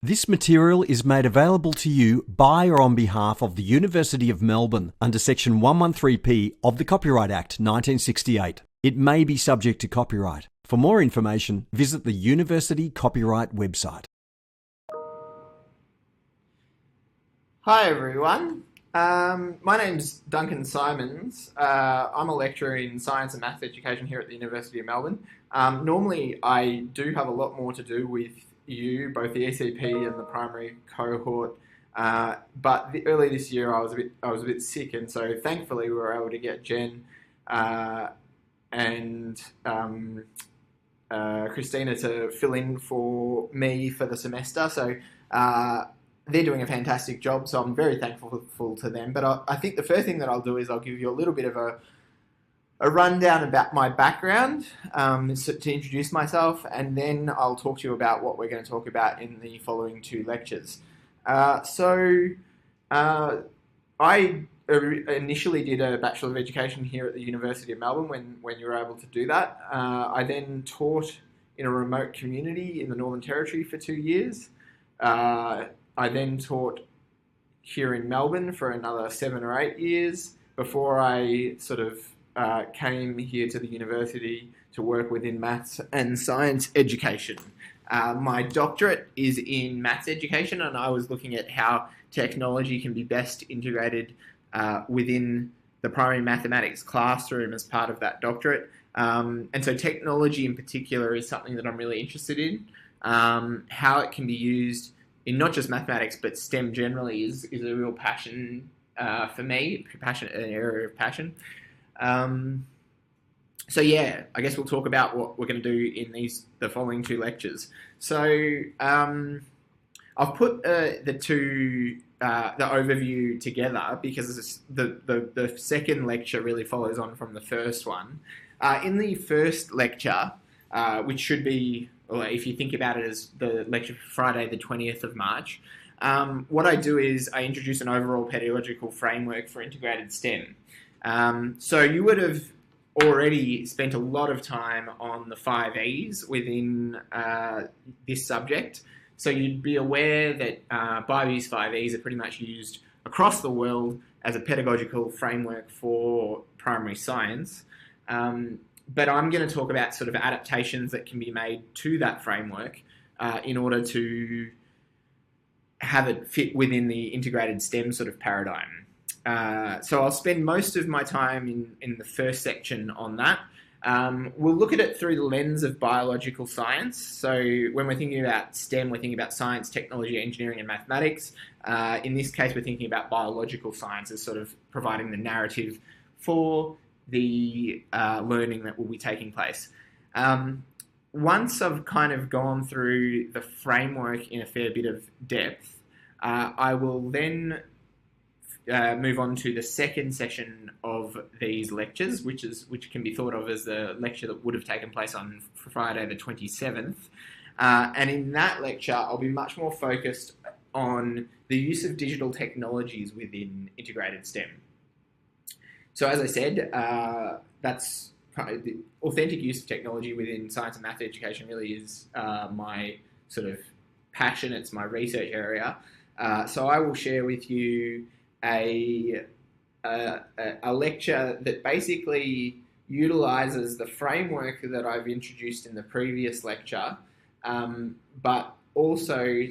This material is made available to you by or on behalf of the University of Melbourne under Section 113P of the Copyright Act 1968. It may be subject to copyright. For more information, visit the University Copyright website. Hi everyone, my name's Duncan Simons. I'm a lecturer in science and maths education here at the University of Melbourne. Normally I do have a lot more to do with you, both the ECP and the primary cohort, but early this year I was a bit sick, and so thankfully we were able to get Jen and Christina to fill in for me for the semester. So they're doing a fantastic job, so I'm very thankful to them. But I think the first thing that I'll do is I'll give you a little bit of a rundown about my background to introduce myself, and then I'll talk to you about what we're going to talk about in the following two lectures. I initially did a Bachelor of Education here at the University of Melbourne when you were able to do that. I then taught in a remote community in the Northern Territory for 2 years. I then taught here in Melbourne for another 7 or 8 years before I sort of came here to the university to work within maths and science education. My doctorate is in maths education, and I was looking at how technology can be best integrated within the primary mathematics classroom as part of that doctorate. And so technology in particular is something that I'm really interested in. How it can be used in not just mathematics, but STEM generally is a real passion for me, an area of passion. So yeah, I guess we'll talk about what we're going to do in the following two lectures. So I've put the overview together because the second lecture really follows on from the first one. In the first lecture, which should be, or if you think about it as the lecture for Friday the 20th of March, what I do is I introduce an overall pedagogical framework for integrated STEM. So you would have already spent a lot of time on the 5 E's within this subject. So you'd be aware that these 5 E's are pretty much used across the world as a pedagogical framework for primary science. But I'm going to talk about sort of adaptations that can be made to that framework in order to have it fit within the integrated STEM sort of paradigm. So I'll spend most of my time in the first section on that. We'll look at it through the lens of biological science. So when we're thinking about STEM, we're thinking about science, technology, engineering, and mathematics. In this case, we're thinking about biological science as sort of providing the narrative for the learning that will be taking place. Once I've kind of gone through the framework in a fair bit of depth, I will then move on to the second session of these lectures, which can be thought of as the lecture that would have taken place on Friday the 27th. And in that lecture, I'll be much more focused on the use of digital technologies within integrated STEM. So as I said, that's kind of the authentic use of technology within science and math education really is my sort of passion. It's my research area. So I will share with you a lecture that basically utilizes the framework that I've introduced in the previous lecture, but also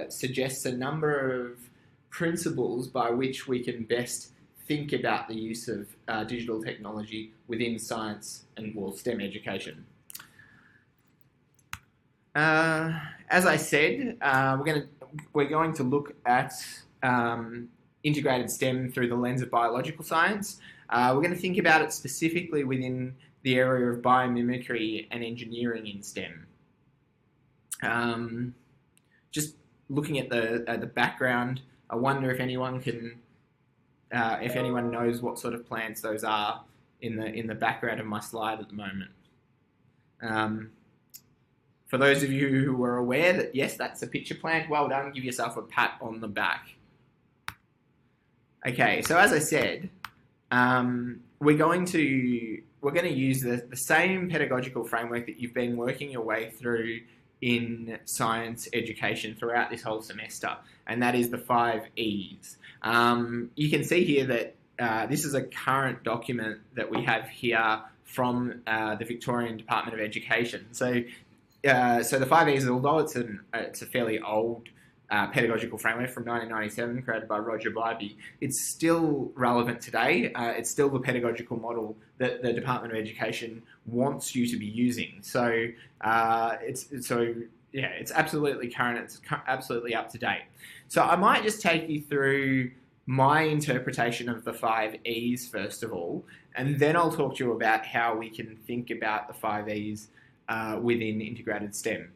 suggests a number of principles by which we can best think about the use of digital technology within science and STEM education. As I said, we're going to look at integrated STEM through the lens of biological science. We're going to think about it specifically within the area of biomimicry and engineering in STEM. Just looking at the background, I wonder if anyone knows what sort of plants those are in the background of my slide at the moment. For those of you who are aware that yes, that's a pitcher plant, well done. Give yourself a pat on the back. Okay, so as I said, we're going to use the same pedagogical framework that you've been working your way through in science education throughout this whole semester, and that is the 5 E's. You can see here that this is a current document that we have here from the Victorian Department of Education. So the 5 E's, although it's a fairly old pedagogical framework from 1997 created by Roger Bybee, it's still relevant today. It's still the pedagogical model that the Department of Education wants you to be using. So it's absolutely current. It's absolutely up to date. So I might just take you through my interpretation of the 5 E's first of all, and then I'll talk to you about how we can think about the 5 E's within integrated STEM.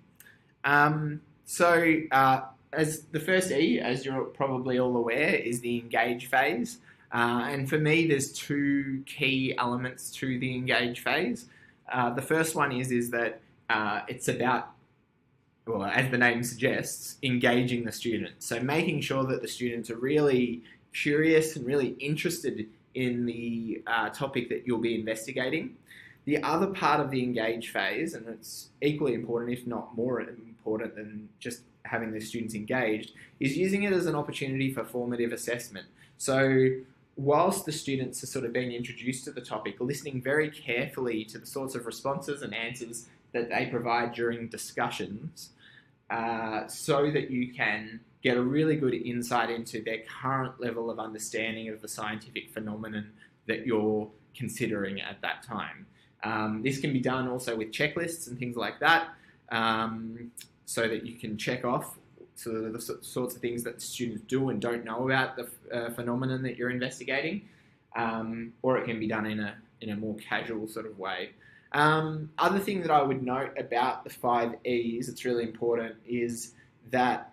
As the first E, as you're probably all aware, is the engage phase. And for me, there's 2 key elements to the engage phase. The first one is that it's about, well, as the name suggests, engaging the students. So making sure that the students are really curious and really interested in the topic that you'll be investigating. The other part of the engage phase, and it's equally important, if not more important than just having the students engaged, is using it as an opportunity for formative assessment. So whilst the students are sort of being introduced to the topic, listening very carefully to the sorts of responses and answers that they provide during discussions, so that you can get a really good insight into their current level of understanding of the scientific phenomenon that you're considering at that time. This can be done also with checklists and things like that, so that you can check off the sorts of things that the students do and don't know about the phenomenon that you're investigating, or it can be done in a more casual sort of way. Other thing that I would note about the 5 E's that's really important is that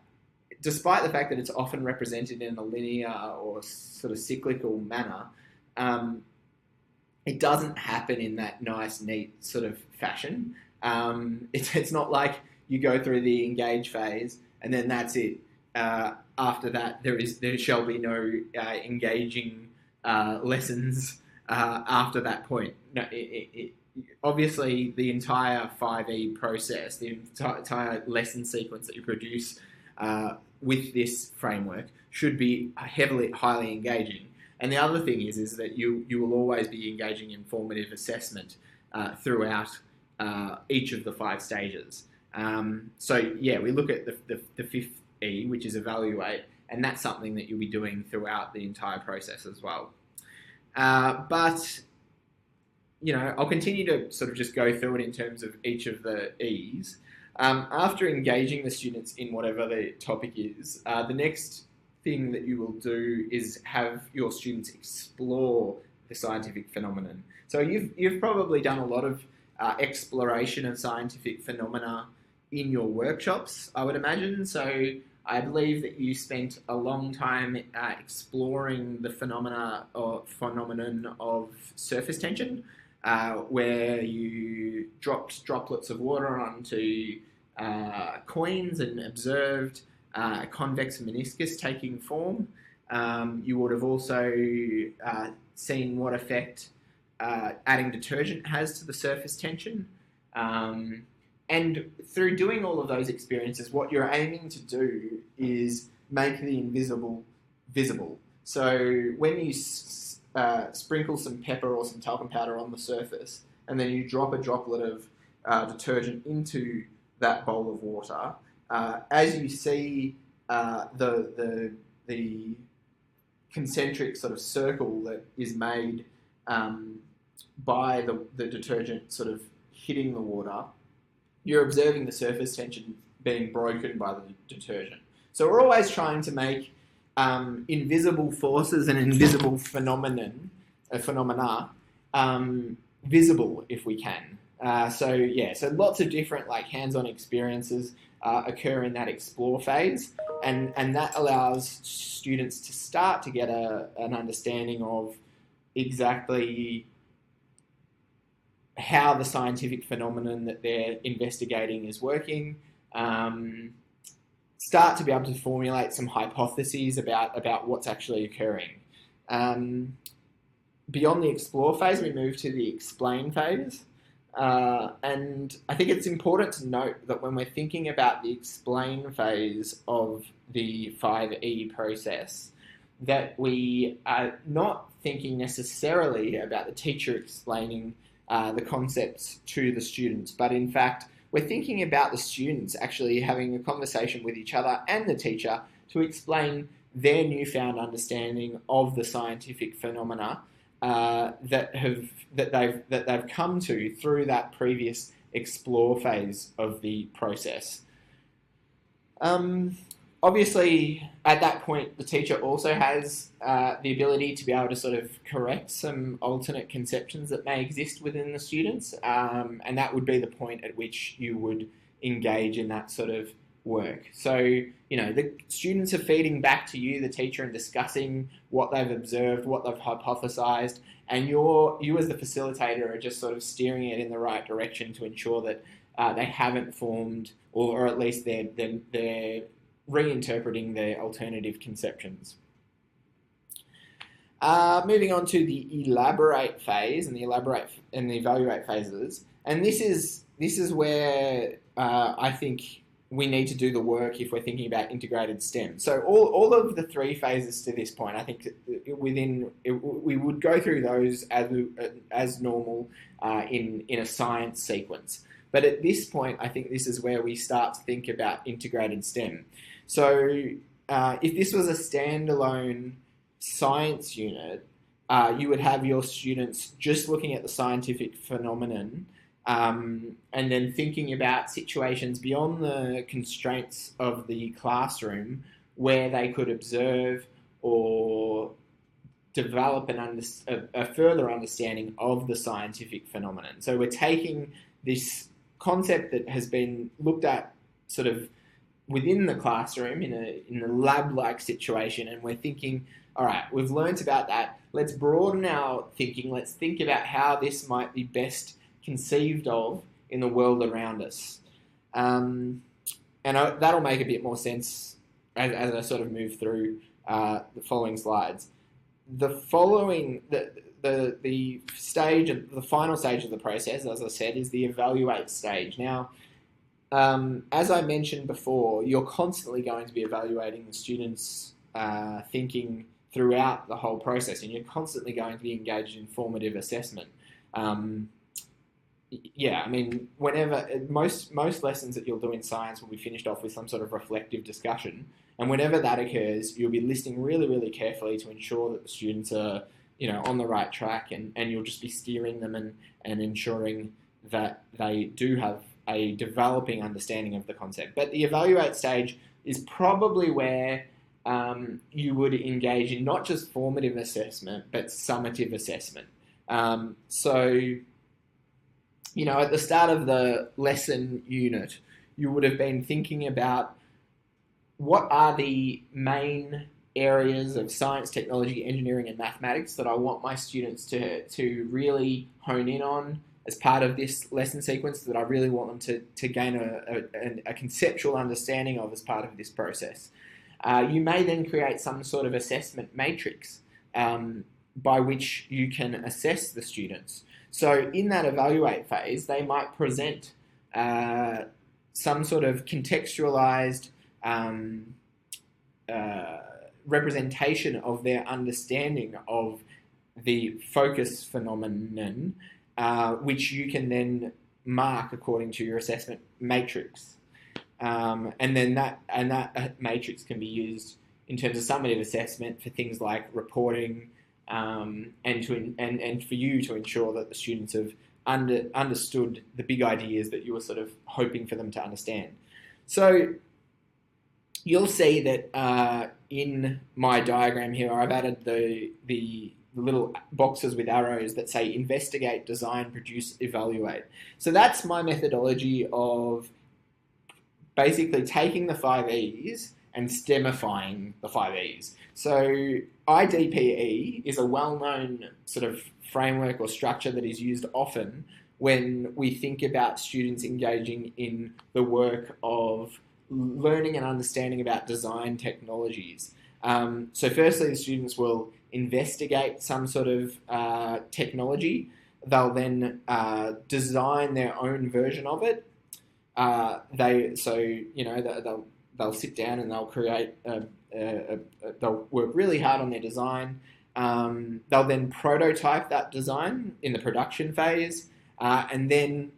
despite the fact that it's often represented in a linear or sort of cyclical manner, it doesn't happen in that nice, neat sort of fashion. It's not like you go through the engage phase and then that's it. After that, there shall be no engaging lessons after that point. No, obviously, the entire 5E process, the entire lesson sequence that you produce with this framework should be highly engaging. And the other thing is that you will always be engaging in formative assessment throughout each of the 5 stages. We look at the 5th E, which is evaluate, and that's something that you'll be doing throughout the entire process as well. But I'll continue to sort of just go through it in terms of each of the E's. After engaging the students in whatever the topic is, the next thing that you will do is have your students explore the scientific phenomenon. So you've probably done a lot of exploration of scientific phenomena in your workshops, I would imagine. So I believe that you spent a long time exploring the phenomenon of surface tension, where you dropped droplets of water onto coins and observed a convex meniscus taking form. You would have also seen what effect adding detergent has to the surface tension. And through doing all of those experiences, what you're aiming to do is make the invisible visible. So when you sprinkle some pepper or some talcum powder on the surface, and then you drop a droplet of detergent into that bowl of water, as you see the concentric sort of circle that is made by the detergent sort of hitting the water, you're observing the surface tension being broken by the detergent. So we're always trying to make invisible forces and invisible phenomena visible if we can. So lots of different hands-on experiences occur in that explore phase, and that allows students to start to get an understanding of exactly how the scientific phenomenon that they're investigating is working, start to be able to formulate some hypotheses about what's actually occurring. Beyond the explore phase, we move to the explain phase. And I think it's important to note that when we're thinking about the explain phase of the 5E process, that we are not thinking necessarily about the teacher explaining the concepts to the students, but in fact, we're thinking about the students actually having a conversation with each other and the teacher to explain their newfound understanding of the scientific phenomena that they've come to through that previous explore phase of the process. Obviously, at that point, the teacher also has the ability to be able to sort of correct some alternate conceptions that may exist within the students, and that would be the point at which you would engage in that sort of work. So, the students are feeding back to you, the teacher, and discussing what they've observed, what they've hypothesized, and you as the facilitator are just sort of steering it in the right direction to ensure that they haven't formed, or at least they're reinterpreting their alternative conceptions. Moving on to the elaborate phase and the evaluate phases, and this is where I think we need to do the work if we're thinking about integrated STEM. So all of the three phases to this point, I think we would go through those as normal in a science sequence. But at this point, I think this is where we start to think about integrated STEM. So if this was a standalone science unit, you would have your students just looking at the scientific phenomenon and then thinking about situations beyond the constraints of the classroom where they could observe or develop a further understanding of the scientific phenomenon. So we're taking this concept that has been looked at sort of within the classroom in a lab-like situation, and we're thinking, all right, we've learnt about that. Let's broaden our thinking. Let's think about how this might be best conceived of in the world around us. And that'll make a bit more sense as I sort of move through the following slides. The final stage of the process, as I said, is the evaluate stage. Now, as I mentioned before, you're constantly going to be evaluating the students' thinking throughout the whole process, and you're constantly going to be engaged in formative assessment. Whenever most lessons that you'll do in science will be finished off with some sort of reflective discussion, and whenever that occurs, you'll be listening really, really carefully to ensure that the students are, on the right track, and you'll just be steering them and ensuring that they do have a developing understanding of the concept. But the evaluate stage is probably where you would engage in not just formative assessment, but summative assessment. At the start of the lesson unit, you would have been thinking about what are the main areas of science, technology, engineering, and mathematics that I want my students to really hone in on as part of this lesson sequence, that I really want them to gain a conceptual understanding of as part of this process. You may then create some sort of assessment matrix by which you can assess the students. So in that evaluate phase, they might present some sort of contextualized representation of their understanding of the focus phenomenon, which you can then mark according to your assessment matrix. And that matrix can be used in terms of summative assessment for things like reporting, and for you to ensure that the students have understood the big ideas that you were sort of hoping for them to understand. So you'll see that in my diagram here, I've added the little boxes with arrows that say investigate, design, produce, evaluate. So that's my methodology of basically taking the 5 E's and STEMifying the 5 E's. So IDPE is a well-known sort of framework or structure that is used often when we think about students engaging in the work of learning and understanding about design technologies. So firstly, the students will investigate some sort of technology. they'll then design their own version of it. They'll sit down and they'll create. They'll work really hard on their design. They'll then prototype that design in the production phase, and then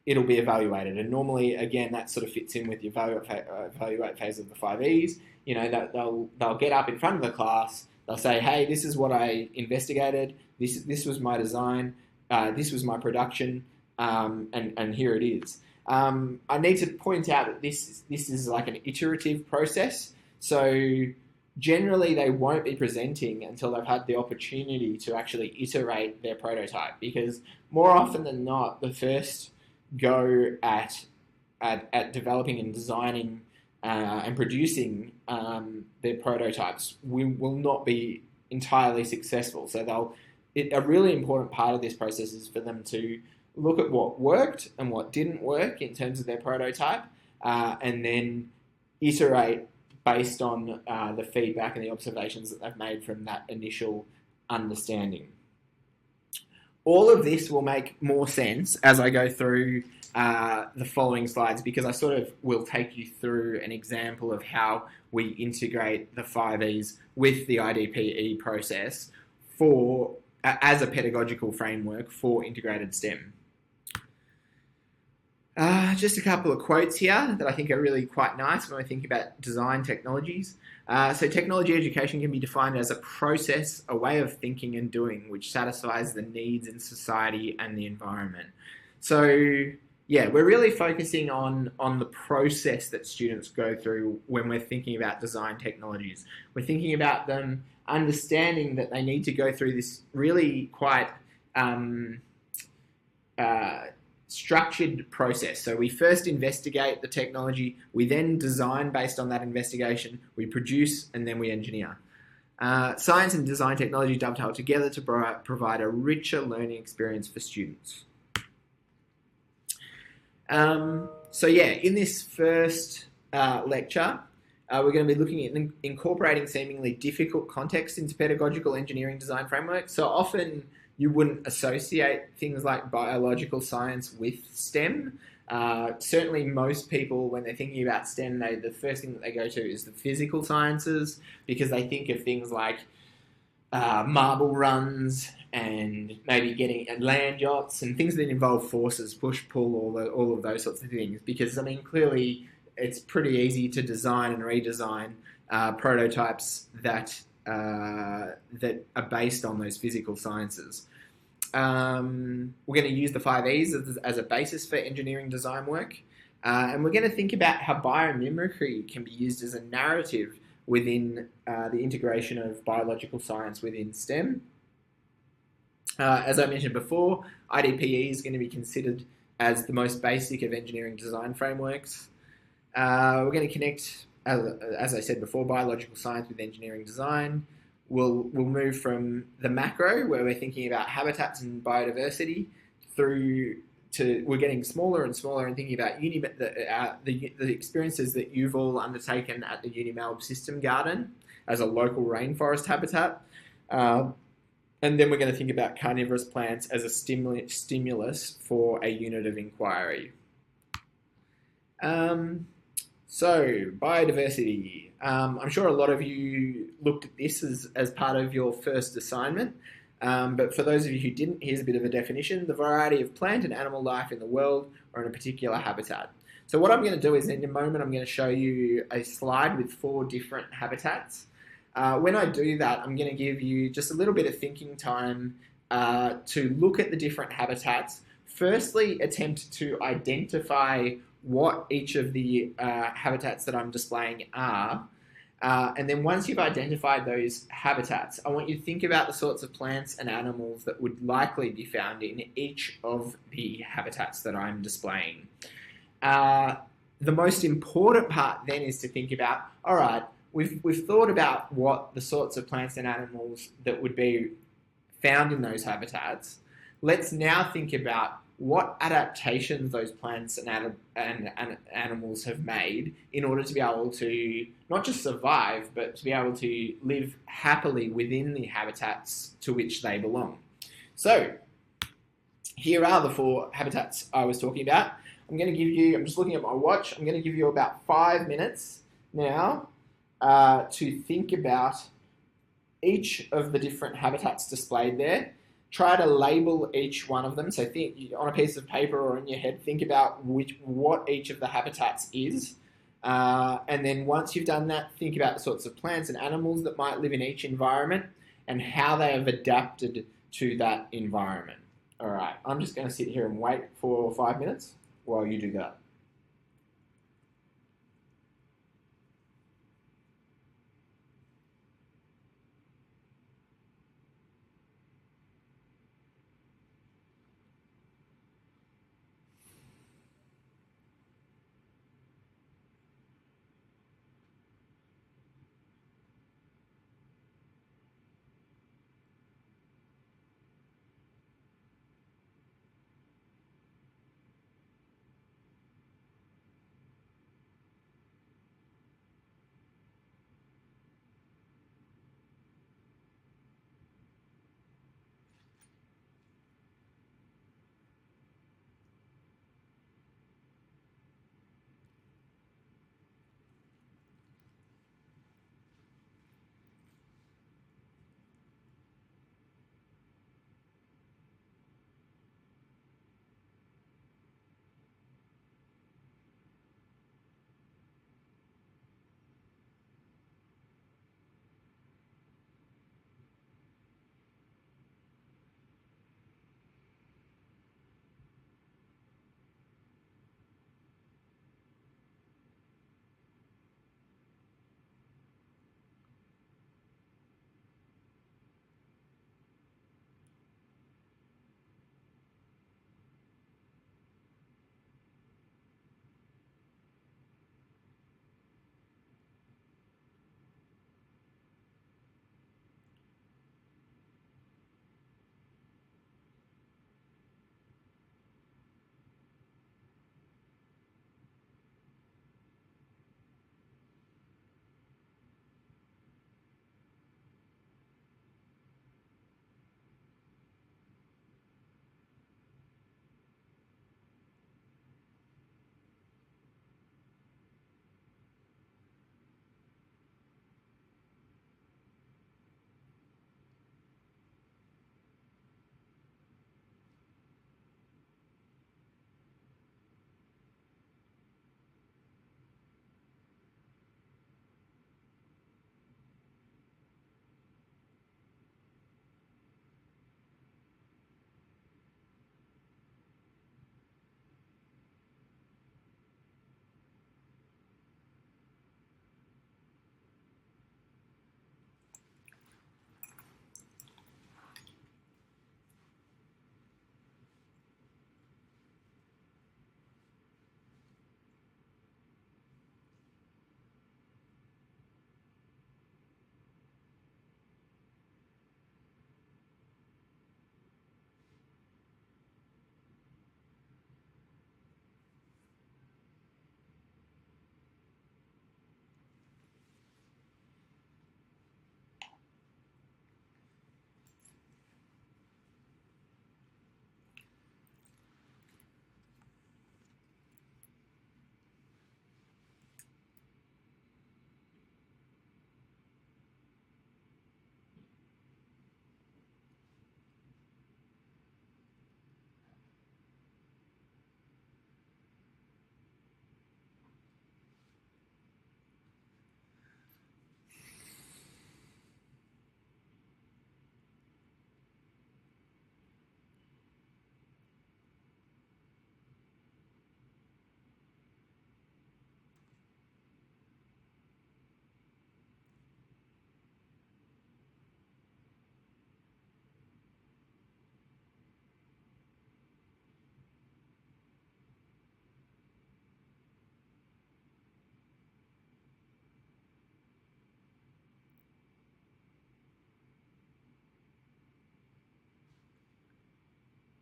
it'll be evaluated. And normally, again, that sort of fits in with your evaluate phase of the 5Es. You know, they'll get up in front of the class. They'll say, "Hey, this is what I investigated. This was my design. This was my production, and here it is." I need to point out that this is like an iterative process. So generally, they won't be presenting until they've had the opportunity to actually iterate their prototype, because more often than not, the first go at developing and designing and producing their prototypes will not be entirely successful. So a really important part of this process is for them to look at what worked and what didn't work in terms of their prototype, and then iterate based on the feedback and the observations that they've made from that initial understanding. All of this will make more sense as I go through the following slides, because I sort of will take you through an example of how we integrate the 5Es with the IDPE process as a pedagogical framework for integrated STEM. Just a couple of quotes here that I think are really quite nice when I think about design technologies. So technology education can be defined as a process, a way of thinking and doing, which satisfies the needs in society and the environment. So yeah, we're really focusing on the process that students go through when we're thinking about design technologies. We're thinking about them understanding that they need to go through this really quite structured process. So we first investigate the technology, we then design based on that investigation, we produce, and then we engineer. Science and design technology dovetail together to provide a richer learning experience for students. So yeah, in this first lecture, we're going to be looking at incorporating seemingly difficult context into pedagogical engineering design frameworks. So often you wouldn't associate things like biological science with STEM. Certainly most people, when they're thinking about STEM, the first thing that they go to is the physical sciences, because they think of things like marble runs and maybe getting land yachts and things that involve forces, push, pull, all of those sorts of things. Because, I mean, clearly it's pretty easy to design and redesign prototypes that are based on those physical sciences. We're going to use the 5Es as a basis for engineering design work, and we're going to think about how biomimicry can be used as a narrative within the integration of biological science within STEM. As I mentioned before, IDPE is going to be considered as the most basic of engineering design frameworks. We're going to connect, as I said before, biological science with engineering design. We'll move from the macro, where we're thinking about habitats and biodiversity, through to we're getting smaller and smaller and thinking about the experiences that you've all undertaken at the UniMelb System Garden as a local rainforest habitat. And then we're going to think about carnivorous plants as a stimulus for a unit of inquiry. So, biodiversity. I'm sure a lot of you looked at this as part of your first assignment, but for those of you who didn't, here's a bit of a definition: the variety of plant and animal life in the world or in a particular habitat. So what I'm going to do is, in a moment, I'm going to show you a slide with 4 different habitats. When I do that, I'm going to give you just a little bit of thinking time to look at the different habitats. Firstly, attempt to identify what each of the habitats that I'm displaying are. And then once you've identified those habitats, I want you to think about the sorts of plants and animals that would likely be found in each of the habitats that I'm displaying. The most important part then is to think about, all right, we've thought about what the sorts of plants and animals that would be found in those habitats. Let's now think about what adaptations those plants and animals have made in order to be able to not just survive, but to be able to live happily within the habitats to which they belong. So, here are the 4 habitats I was talking about. I'm going to give you, I'm just looking at my watch, I'm going to give you about 5 minutes now to think about each of the different habitats displayed there. Try to label each one of them. So think on a piece of paper or in your head, think about what each of the habitats is. And then once you've done that, think about the sorts of plants and animals that might live in each environment and how they have adapted to that environment. All right, I'm just going to sit here and wait for 5 minutes while you do that.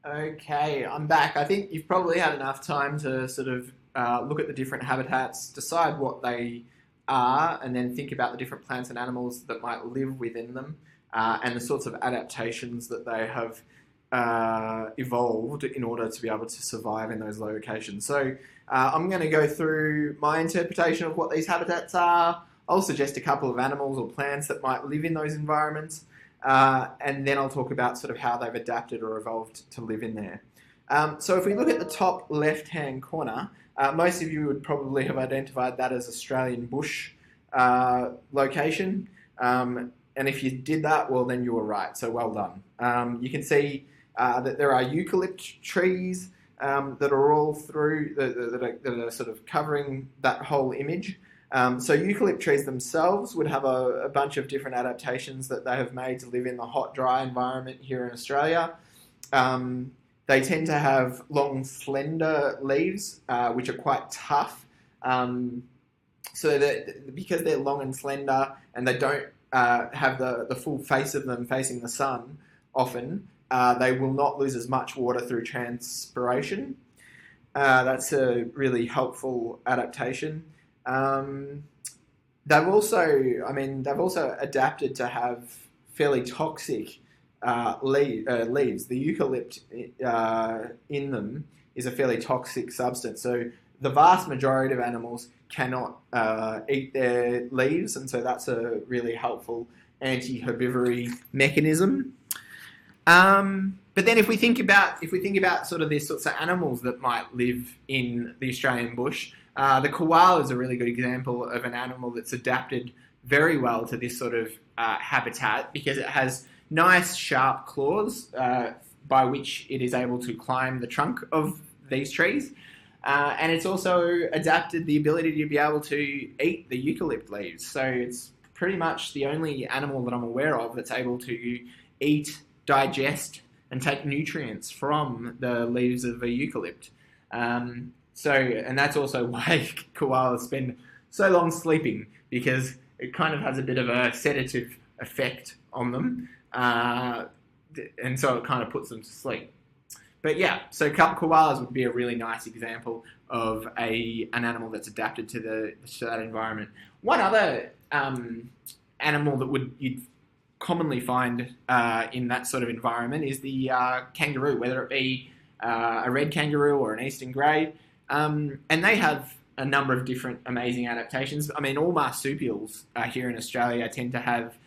Okay, I'm back. I think you've probably had enough time to sort of look at the different habitats, decide what they are, and then think about the different plants and animals that might live within them, and the sorts of adaptations that they have evolved in order to be able to survive in those locations. So I'm going to go through my interpretation of what these habitats are. I'll suggest a couple of animals or plants that might live in those environments, and then I'll talk about sort of how they've adapted or evolved to live in there. So if we look at the top left-hand corner, most of you would probably have identified that as Australian bush location. And if you did that, well, then you were right. So well done. You can see that there are eucalypt trees that are all through, that are sort of covering that whole image. So eucalypt trees themselves would have a bunch of different adaptations that they have made to live in the hot, dry environment here in Australia. They tend to have long, slender leaves, which are quite tough. So that because they're long and slender and they don't have the full face of them facing the sun, often they will not lose as much water through transpiration. That's a really helpful adaptation. They've also adapted to have fairly toxic leaves. The eucalypt in them is a fairly toxic substance. So the vast majority of animals cannot eat their leaves, and so that's a really helpful anti-herbivory mechanism. But then if we think about sort of these sorts of animals that might live in the Australian bush, the koala is a really good example of an animal that's adapted very well to this sort of habitat because it has nice sharp claws by which it is able to climb the trunk of these trees. And it's also adapted the ability to be able to eat the eucalypt leaves. So it's pretty much the only animal that I'm aware of that's able to eat, digest, and take nutrients from the leaves of a eucalypt. And that's also why koalas spend so long sleeping, because it kind of has a bit of a sedative effect on them. And so it kind of puts them to sleep. But yeah, so koalas would be a really nice example of an animal that's adapted to that environment. One other animal that you'd commonly find in that sort of environment is the kangaroo, whether it be a red kangaroo or an eastern grey. And they have a number of different amazing adaptations. I mean, all marsupials here in Australia tend to have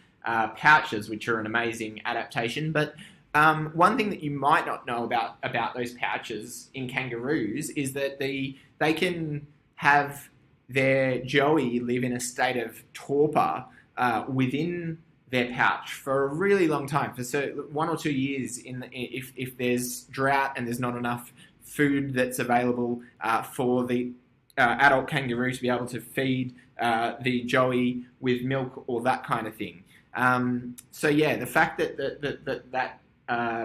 pouches, which are an amazing adaptation. But one thing that you might not know about those pouches in kangaroos is that they can have their joey live in a state of torpor within their pouch for a really long time, for 1 or 2 years. If there's drought and there's not enough food that's available for the adult kangaroo to be able to feed the joey with milk or that kind of thing. So yeah, the fact that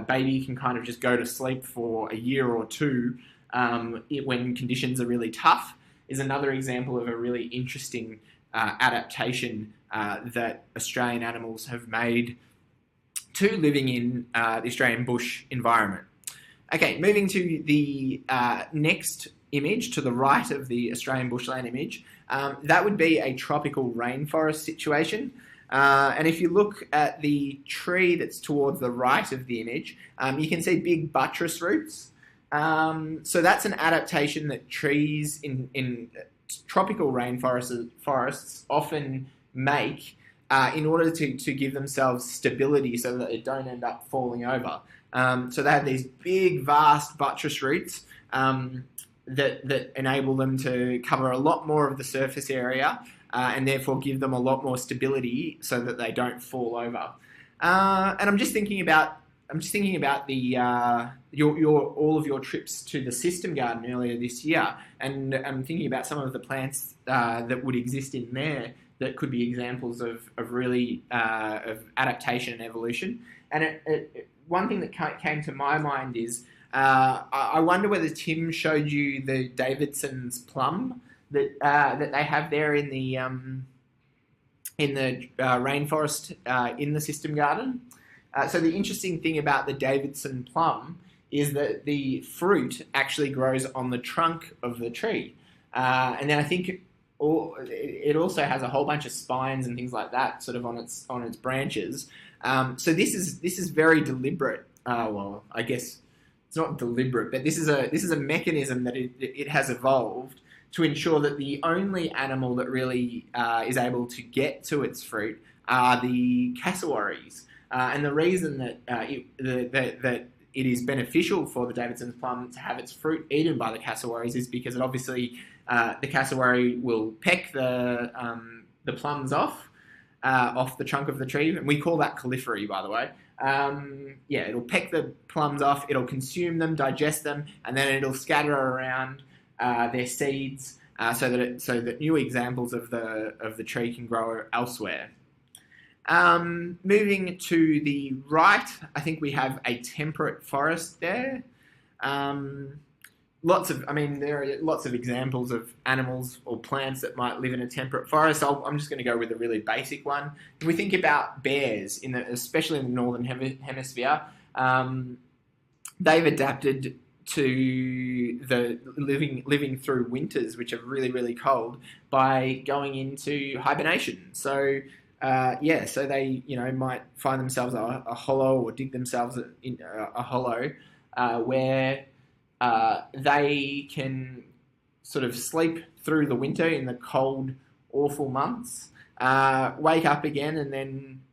baby can kind of just go to sleep for a year or two when conditions are really tough is another example of a really interesting adaptation that Australian animals have made to living in the Australian bush environment. Okay, moving to the next image to the right of the Australian bushland image, that would be a tropical rainforest situation. And if you look at the tree that's towards the right of the image, you can see big buttress roots. So that's an adaptation that trees in tropical rainforests often make in order to give themselves stability so that they don't end up falling over. So they have these big, vast buttress roots that enable them to cover a lot more of the surface area and therefore give them a lot more stability so that they don't fall over. And I'm just thinking about the all of your trips to the system garden earlier this year, and I'm thinking about some of the plants that would exist in there that could be examples of really of adaptation and evolution. And one thing that came to my mind is I wonder whether Tim showed you the Davidson's plum that they have there in the rainforest in the system garden. So the interesting thing about the Davidson plum is that the fruit actually grows on the trunk of the tree, and then I think it also has a whole bunch of spines and things like that, sort of on its branches. So this is very deliberate well, I guess it's not deliberate, but this is a mechanism that it has evolved to ensure that the only animal that really is able to get to its fruit are the cassowaries. And the reason that that it is beneficial for the Davidson's plum to have its fruit eaten by the cassowaries is because it obviously the cassowary will peck the plums off the trunk of the tree, and we call that caliphary, by the way. It'll peck the plums off, it'll consume them, digest them, and then it'll scatter around their seeds so that new examples of the tree can grow elsewhere. Moving to the right, I think we have a temperate forest there. There are lots of examples of animals or plants that might live in a temperate forest. I'm just going to go with a really basic one. If we think about bears, especially in the northern hemisphere, they've adapted to the living through winters, which are really, really cold, by going into hibernation. So they might find themselves a hollow or dig themselves in a hollow where they can sort of sleep through the winter in the cold, awful months, wake up again,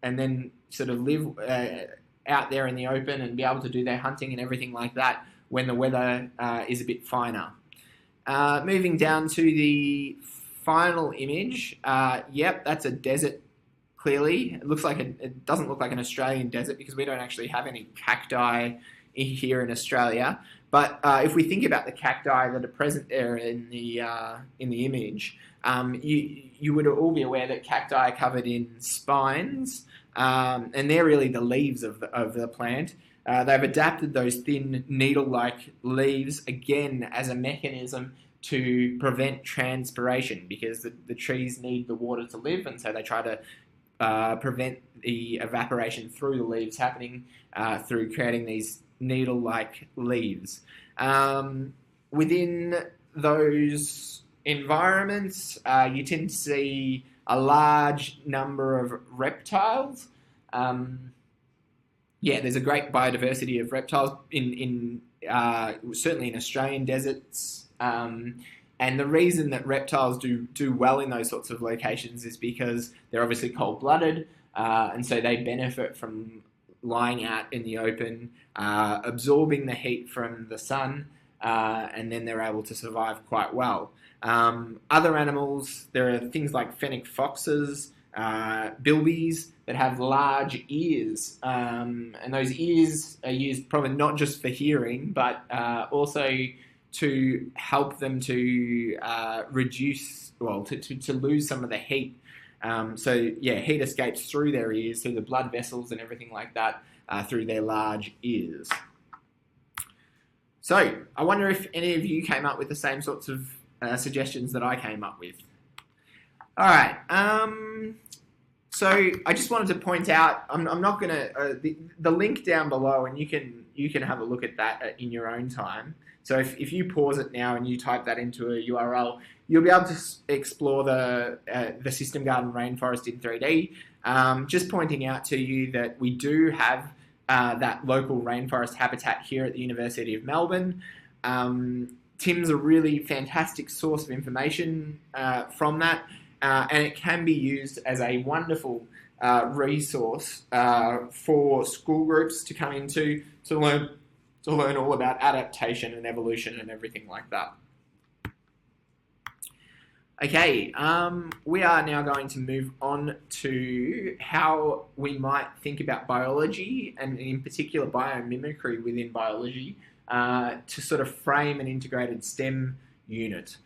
and then sort of live out there in the open and be able to do their hunting and everything like that when the weather is a bit finer. Moving down to the final image, that's a desert. Clearly, it doesn't look like an Australian desert because we don't actually have any cacti here in Australia. But if we think about the cacti that are present there in the image, you would all be aware that cacti are covered in spines, and they're really the leaves of the plant. They've adapted those thin needle-like leaves again as a mechanism to prevent transpiration because the trees need the water to live, and so they try to prevent the evaporation through the leaves happening through creating these needle-like leaves. Within those environments, you tend to see a large number of reptiles. There's a great biodiversity of reptiles in certainly in Australian deserts. And the reason that reptiles do well in those sorts of locations is because they're obviously cold-blooded, and so they benefit from lying out in the open, absorbing the heat from the sun, and then they're able to survive quite well. Other animals, there are things like fennec foxes, bilbies that have large ears, and those ears are used probably not just for hearing, but also to help them to to lose some of the heat. Heat escapes through their ears, through the blood vessels and everything like that, through their large ears. So, I wonder if any of you came up with the same sorts of suggestions that I came up with. All right. So, I just wanted to point out, I'm not going to... the link down below, and you can have a look at that in your own time. So if you pause it now and you type that into a URL, you'll be able to explore the System Garden rainforest in 3D. Just pointing out to you that we do have that local rainforest habitat here at the University of Melbourne. Tim's a really fantastic source of information from that, and it can be used as a wonderful resource for school groups to come into to learn all about adaptation and evolution and everything like that. Okay, we are now going to move on to how we might think about biology, and in particular biomimicry within biology, to sort of frame an integrated STEM unit.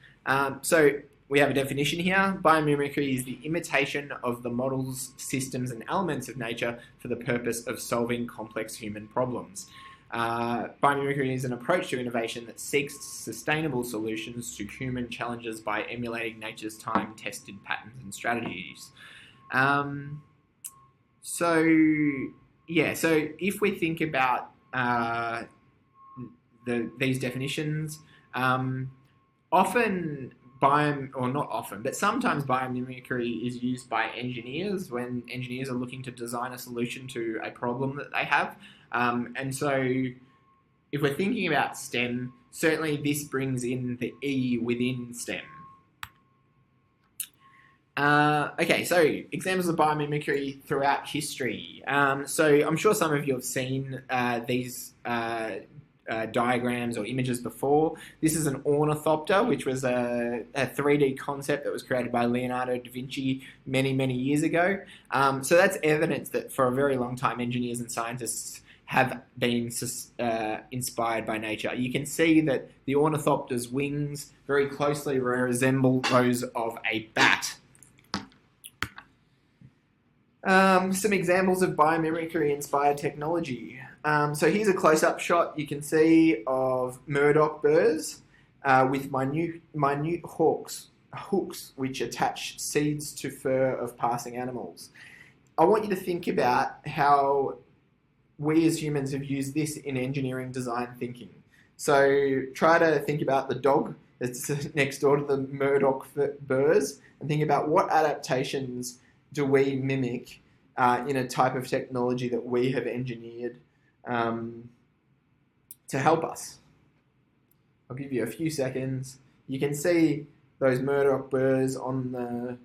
So we have a definition here. Biomimicry is the imitation of the models, systems, and elements of nature for the purpose of solving complex human problems. Biomimicry is an approach to innovation that seeks sustainable solutions to human challenges by emulating nature's time-tested patterns and strategies. So if we think about these definitions, often or not often, but sometimes biomimicry is used by engineers when engineers are looking to design a solution to a problem that they have. And so if we're thinking about STEM, certainly this brings in the E within STEM. Okay, so examples of biomimicry throughout history. So I'm sure some of you have seen these diagrams or images before. This is an ornithopter, which was a 3D concept that was created by Leonardo da Vinci many, many years ago. So that's evidence that for a very long time, engineers and scientists have been inspired by nature. You can see that the ornithopter's wings very closely resemble those of a bat. Some examples of biomimicry-inspired technology. So here's a close-up shot you can see of Murdoch burrs with minute hooks which attach seeds to fur of passing animals. I want you to think about how we as humans have used this in engineering design thinking. So try to think about the dog that's next door to the Murdoch burrs and think about what adaptations do we mimic in a type of technology that we have engineered to help us. I'll give you a few seconds. You can see those Murdoch burrs on the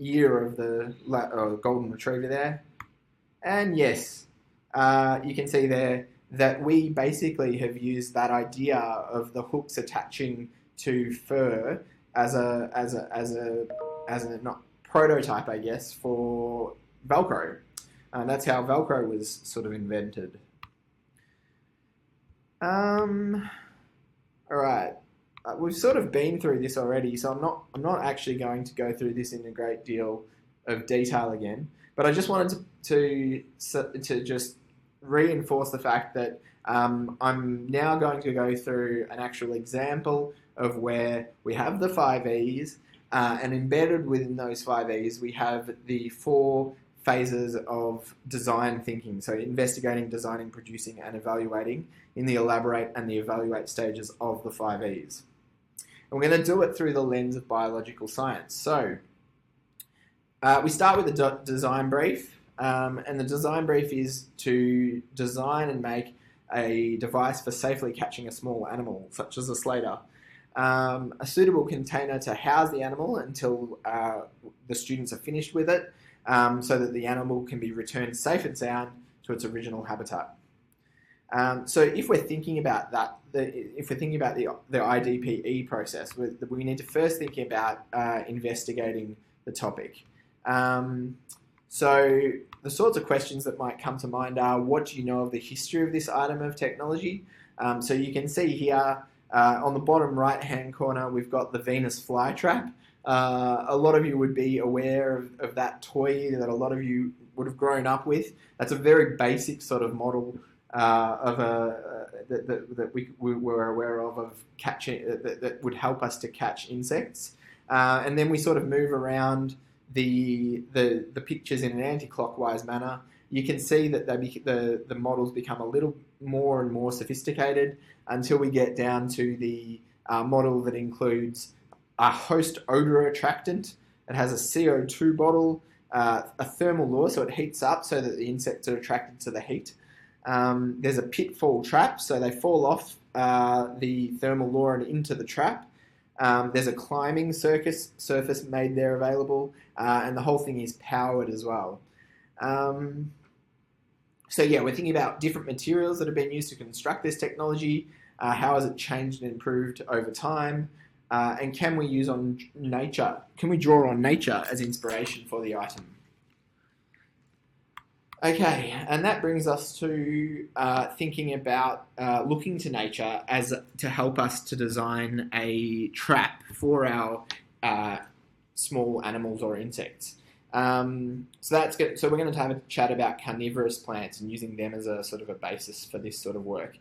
ear of the golden retriever there. And yes, you can see there that we basically have used that idea of the hooks attaching to fur as a not prototype, I guess, for Velcro. That's how Velcro was sort of invented. All right, we've sort of been through this already, so I'm not actually going to go through this in a great deal of detail again. But I just wanted to just reinforce the fact that I'm now going to go through an actual example of where we have the 5 E's, and embedded within those 5 E's, we have the 4 phases of design thinking. So investigating, designing, producing, and evaluating in the elaborate and the evaluate stages of the 5 E's. And we're going to do it through the lens of biological science. So we start with a design brief, and the design brief is to design and make a device for safely catching a small animal, such as a slater. A suitable container to house the animal until the students are finished with it, so that the animal can be returned safe and sound to its original habitat. So if we're thinking about that, if we're thinking about the IDPE process, we need to first think about investigating the topic. So the sorts of questions that might come to mind are, what do you know of the history of this item of technology? So you can see here on the bottom right-hand corner, we've got the Venus flytrap. A lot of you would be aware of that toy that a lot of you would have grown up with. That's a very basic sort of model of that we were aware of catching that would help us to catch insects. And then we sort of move around the pictures in an anti-clockwise manner. You can see that the models become a little more and more sophisticated until we get down to the model that includes a host odor attractant. It has a CO2 bottle, a thermal lure, so it heats up so that the insects are attracted to the heat. There's a pitfall trap, so they fall off the thermal lure and into the trap. There's a climbing surface made there available, and the whole thing is powered as well. So yeah, we're thinking about different materials that have been used to construct this technology. How has it changed and improved over time? And can we use on nature? Can we draw on nature as inspiration for the item? Okay, and that brings us to thinking about looking to nature as to help us to design a trap for our small animals or insects. So that's good. So we're going to have a chat about carnivorous plants and using them as a sort of a basis for this sort of work.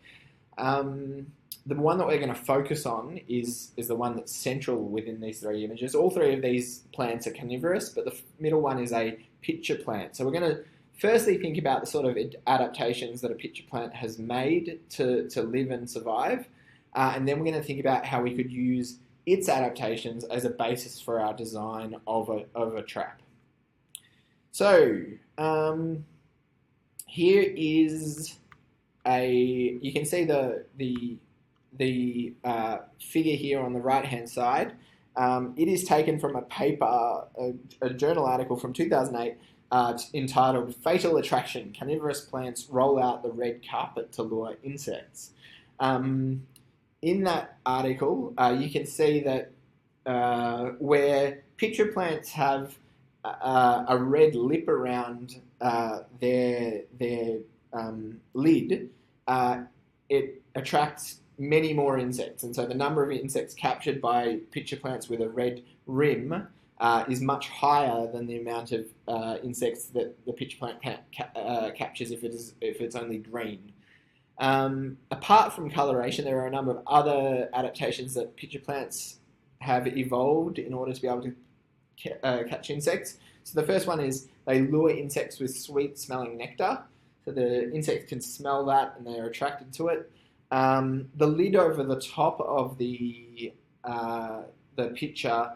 The one that we're going to focus on is the one that's central within these 3 images. All 3 of these plants are carnivorous, but the middle one is a pitcher plant. So we're going to firstly think about the sort of adaptations that a pitcher plant has made to live and survive. And then we're going to think about how we could use its adaptations as a basis for our design of a trap. So here is you can see the figure here on the right hand side. It is taken from a paper, a journal article from 2008 entitled "Fatal Attraction: Carnivorous Plants Roll Out the Red Carpet to Lure Insects." In that article, you can see that where pitcher plants have a red lip around their lid, it attracts many more insects, and so the number of insects captured by pitcher plants with a red rim is much higher than the amount of insects that the pitcher plant captures if it's only green. Apart from coloration, there are a number of other adaptations that pitcher plants have evolved in order to be able to catch insects. So the first one is they lure insects with sweet-smelling nectar. So the insects can smell that and they are attracted to it. The lid over the top of the pitcher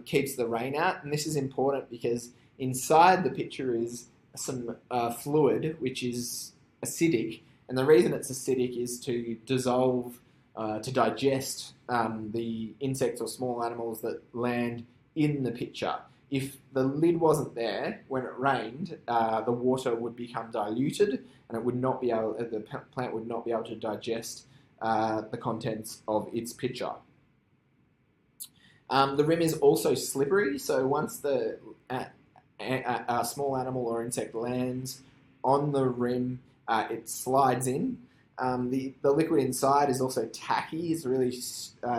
keeps the rain out, and this is important because inside the pitcher is some fluid which is acidic, and the reason it's acidic is to dissolve, to digest the insects or small animals that land in the pitcher. If the lid wasn't there when it rained, the water would become diluted, and it would not be able. The plant would not be able to digest the contents of its pitcher. The rim is also slippery, so once a small animal or insect lands on the rim, it slides in. The liquid inside is also tacky, it's really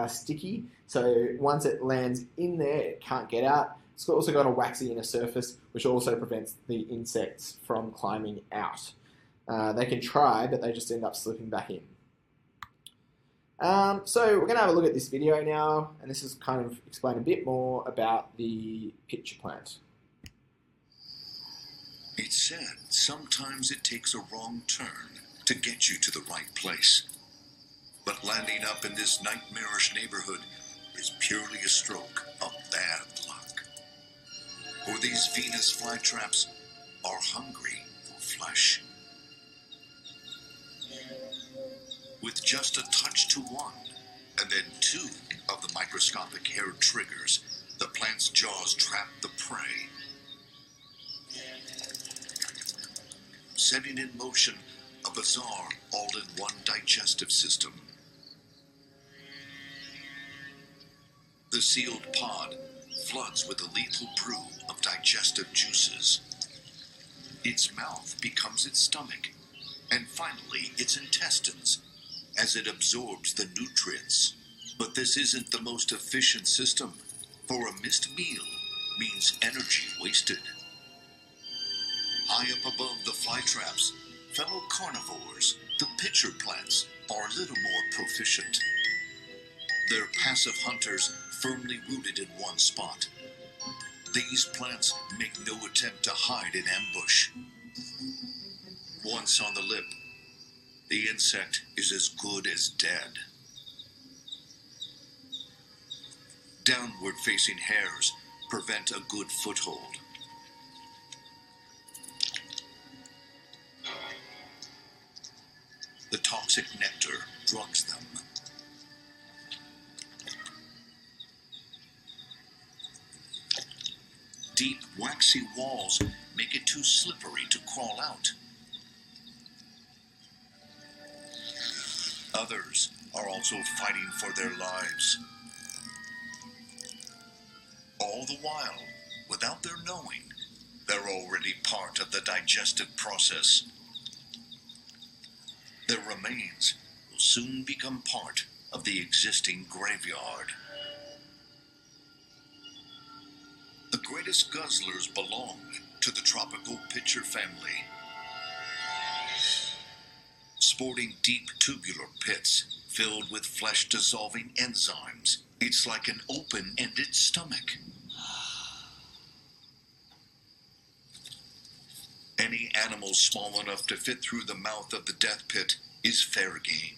sticky, so once it lands in there, it can't get out. It's also got a waxy inner surface, which also prevents the insects from climbing out. They can try, but they just end up slipping back in. So we're going to have a look at this video now, and this is kind of explain a bit more about the pitcher plant. It's said sometimes it takes a wrong turn to get you to the right place. But landing up in this nightmarish neighborhood is purely a stroke of bad luck. For these Venus flytraps are hungry for flesh. With just a touch to one, and then two of the microscopic hair triggers, the plant's jaws trap the prey, setting in motion a bizarre all-in-one digestive system. The sealed pod floods with a lethal brew of digestive juices. Its mouth becomes its stomach, and finally its intestines, as it absorbs the nutrients. But this isn't the most efficient system, for a missed meal means energy wasted. High up above the flytraps, fellow carnivores, the pitcher plants, are a little more proficient. They're passive hunters firmly rooted in one spot. These plants make no attempt to hide in ambush. Once on the lip, the insect is as good as dead. Downward-facing hairs prevent a good foothold. The toxic nectar drugs them. Deep, waxy walls make it too slippery to crawl out. Others are also fighting for their lives. All the while, without their knowing, they're already part of the digestive process. Their remains will soon become part of the existing graveyard. The greatest guzzlers belong to the tropical pitcher family. Sporting deep tubular pits filled with flesh-dissolving enzymes, it's like an open-ended stomach. Any animal small enough to fit through the mouth of the death pit is fair game.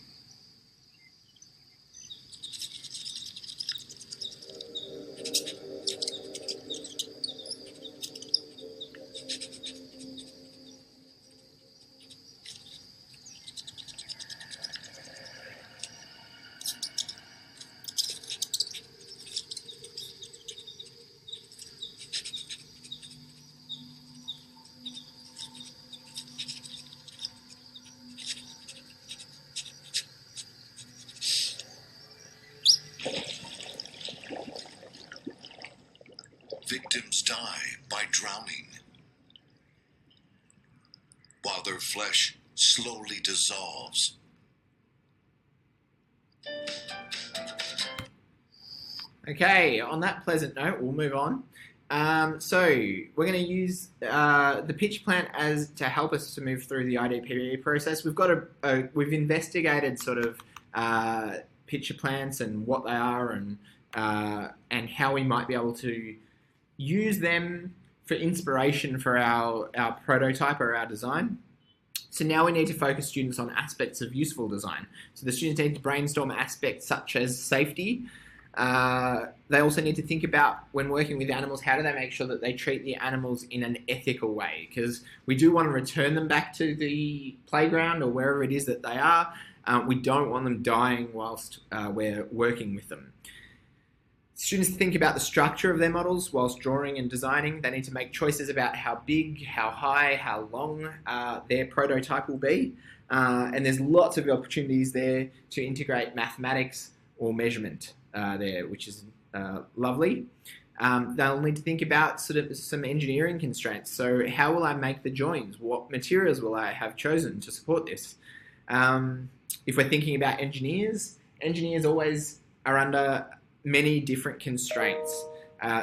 die by drowning, while their flesh slowly dissolves. Okay, on that pleasant note, we'll move on. So we're going to use the pitch plan as to help us to move through the IDPE process. We've investigated sort of picture plants and what they are and how we might be able to use them for inspiration for our prototype or our design. So now we need to focus students on aspects of useful design. So the students need to brainstorm aspects such as safety. They also need to think about, when working with animals, how do they make sure that they treat the animals in an ethical way? Because we do want to return them back to the playground or wherever it is that they are. We don't want them dying whilst we're working with them. Students think about the structure of their models whilst drawing and designing. They need to make choices about how big, how high, how long their prototype will be. And there's lots of opportunities there to integrate mathematics or measurement there, which is lovely. They'll need to think about sort of some engineering constraints. So how will I make the joins? What materials will I have chosen to support this? If we're thinking about engineers always are under many different constraints.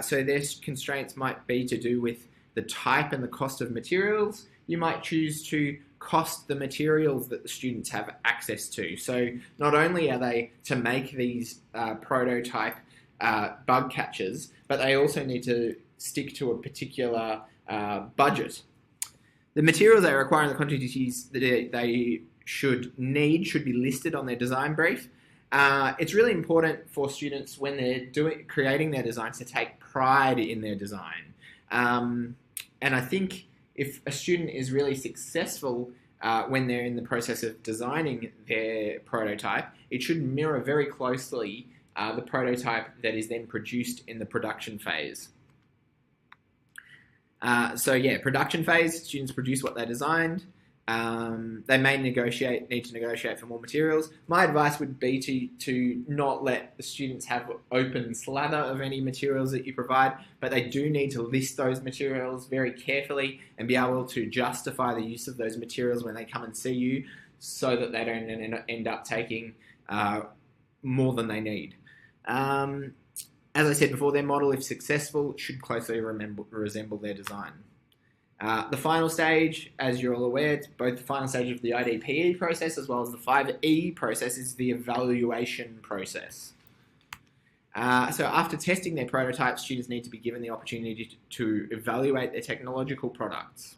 So their constraints might be to do with the type and the cost of materials. You might choose to cost the materials that the students have access to. So not only are they to make these prototype bug catchers, but they also need to stick to a particular budget. The materials they require and the quantities that they should be listed on their design brief. It's really important for students when they're creating their designs to take pride in their design. And I think if a student is really successful when they're in the process of designing their prototype, it should mirror very closely the prototype that is then produced in the production phase. Production phase, students produce what they designed. They may need to negotiate for more materials. My advice would be to not let the students have open slather of any materials that you provide, but they do need to list those materials very carefully and be able to justify the use of those materials when they come and see you, so that they don't end up taking more than they need. As I said before, their model, if successful, should closely resemble their design. The final stage, as you're all aware, it's both the final stage of the IDPE process as well as the 5E process, is the evaluation process. So after testing their prototypes, students need to be given the opportunity to evaluate their technological products.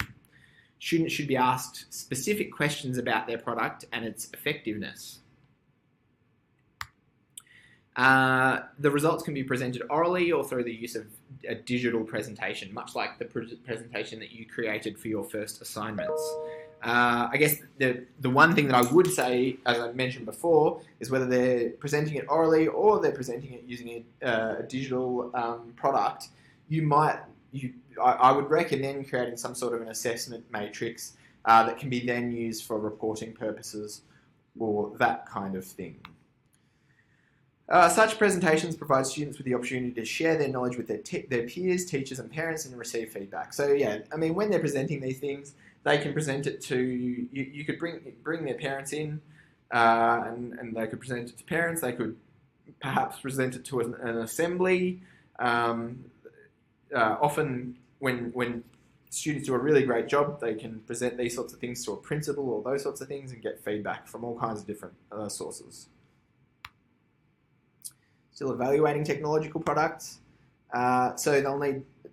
Students should be asked specific questions about their product and its effectiveness. The results can be presented orally or through the use of a digital presentation, much like the presentation that you created for your first assignments. I guess the one thing that I would say, as I mentioned before, is whether they're presenting it orally or they're presenting it using a digital product, I would recommend creating some sort of an assessment matrix that can be then used for reporting purposes or that kind of thing. Such presentations provide students with the opportunity to share their knowledge with their peers, teachers and parents and receive feedback. So yeah, I mean, when they're presenting these things, they can present it to, you could bring their parents in and they could present it to parents. They could perhaps present it to an assembly. Often when students do a really great job, they can present these sorts of things to a principal or those sorts of things and get feedback from all kinds of different sources. Still evaluating technological products. So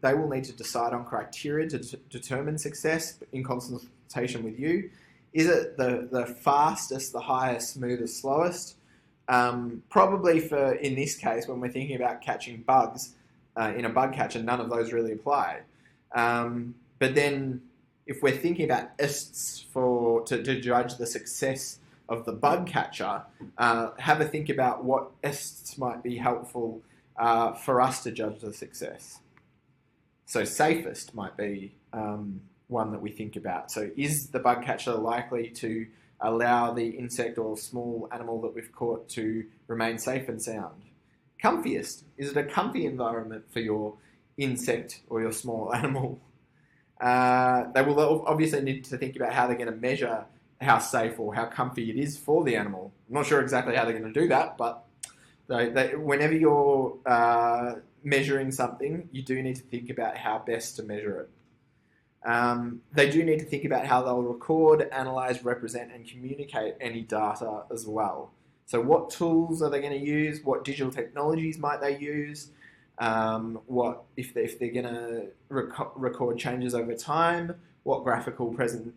they will need to decide on criteria to determine success in consultation with you. Is it the fastest, the highest, smoothest, slowest? Probably in this case, when we're thinking about catching bugs in a bug catcher, none of those really apply. But then if we're thinking about ISTs to judge the success of the bug catcher, have a think about what ISTs might be helpful for us to judge the success. So safest might be one that we think about. So is the bug catcher likely to allow the insect or small animal that we've caught to remain safe and sound? Comfiest, is it a comfy environment for your insect or your small animal. They will obviously need to think about how they're going to measure how safe or how comfy it is for the animal. I'm not sure exactly how they're going to do that, but whenever you're measuring something, you do need to think about how best to measure it. They do need to think about how they'll record, analyze, represent, and communicate any data as well. So what tools are they going to use? What digital technologies might they use? What if they're going to record changes over time? What graphical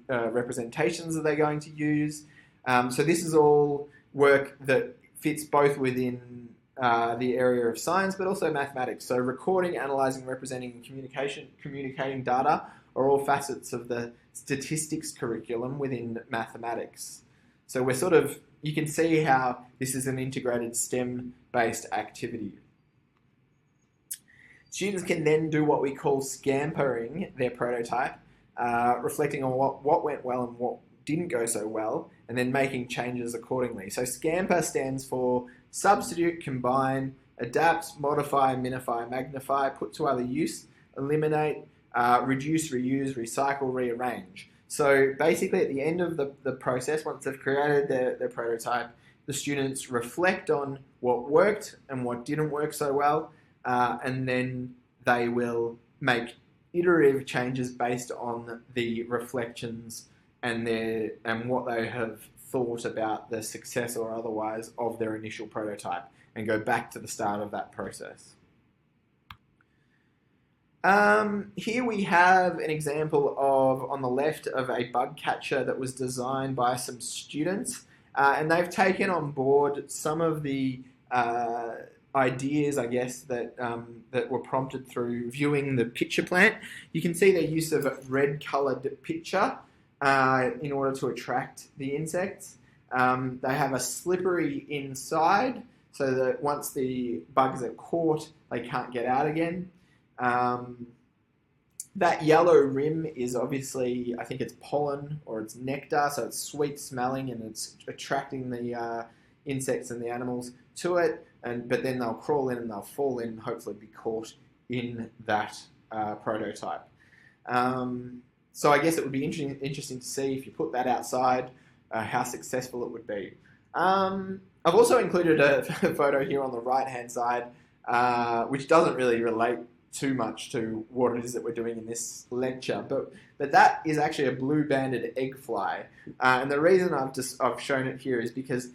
representations are they going to use? So this is all work that fits both within the area of science, but also mathematics. So recording, analyzing, representing, communicating data are all facets of the statistics curriculum within mathematics. So you can see how this is an integrated STEM-based activity. Students can then do what we call scampering their prototype, reflecting on what went well and what didn't go so well, and then making changes accordingly. So scamper stands for substitute, combine, adapt, modify, minify, magnify, put to other use, eliminate, reduce, reuse, recycle, rearrange. So basically at the end of the process, once they've created their prototype, the students reflect on what worked and what didn't work so well, and then they will make iterative changes based on the reflections and what they have thought about the success or otherwise of their initial prototype, and go back to the start of that process. Here we have an example on the left of a bug catcher that was designed by some students, and they've taken on board some of the ideas, I guess, that were prompted through viewing the pitcher plant. You can see their use of a red-coloured pitcher in order to attract the insects. They have a slippery inside so that once the bugs are caught, they can't get out again. That yellow rim is obviously, I think it's pollen or it's nectar, so it's sweet smelling and it's attracting the insects and the animals to it. But then they'll crawl in and they'll fall in and hopefully be caught in that prototype. So I guess it would be interesting to see if you put that outside, how successful it would be. I've also included a photo here on the right-hand side, which doesn't really relate too much to what it is that we're doing in this lecture, but that is actually a blue-banded egg fly. And the reason I've shown it here is because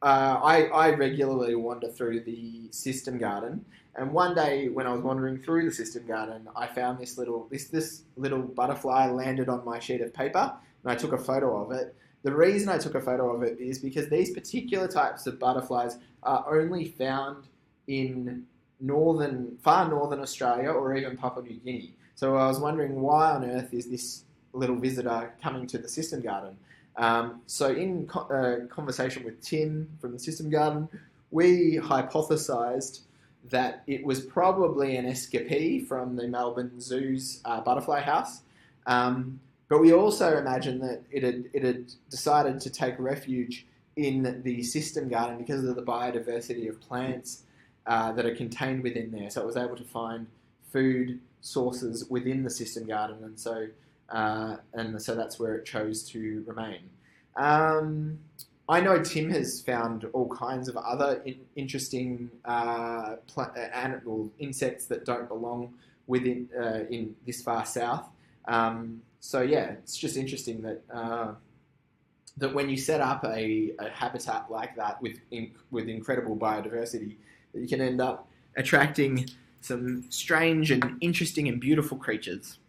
I regularly wander through the system garden, and one day when I was wandering through the system garden, I found this little butterfly landed on my sheet of paper, and I took a photo of it. The reason I took a photo of it is because these particular types of butterflies are only found in far northern Australia or even Papua New Guinea. So I was wondering, why on earth is this little visitor coming to the system garden? So in conversation with Tim from the system garden, we hypothesised that it was probably an escapee from the Melbourne Zoo's butterfly house. But we also imagined that it had decided to take refuge in the system garden because of the biodiversity of plants that are contained within there. So it was able to find food sources within the system garden, and so that's where it chose to remain. I know Tim has found all kinds of other interesting insects that don't belong within in this far south. So yeah, it's just interesting that that when you set up a habitat like that with incredible biodiversity, that you can end up attracting some strange and interesting and beautiful creatures.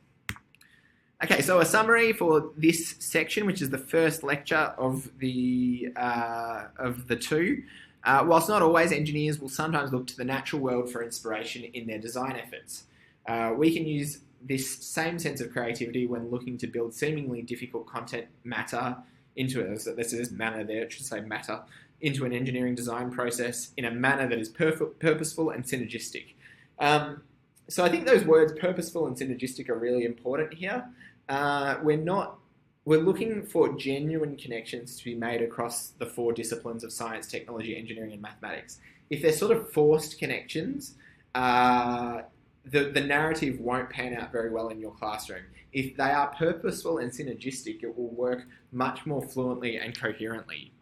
Okay, so a summary for this section, which is the first lecture of the two. Whilst not always, engineers will sometimes look to the natural world for inspiration in their design efforts. We can use this same sense of creativity when looking to build seemingly difficult content matter into it. So this is manner there, it should say matter, into an engineering design process in a manner that is purposeful and synergistic. So I think those words purposeful and synergistic are really important here. We're looking for genuine connections to be made across the four disciplines of science, technology, engineering, and mathematics. If they're sort of forced connections, the narrative won't pan out very well in your classroom. If they are purposeful and synergistic, it will work much more fluently and coherently.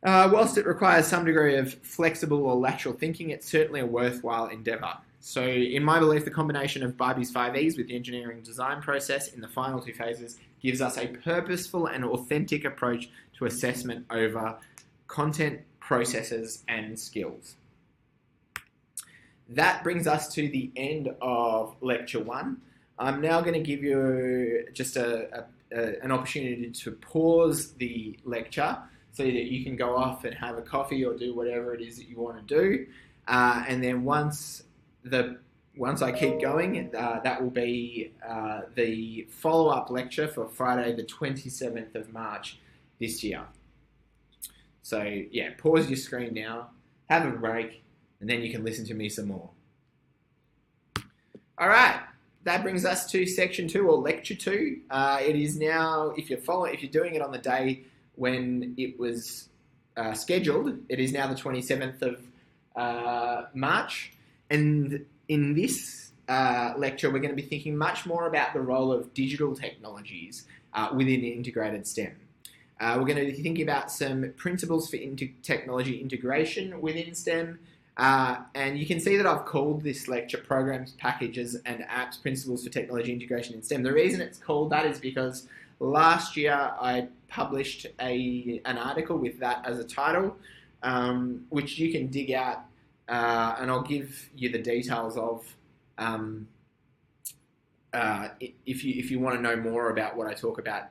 Whilst it requires some degree of flexible or lateral thinking, it's certainly a worthwhile endeavour. So in my belief, the combination of Bibey's 5Es with the engineering design process in the final 2 phases gives us a purposeful and authentic approach to assessment over content, processes, and skills. That brings us to the end of Lecture 1. I'm now going to give you just an opportunity to pause the lecture so that you can go off and have a coffee or do whatever it is that you want to do. And then once I keep going, that will be the follow-up lecture for Friday the 27th of March this year. So yeah, pause your screen now, have a break, and then you can listen to me some more. All right, that brings us to Section 2 or Lecture 2. It is now, if you're doing it on the day when it was scheduled, it is now the 27th of March. And in this lecture, we're going to be thinking much more about the role of digital technologies within integrated STEM. We're going to be thinking about some principles for technology integration within STEM. And you can see that I've called this lecture Programs, Packages and Apps, Principles for Technology Integration in STEM. The reason it's called that is because last year I published an article with that as a title, which you can dig out, and I'll give you the details of if you want to know more about what I talk about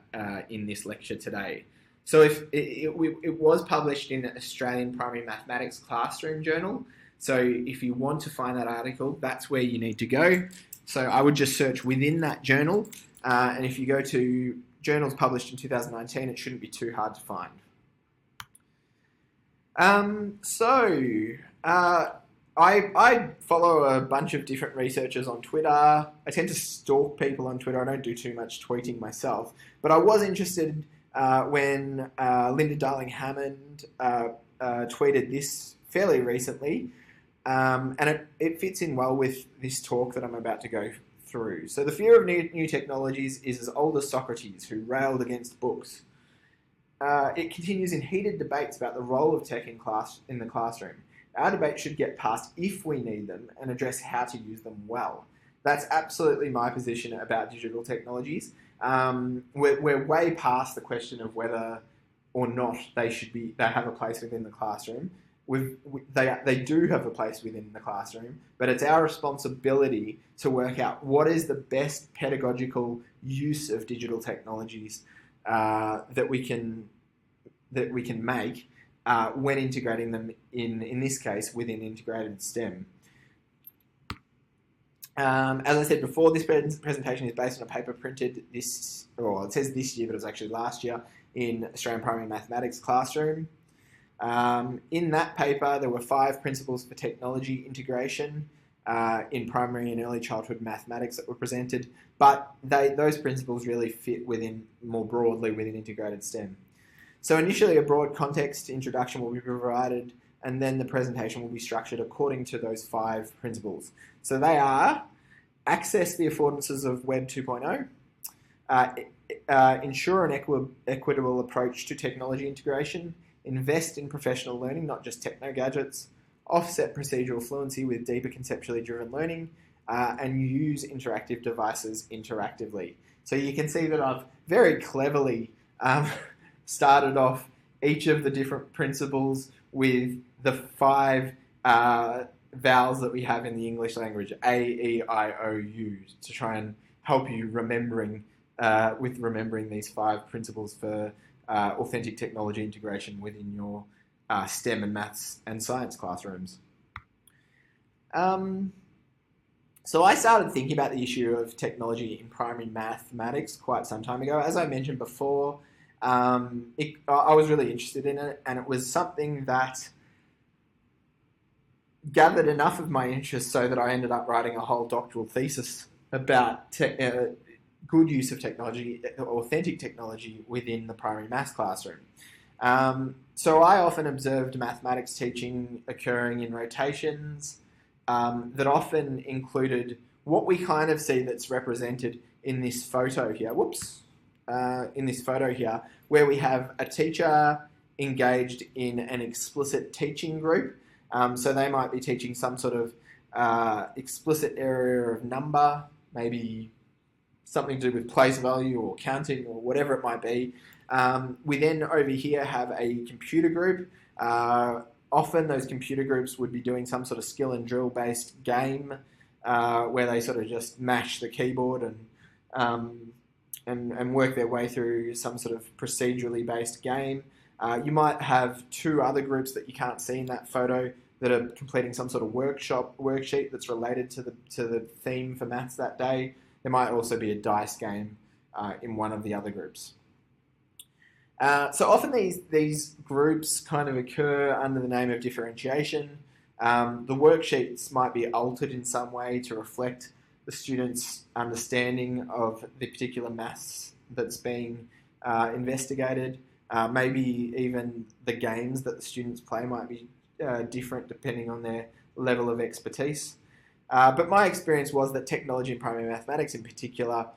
in this lecture today. So it was published in the Australian Primary Mathematics Classroom Journal. So if you want to find that article, that's where you need to go. So I would just search within that journal, and if you go to journals published in 2019, it shouldn't be too hard to find. I follow a bunch of different researchers on Twitter. I tend to stalk people on Twitter. I don't do too much tweeting myself. But I was interested when Linda Darling-Hammond tweeted this fairly recently. And it fits in well with this talk that I'm about to go through. So the fear of new technologies is as old as Socrates, who railed against books. It continues in heated debates about the role of tech in the classroom. Our debate should get past if we need them and address how to use them well. That's absolutely my position about digital technologies. We're way past the question of whether or not they have a place within the classroom. They do have a place within the classroom, but it's our responsibility to work out what is the best pedagogical use of digital technologies that we can make when integrating them in this case within integrated STEM. As I said before, this presentation is based on a paper printed it says this year, but it was actually last year in Australian Primary Mathematics Classroom. In that paper, there were 5 principles for technology integration in primary and early childhood mathematics that were presented, but those principles really fit more broadly within integrated STEM. So initially, a broad context introduction will be provided, and then the presentation will be structured according to those 5 principles. So they are: access the affordances of Web 2.0, ensure an equitable approach to technology integration, invest in professional learning, not just techno-gadgets, offset procedural fluency with deeper conceptually driven learning, and use interactive devices interactively. So you can see that I've very cleverly started off each of the different principles with the 5 vowels that we have in the English language, A, E, I, O, U, to try and help you remembering these 5 principles for authentic technology integration within your STEM and maths and science classrooms. So I started thinking about the issue of technology in primary mathematics quite some time ago. As I mentioned before, I was really interested in it, and it was something that gathered enough of my interest so that I ended up writing a whole doctoral thesis about good use of technology, authentic technology within the primary maths classroom. So I often observed mathematics teaching occurring in rotations, that often included what we kind of see that's represented in this photo here. In this photo here, where we have a teacher engaged in an explicit teaching group. So they might be teaching some sort of explicit area of number, maybe something to do with place value or counting or whatever it might be. We then over here have a computer group. Often those computer groups would be doing some sort of skill and drill based game where they sort of just mash the keyboard and work their way through some sort of procedurally based game. You might have two other groups that you can't see in that photo that are completing some sort of worksheet that's related to the theme for maths that day. There might also be a dice game in one of the other groups. So often these groups kind of occur under the name of differentiation. The worksheets might be altered in some way to reflect the student's understanding of the particular maths that's being investigated. Maybe even the games that the students play might be different depending on their level of expertise. But my experience was that technology and primary mathematics in particular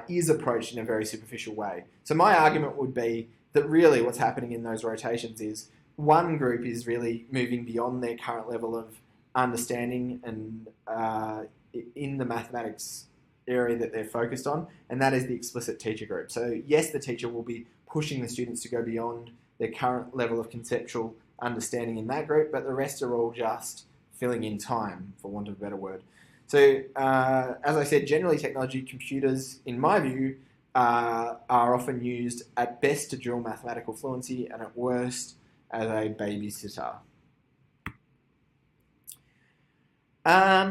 is approached in a very superficial way. So my argument would be that really what's happening in those rotations is one group is really moving beyond their current level of understanding and in the mathematics area that they're focused on, and that is the explicit teacher group. So yes, the teacher will be pushing the students to go beyond their current level of conceptual understanding in that group, but the rest are all just filling in time, for want of a better word. So, as I said, generally technology, computers, in my view, are often used at best to drill mathematical fluency and at worst as a babysitter.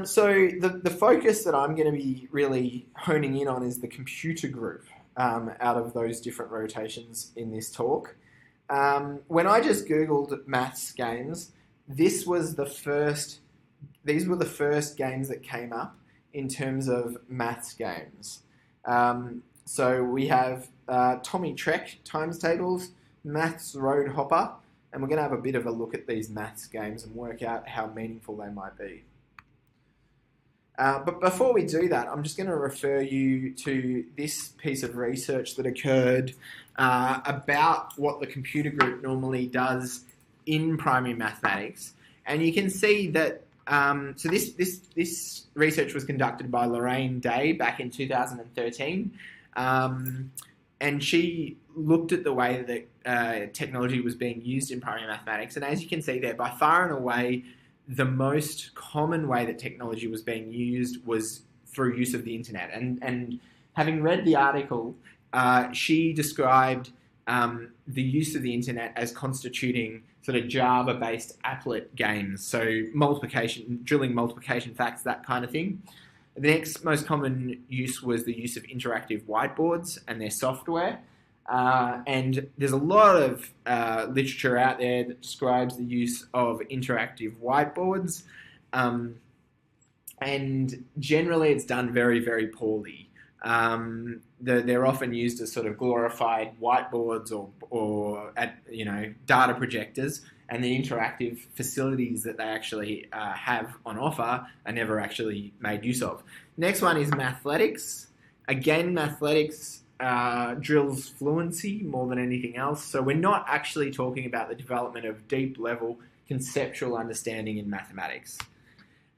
So the focus that I'm going to be really honing in on is the computer group out of those different rotations in this talk. When I just Googled maths games, these were the first games that came up in terms of maths games. So we have Tommy Trek times tables, Maths Road Hopper, and we're going to have a bit of a look at these maths games and work out how meaningful they might be. But before we do that, I'm just going to refer you to this piece of research that occurred about what the computer group normally does in primary mathematics. And you can see that, so this research was conducted by Lorraine Day back in 2013. And she looked at the way that technology was being used in primary mathematics. And as you can see there, by far and away, the most common way that technology was being used was through use of the internet. And having read the article, she described the use of the internet as constituting sort of Java-based applet games, so drilling multiplication facts, that kind of thing. The next most common use was the use of interactive whiteboards and their software. And there's a lot of literature out there that describes the use of interactive whiteboards. And generally it's done very, very poorly. They're often used as sort of glorified whiteboards or data projectors, and the interactive facilities that they actually have on offer are never actually made use of. Next one is mathletics. Again, mathletics drills fluency more than anything else. So we're not actually talking about the development of deep level conceptual understanding in mathematics.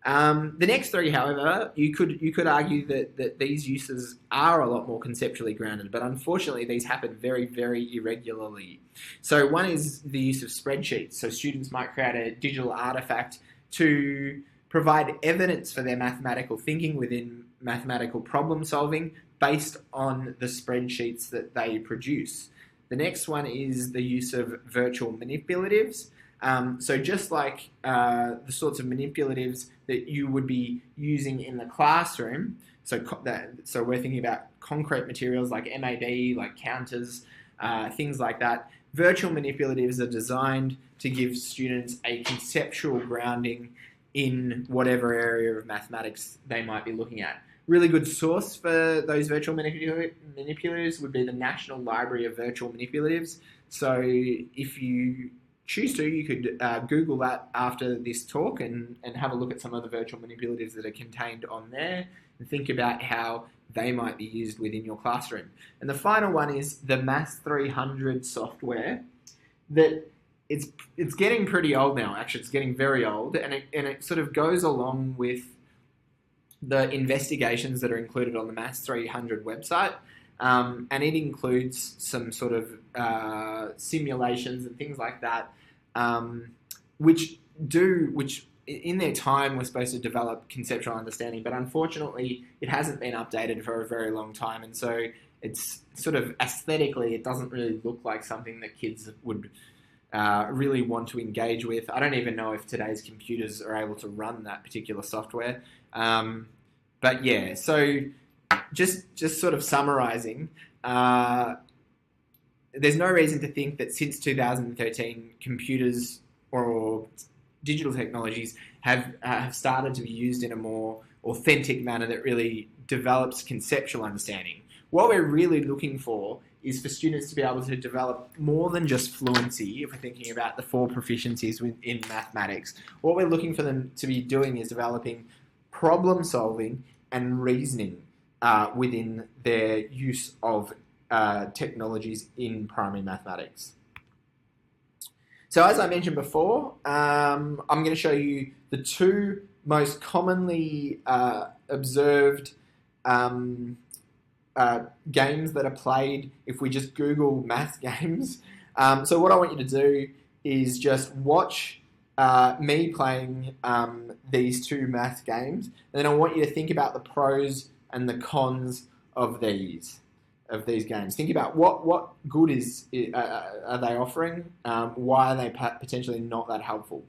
The next three, however, you could argue that these uses are a lot more conceptually grounded, but unfortunately these happen very, very irregularly. So one is the use of spreadsheets. So students might create a digital artifact to provide evidence for their mathematical thinking within mathematical problem solving based on the spreadsheets that they produce. The next one is the use of virtual manipulatives. So just like the sorts of manipulatives that you would be using in the classroom, so we're thinking about concrete materials like MAB, like counters, things like that. Virtual manipulatives are designed to give students a conceptual grounding in whatever area of mathematics they might be looking at. Really good source for those virtual manipulatives would be the National Library of Virtual Manipulatives. So if you choose to, you could Google that after this talk and have a look at some of the virtual manipulatives that are contained on there and think about how they might be used within your classroom. And the final one is the Maths 300 software that it's getting pretty old now. Actually, it's getting very old, and it sort of goes along with the investigations that are included on the Maths 300 website. And it includes some sort of simulations and things like that, which in their time were supposed to develop conceptual understanding, but unfortunately it hasn't been updated for a very long time, and so it's sort of aesthetically, it doesn't really look like something that kids would really want to engage with. I don't even know if today's computers are able to run that particular software. But yeah, so just sort of summarizing, there's no reason to think that since 2013, computers or digital technologies have started to be used in a more authentic manner that really develops conceptual understanding. What we're really looking for is for students to be able to develop more than just fluency, if we're thinking about the 4 proficiencies in mathematics. What we're looking for them to be doing is developing problem solving and reasoning within their use of technologies in primary mathematics. So as I mentioned before, I'm going to show you the 2 most commonly observed games that are played if we just Google math games. So what I want you to do is just watch me playing these 2 math games, and then I want you to think about the pros and the cons of these games. Think about what good are they offering? Why are they potentially not that helpful?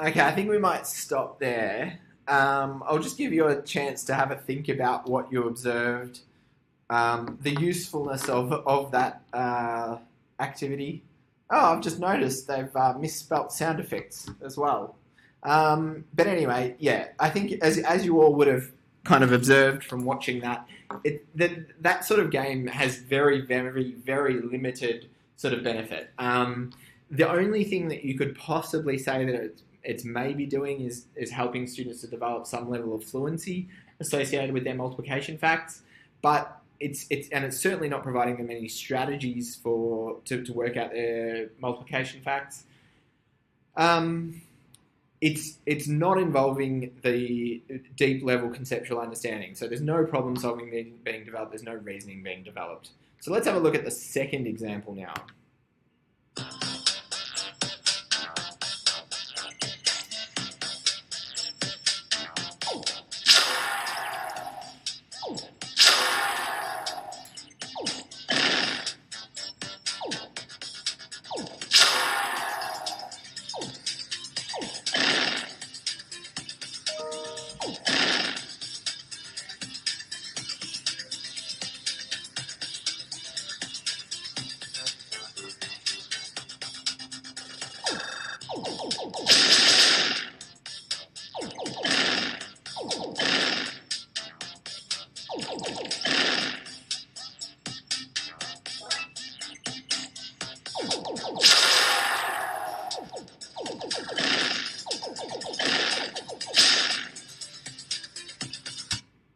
Okay, I think we might stop there. I'll just give you a chance to have a think about what you observed, the usefulness of that activity. Oh, I've just noticed they've misspelt sound effects as well. But anyway, yeah, I think as you all would have kind of observed from watching that, that sort of game has very, very, very limited sort of benefit. The only thing that you could possibly say that it's maybe doing is helping students to develop some level of fluency associated with their multiplication facts, but it's certainly not providing them any strategies to work out their multiplication facts. It's not involving the deep level conceptual understanding. So there's no problem solving being developed. There's no reasoning being developed. So let's have a look at the second example now.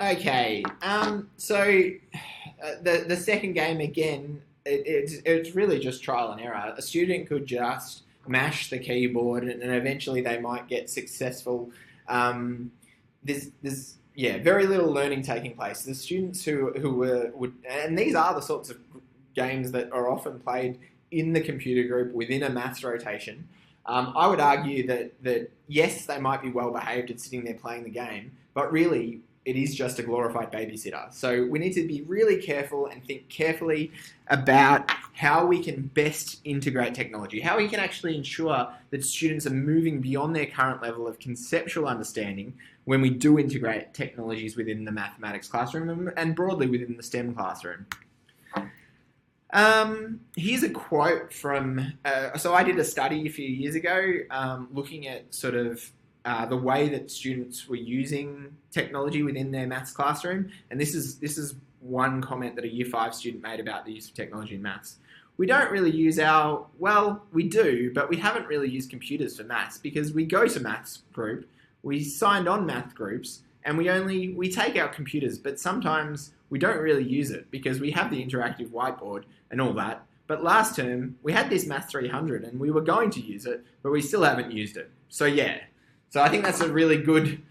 Okay. The second game again, it's really just trial and error. A student could just mash the keyboard, and eventually they might get successful. There's very little learning taking place. The students who would, and these are the sorts of games that are often played in the computer group within a maths rotation. I would argue that yes, they might be well behaved and sitting there playing the game, but really it is just a glorified babysitter. So we need to be really careful and think carefully about how we can best integrate technology, how we can actually ensure that students are moving beyond their current level of conceptual understanding when we do integrate technologies within the mathematics classroom and broadly within the STEM classroom. Here's a quote from, so I did a study a few years ago looking at sort of the way that students were using technology within their maths classroom. And this is one comment that a Year 5 student made about the use of technology in maths. We don't really use we do, but we haven't really used computers for maths because we go to maths group, we signed on math groups, and we take our computers, but sometimes we don't really use it because we have the interactive whiteboard and all that. But last term, we had this Math 300 and we were going to use it, but we still haven't used it. So yeah. So I think that's a really good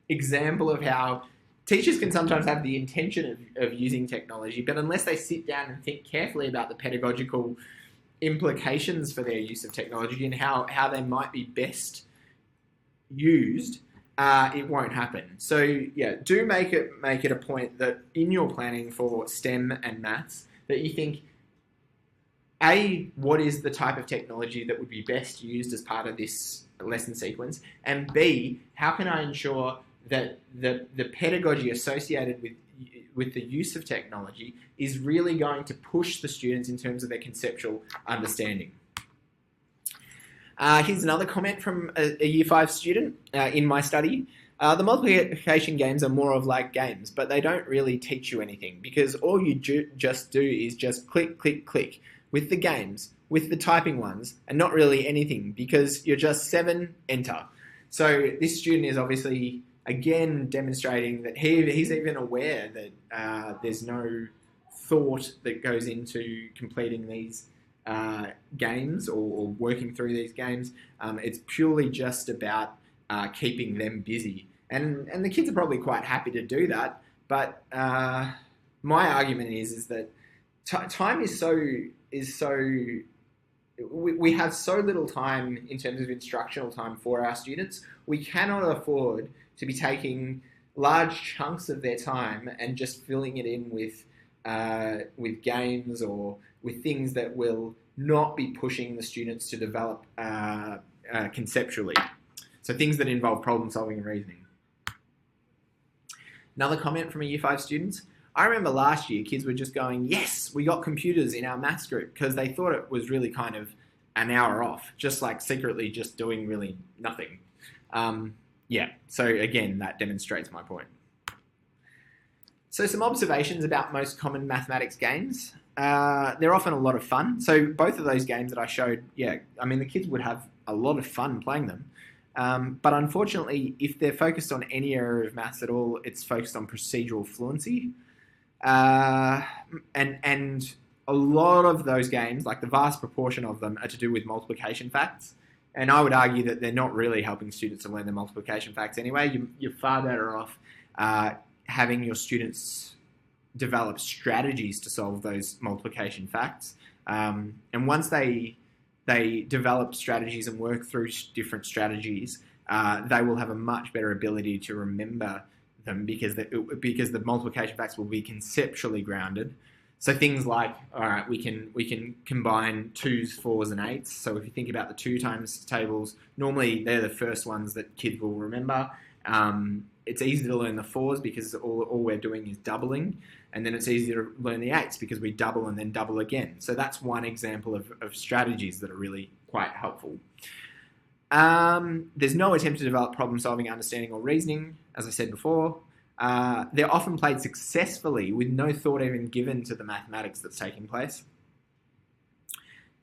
example of how teachers can sometimes have the intention of using technology, but unless they sit down and think carefully about the pedagogical implications for their use of technology and how they might be best used, it won't happen. So yeah, do make it a point that in your planning for STEM and maths that you think, A, what is the type of technology that would be best used as part of this lesson sequence, and B, how can I ensure that the pedagogy associated with the use of technology is really going to push the students in terms of their conceptual understanding. Here's another comment from a Year 5 student in my study. The multiplication games are more of like games, but they don't really teach you anything because all you just do is just click, click, click with the games, with the typing ones, and not really anything because you're just 7, enter. So this student is obviously, again, demonstrating that he's even aware that there's no thought that goes into completing these games or working through these games. It's purely just about keeping them busy. And the kids are probably quite happy to do that, but my argument is that time is so we have so little time in terms of instructional time for our students. We cannot afford to be taking large chunks of their time and just filling it in with games or with things that will not be pushing the students to develop conceptually. So things that involve problem solving and reasoning. Another comment from a Year 5 student. I remember last year kids were just going, yes, we got computers in our maths group because they thought it was really kind of an hour off, just like secretly just doing really nothing. So again, that demonstrates my point. So some observations about most common mathematics games. They're often a lot of fun. So both of those games that I showed, the kids would have a lot of fun playing them. But unfortunately, if they're focused on any area of maths at all, it's focused on procedural fluency. And a lot of those games, like the vast proportion of them, are to do with multiplication facts. And I would argue that they're not really helping students to learn the multiplication facts anyway. You're far better off having your students develop strategies to solve those multiplication facts. And once they develop strategies and work through different strategies, they will have a much better ability to remember them because the multiplication facts will be conceptually grounded. So things like, all right, we can combine 2s, 4s, and 8s. So if you think about the 2 times tables, normally they're the first ones that kids will remember. It's easy to learn the 4s because all we're doing is doubling. And then it's easy to learn the 8s because we double and then double again. So that's one example of strategies that are really quite helpful. There's no attempt to develop problem-solving, understanding, or reasoning, as I said before. They're often played successfully with no thought even given to the mathematics that's taking place.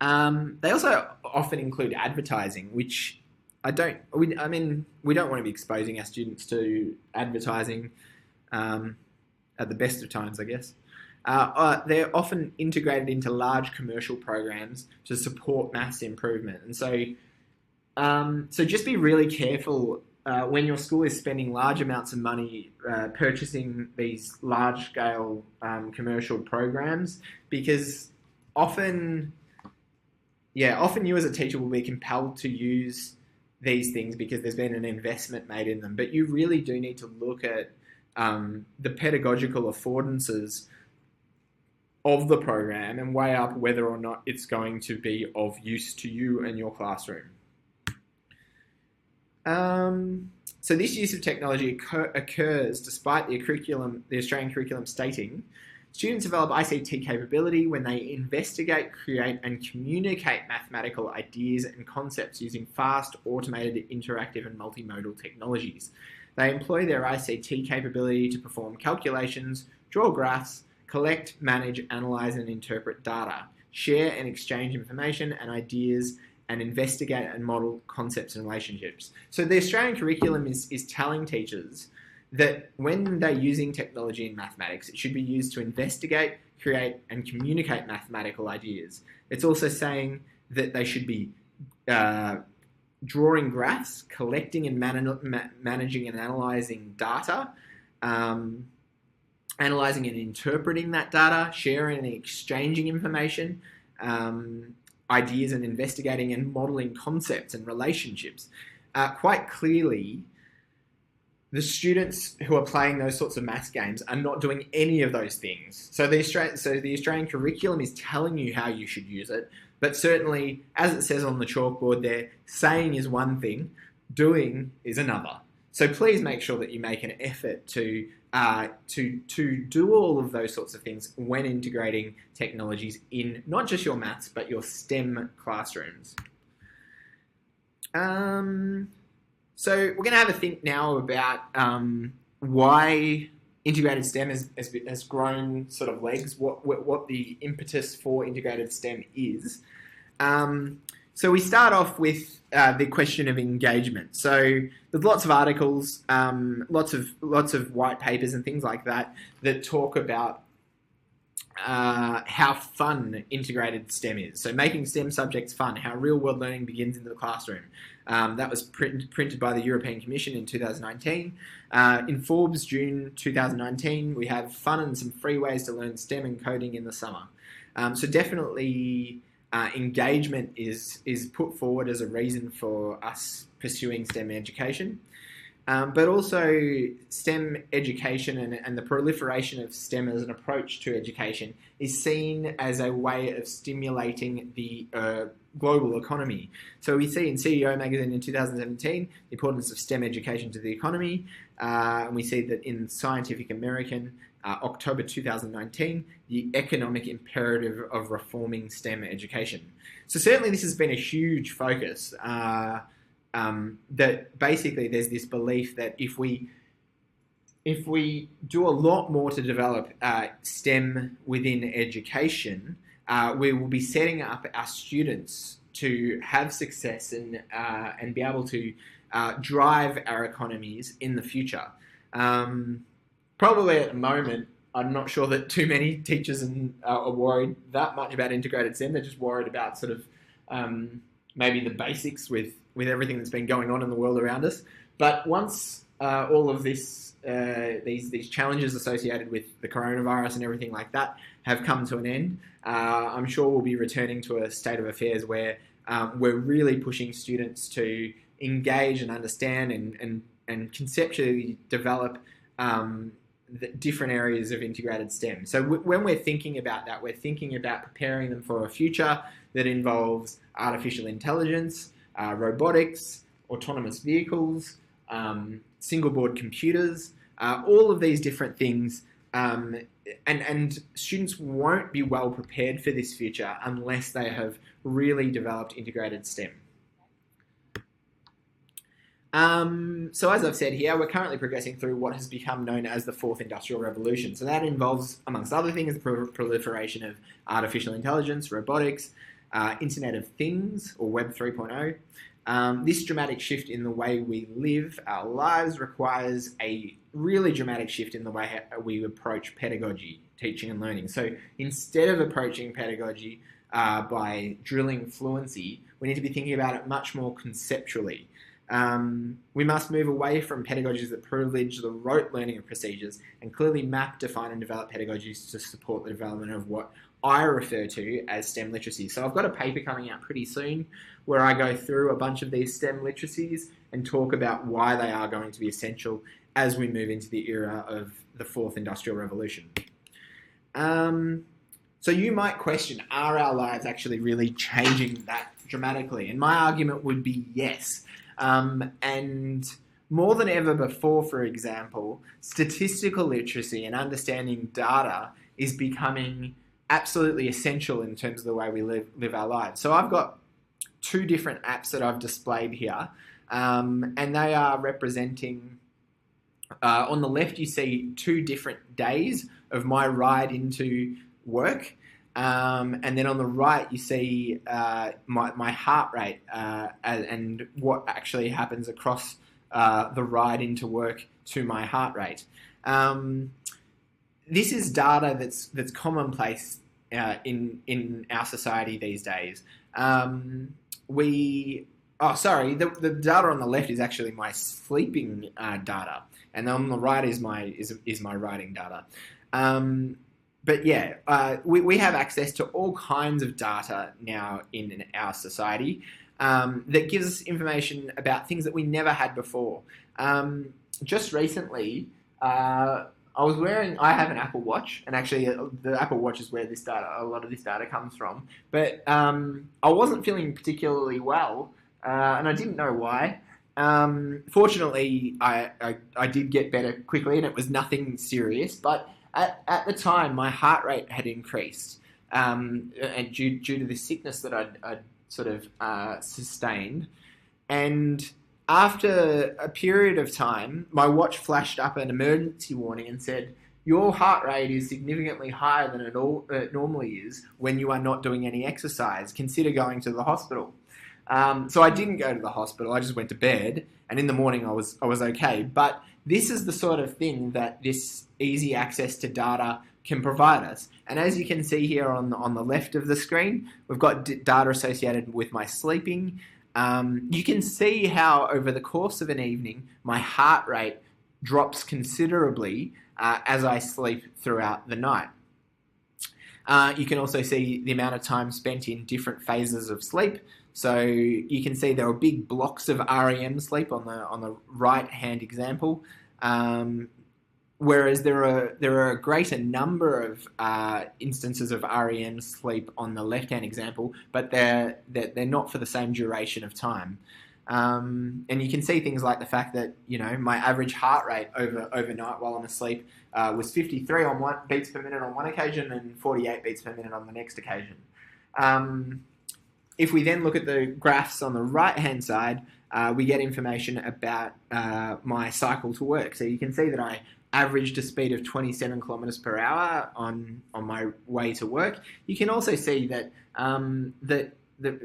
They also often include advertising, which we don't want to be exposing our students to advertising at the best of times, I guess. They're often integrated into large commercial programs to support maths improvement. And so just be really careful when your school is spending large amounts of money purchasing these large-scale commercial programs, because often you as a teacher will be compelled to use these things because there's been an investment made in them. But you really do need to look at the pedagogical affordances of the program and weigh up whether or not it's going to be of use to you and your classroom. So this use of technology occurs despite the Australian curriculum stating students develop ICT capability when they investigate, create and communicate mathematical ideas and concepts using fast, automated, interactive and multimodal technologies. They employ their ICT capability to perform calculations, draw graphs, collect, manage, analyse and interpret data, share and exchange information and ideas, and investigate and model concepts and relationships. So the Australian curriculum is telling teachers that when they're using technology in mathematics, it should be used to investigate, create and communicate mathematical ideas. It's also saying that they should be drawing graphs, collecting and managing and analysing data, analysing and interpreting that data, sharing and exchanging information, ideas and investigating and modelling concepts and relationships. Quite clearly, the students who are playing those sorts of maths games are not doing any of those things. So the Australian curriculum is telling you how you should use it, but certainly, as it says on the chalkboard there, saying is one thing, doing is another. So please make sure that you make an effort to do all of those sorts of things when integrating technologies in not just your maths, but your STEM classrooms. So we're going to have a think now about why integrated STEM has grown sort of legs, what the impetus for integrated STEM is. So we start off with the question of engagement. So there's lots of articles, lots of white papers and things like that talk about how fun integrated STEM is. So making STEM subjects fun, how real-world learning begins in the classroom. That was printed by the European Commission in 2019. In Forbes, June 2019, we have fun and some free ways to learn STEM and coding in the summer. So definitely engagement is put forward as a reason for us pursuing STEM education. But also STEM education and the proliferation of STEM as an approach to education is seen as a way of stimulating the global economy. So we see in CEO magazine in 2017 the importance of STEM education to the economy, and we see that in Scientific American, October 2019, the economic imperative of reforming STEM education. So certainly this has been a huge focus. That basically there's this belief that if we do a lot more to develop STEM within education, we will be setting up our students to have success and be able to drive our economies in the future. Probably at the moment, I'm not sure that too many teachers are worried that much about integrated STEM. They're just worried about sort of maybe the basics with everything that's been going on in the world around us. But once all of these challenges associated with the coronavirus and everything like that have come to an end, I'm sure we'll be returning to a state of affairs where we're really pushing students to engage and understand and conceptually develop the different areas of integrated STEM. So when we're thinking about that, we're thinking about preparing them for a future that involves artificial intelligence, robotics, autonomous vehicles, single board computers, all of these different things. And students won't be well prepared for this future unless they have really developed integrated STEM. So as I've said here, we're currently progressing through what has become known as the Fourth Industrial Revolution. So that involves, amongst other things, the proliferation of artificial intelligence, robotics, Internet of Things, or Web 3.0, This dramatic shift in the way we live our lives requires a really dramatic shift in the way we approach pedagogy, teaching and learning. So instead of approaching pedagogy by drilling fluency, we need to be thinking about it much more conceptually. We must move away from pedagogies that privilege the rote learning of procedures and clearly map, define and develop pedagogies to support the development of what I refer to as STEM literacy. So I've got a paper coming out pretty soon where I go through a bunch of these STEM literacies and talk about why they are going to be essential as we move into the era of the fourth industrial revolution. So you might question, are our lives actually really changing that dramatically? And my argument would be yes. And more than ever before, for example, statistical literacy and understanding data is becoming absolutely essential in terms of the way we live our lives. So I've got two different apps that I've displayed here, and they are representing, on the left you see 2 different days of my ride into work, and then on the right you see my heart rate and what actually happens across the ride into work to my heart rate. This is data that's commonplace in our society these days. The data on the left is actually my sleeping data, and on the right is my writing data. But yeah, we have access to all kinds of data now in our society that gives us information about things that we never had before. Just recently, I have an Apple Watch, and actually the Apple Watch is where a lot of this data comes from. But I wasn't feeling particularly well, and I didn't know why. Fortunately, I did get better quickly, and it was nothing serious. But at the time, my heart rate had increased, and due to the sickness that I'd sort of sustained. And after a period of time, my watch flashed up an emergency warning and said, your heart rate is significantly higher than it normally is when you are not doing any exercise. Consider going to the hospital. So I didn't go to the hospital. I just went to bed, and in the morning I was okay. But this is the sort of thing that this easy access to data can provide us. And as you can see here on the left of the screen, we've got data associated with my sleeping. You can see how over the course of an evening, my heart rate drops considerably as I sleep throughout the night. You can also see the amount of time spent in different phases of sleep. So you can see there are big blocks of REM sleep on the right-hand example, whereas there are a greater number of instances of REM sleep on the left-hand example, but they're not for the same duration of time. And you can see things like the fact that, my average heart rate overnight while I'm asleep was 53 beats per minute on one occasion and 48 beats per minute on the next occasion. If we then look at the graphs on the right-hand side, we get information about my cycle to work. So you can see that I averaged a speed of 27 kilometers per hour on my way to work. You can also see that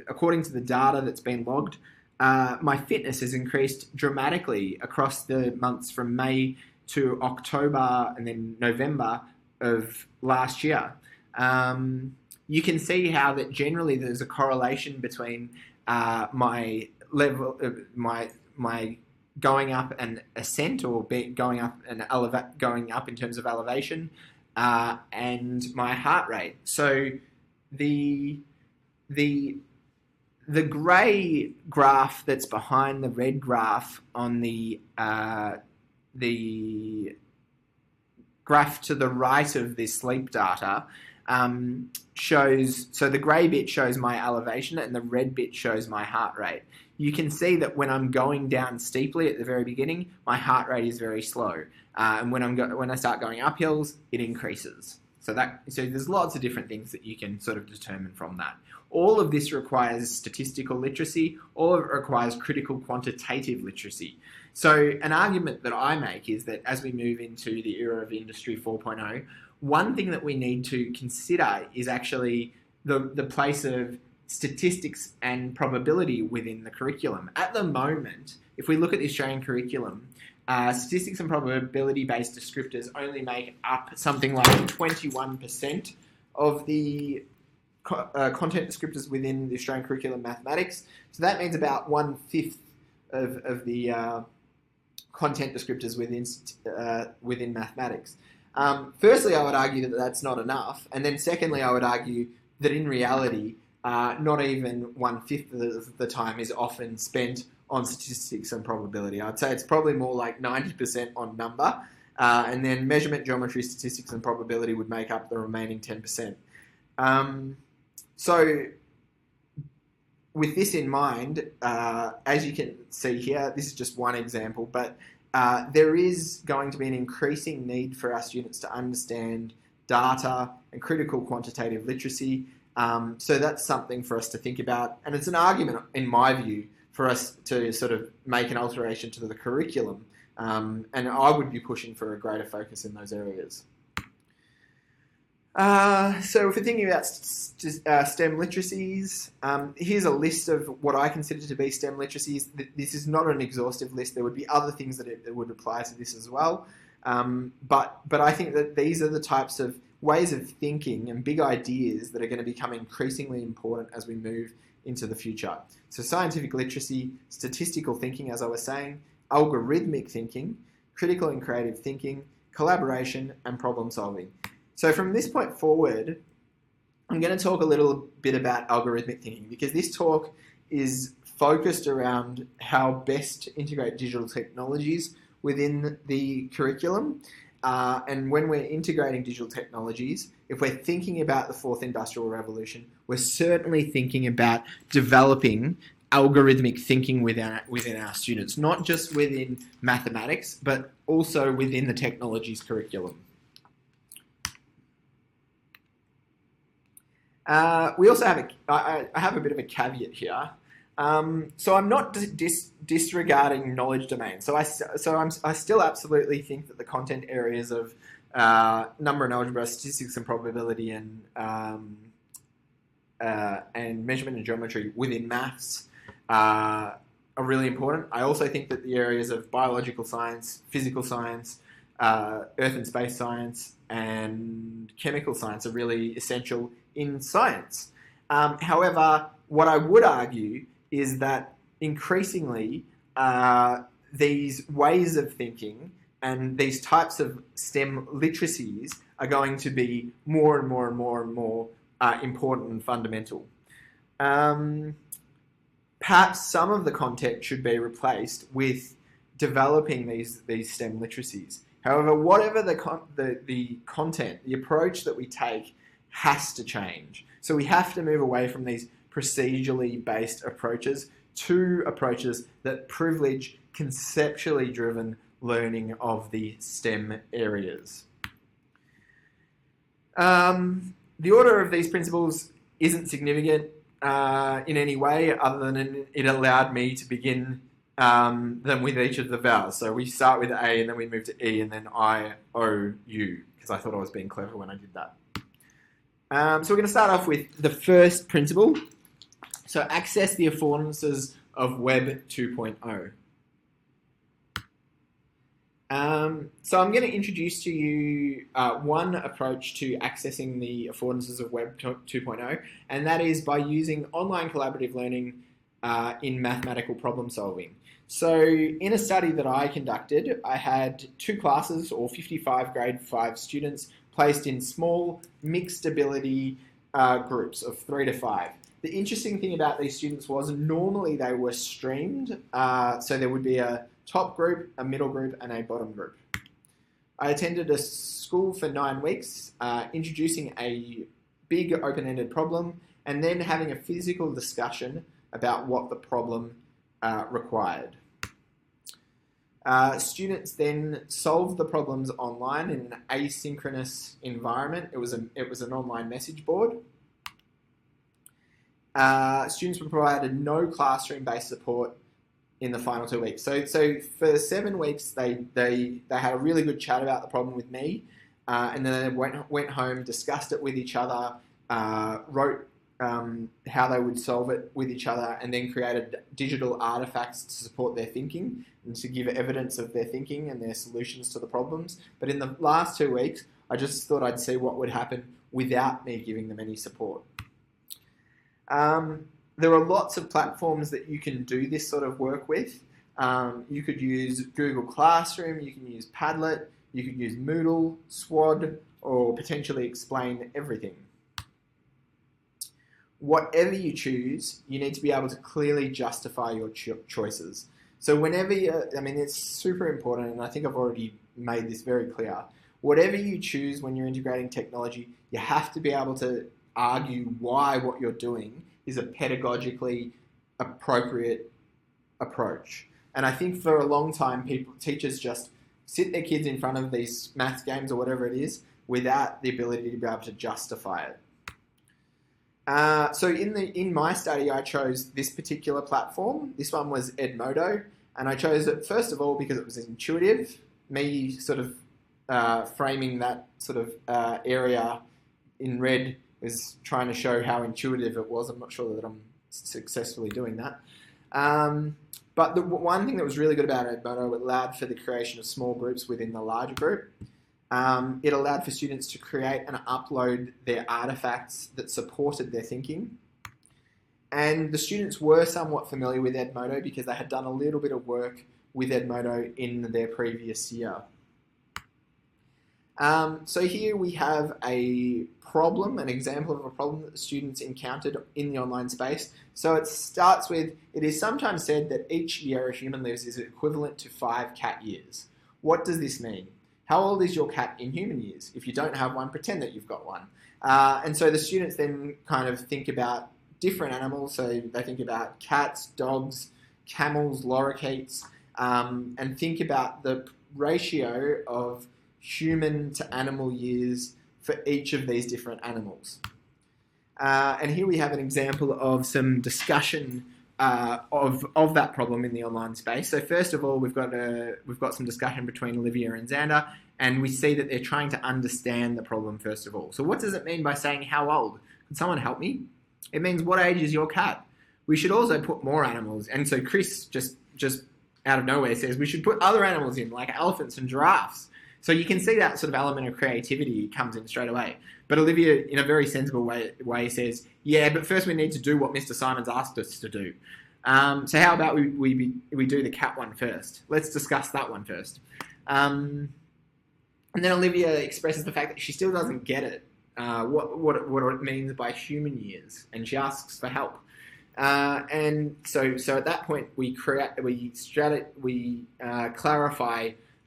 according to the data that's been logged, my fitness has increased dramatically across the months from May to October and then November of last year. You can see how that generally there's a correlation between my level, my going up an ascent or going up in terms of elevation, and my heart rate. So the grey graph that's behind the red graph on the graph to the right of this sleep data shows, so the grey bit shows my elevation and the red bit shows my heart rate. You can see that when I'm going down steeply at the very beginning, my heart rate is very slow, and when I start going up hills, it increases. So there's lots of different things that you can sort of determine from that. All of this requires statistical literacy. All of it requires critical quantitative literacy. So an argument that I make is that as we move into the era of Industry 4.0, one thing that we need to consider is actually the place of statistics and probability within the curriculum. At the moment, if we look at the Australian curriculum, statistics and probability-based descriptors only make up something like 21% of the content descriptors within the Australian curriculum mathematics. So that means about 1/5 of the content descriptors within mathematics. Firstly, I would argue that that's not enough, and then secondly, I would argue that in reality, not even 1/5 of the time is often spent on statistics and probability. I'd say it's probably more like 90% on number, and then measurement, geometry, statistics, and probability would make up the remaining 10%. So with this in mind, as you can see here, this is just one example, but there is going to be an increasing need for our students to understand data and critical quantitative literacy. So that's something for us to think about. And it's an argument, in my view, for us to sort of make an alteration to the curriculum. And I would be pushing for a greater focus in those areas. So if we're thinking about STEM literacies, here's a list of what I consider to be STEM literacies. This is not an exhaustive list. There would be other things that would apply to this as well. But I think that these are the types of ways of thinking and big ideas that are going to become increasingly important as we move into the future. So scientific literacy, statistical thinking, as I was saying, algorithmic thinking, critical and creative thinking, collaboration, and problem solving. So from this point forward, I'm going to talk a little bit about algorithmic thinking, because this talk is focused around how best to integrate digital technologies within the curriculum. And when we're integrating digital technologies, if we're thinking about the fourth industrial revolution, we're certainly thinking about developing algorithmic thinking within our students, not just within mathematics, but also within the technologies curriculum. We also have I have a bit of a caveat here. So I'm not disregarding knowledge domains. So I still absolutely think that the content areas of number and algebra, statistics and probability, and measurement and geometry within maths are really important. I also think that the areas of biological science, physical science, earth and space science, and chemical science are really essential in science. However, what I would argue is that increasingly these ways of thinking and these types of STEM literacies are going to be more and more and more and more important and fundamental. Perhaps some of the content should be replaced with developing these STEM literacies. However, whatever the content, the approach that we take has to change. So we have to move away from these procedurally based approaches to approaches that privilege conceptually driven learning of the STEM areas. The order of these principles isn't significant in any way, other than it allowed me to begin them with each of the vowels. So we start with A and then we move to E and then I, O, U, because I thought I was being clever when I did that. So we're going to start off with the first principle. So access the affordances of Web 2.0. So I'm going to introduce to you one approach to accessing the affordances of Web 2.0, and that is by using online collaborative learning in mathematical problem solving. So in a study that I conducted, I had 2 classes, or 55 grade 5 students, placed in small mixed ability groups of 3 to 5. The interesting thing about these students was normally they were streamed, so there would be a top group, a middle group, and a bottom group. I attended a school for 9 weeks, introducing a big open-ended problem, and then having a physical discussion about what the problem required. Students then solved the problems online in an asynchronous environment. It was an online message board. Students were provided no classroom-based support in the final 2 weeks. So for 7 weeks, they had a really good chat about the problem with me, and then they went home, discussed it with each other, wrote how they would solve it with each other, and then created digital artifacts to support their thinking and to give evidence of their thinking and their solutions to the problems. But in the last 2 weeks, I just thought I'd see what would happen without me giving them any support. There are lots of platforms that you can do this sort of work with. You could use Google Classroom, you can use Padlet, you could use Moodle, Swad, or potentially Explain Everything. Whatever you choose, you need to be able to clearly justify your choices. So whenever it's super important, and I think I've already made this very clear. Whatever you choose when you're integrating technology, you have to be able to argue why what you're doing is a pedagogically appropriate approach. And I think for a long time, teachers just sit their kids in front of these math games or whatever it is without the ability to be able to justify it. So in my study, I chose this particular platform. This one was Edmodo, and I chose it first of all because it was intuitive. Me sort of framing that sort of area in red was trying to show how intuitive it was. I'm not sure that I'm successfully doing that. But the one thing that was really good about Edmodo, it allowed for the creation of small groups within the larger group. It allowed for students to create and upload their artifacts that supported their thinking. And the students were somewhat familiar with Edmodo because they had done a little bit of work with Edmodo in their previous year. So here we have a problem, an example of a problem that the students encountered in the online space. So it starts with, it is sometimes said that each year a human lives is equivalent to 5 cat years. What does this mean? How old is your cat in human years? If you don't have one, pretend that you've got one. And so the students then kind of think about different animals. So they think about cats, dogs, camels, lorikeets, and think about the ratio of human to animal years for each of these different animals. And here we have an example of some discussion of that problem in the online space. So first of all, we've got some discussion between Olivia and Xander, and we see that they're trying to understand the problem first of all. So what does it mean by saying how old? Can someone help me? It means what age is your cat? We should also put more animals. And so Chris just out of nowhere says we should put other animals in, like elephants and giraffes. So you can see that sort of element of creativity comes in straight away. But Olivia, in a very sensible way says, yeah, but first we need to do what Mr. Simons asked us to do. So how about we do the cat one first? Let's discuss that one first. And then Olivia expresses the fact that she still doesn't get it, what it means by human years, and she asks for help. And so at that point we clarify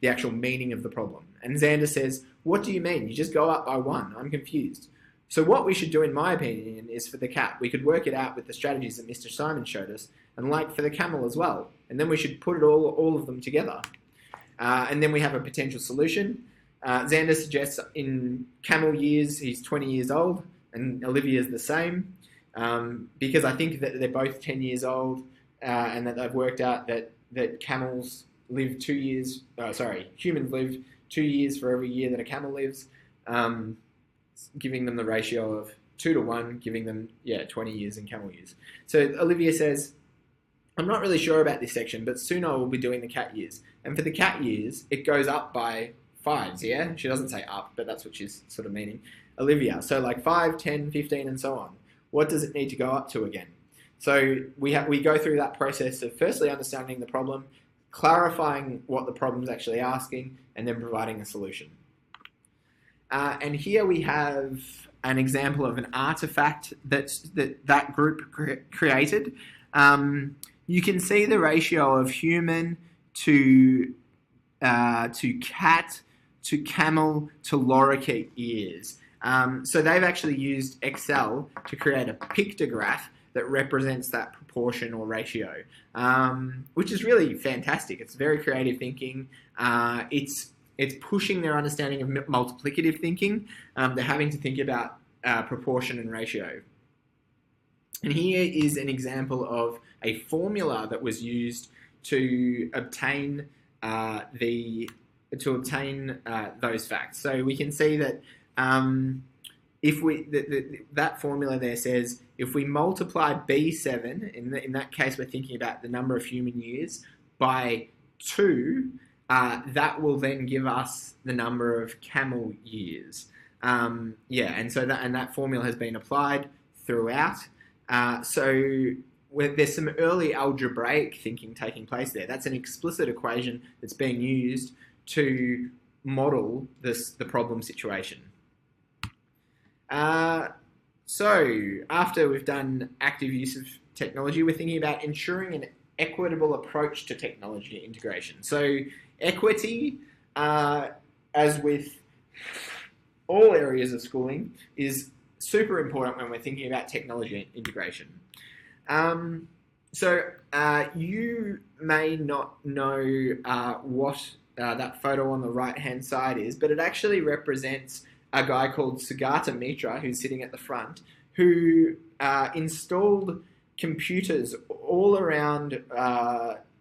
the actual meaning of the problem. And Xander says, what do you mean? You just go up by 1. I'm confused. So what we should do, in my opinion, is for the cat, we could work it out with the strategies that Mr. Simon showed us, and like for the camel as well. And then we should put it all of them together. And then we have a potential solution. Xander suggests in camel years, he's 20 years old, and Olivia's the same, because I think that they're both 10 years old, and that they've worked out that camels live 2 years, humans live 2 years for every year that a camel lives, giving them the ratio of 2 to 1, giving them, 20 years in camel years. So Olivia says, I'm not really sure about this section, but soon I will be doing the cat years. And for the cat years, it goes up by 5s, yeah? She doesn't say up, but that's what she's sort of meaning. Olivia, so like 5, 10, 15, and so on. What does it need to go up to again? So we go through that process of firstly understanding the problem, clarifying what the problem's actually asking, and then providing a solution. And here we have an example of an artifact that group created. You can see the ratio of human to cat to camel to lorikeet ears. So they've actually used Excel to create a pictograph that represents that proportion or ratio, which is really fantastic. It's very creative thinking. It's pushing their understanding of multiplicative thinking. They're having to think about proportion and ratio. And here is an example of a formula that was used to obtain those facts. So we can see that if we that formula there says if we multiply B7, in that case we're thinking about the number of human years, by 2, that will then give us the number of camel years. And so that formula has been applied throughout. So there's some early algebraic thinking taking place there. That's an explicit equation that's being used to model the problem situation. So after we've done active use of technology, we're thinking about ensuring an equitable approach to technology integration. So equity, as with all areas of schooling, is super important when we're thinking about technology integration. You may not know what that photo on the right-hand side is, but it actually represents a guy called Sugata Mitra, who's sitting at the front, who installed computers all around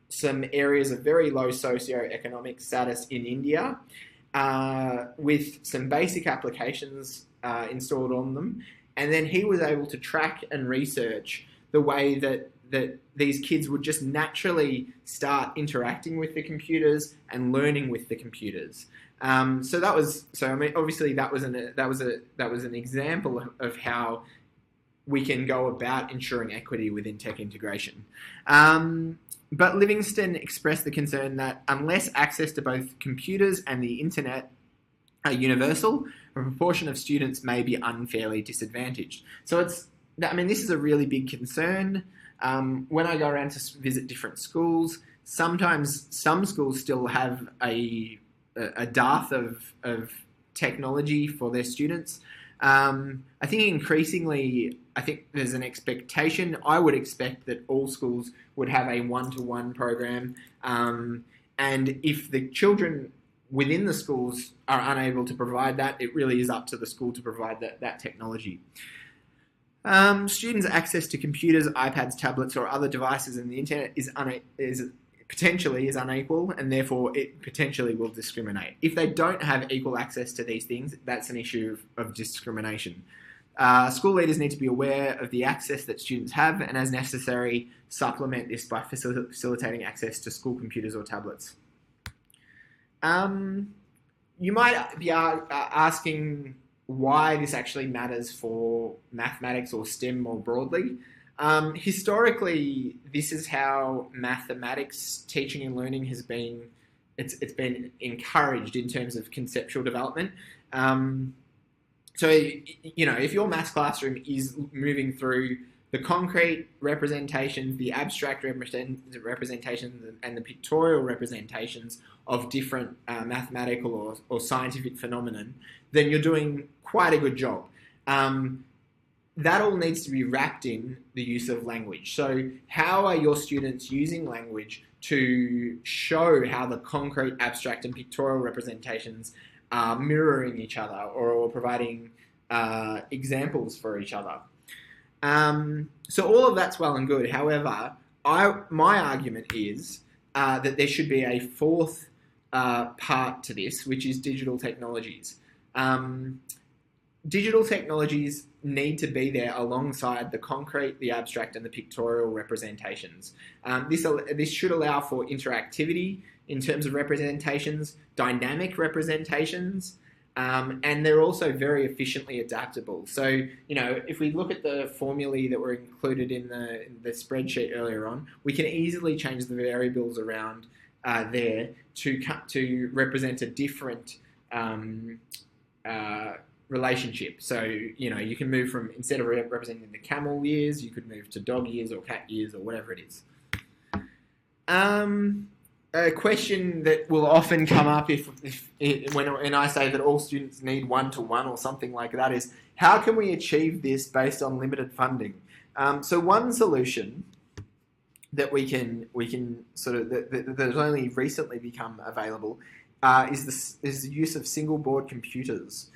some areas of very low socioeconomic status in India, with some basic applications installed on them. And then he was able to track and research the way that these kids would just naturally start interacting with the computers and learning with the computers. Obviously that was an example of how we can go about ensuring equity within tech integration. But Livingston expressed the concern that unless access to both computers and the internet are universal, a proportion of students may be unfairly disadvantaged. So this is a really big concern. When I go around to visit different schools, sometimes some schools still have a dearth of technology for their students. I think increasingly, there's an expectation. I would expect that all schools would have a one-to-one program. And if the children within the schools are unable to provide that, it really is up to the school to provide that technology. Students' access to computers, iPads, tablets, or other devices in the internet is potentially unequal, and therefore it potentially will discriminate. If they don't have equal access to these things, that's an issue of discrimination. School leaders need to be aware of the access that students have, and as necessary, supplement this by facilitating access to school computers or tablets. You might be asking why this actually matters for mathematics or STEM more broadly. Historically, this is how mathematics teaching and learning has been. It's been encouraged in terms of conceptual development. If your maths classroom is moving through the concrete representations, the abstract representations, and the pictorial representations of different mathematical or scientific phenomenon, then you're doing quite a good job. That all needs to be wrapped in the use of language. So how are your students using language to show how the concrete, abstract, and pictorial representations are mirroring each other or providing examples for each other? So all of that's well and good. However, my argument is that there should be a fourth part to this, which is digital technologies. Digital technologies need to be there alongside the concrete, the abstract, and the pictorial representations. This should allow for interactivity in terms of representations, dynamic representations, and they're also very efficiently adaptable. So, if we look at the formulae that were included in the spreadsheet earlier on, we can easily change the variables around there to represent a different relationship. So, you can move from, instead of representing the camel years, you could move to dog years or cat years or whatever it is. A question that will often come up when I say that all students need one-to-one or something like that is, how can we achieve this based on limited funding? So one solution that we can sort of that has only recently become available is the use of single board computers.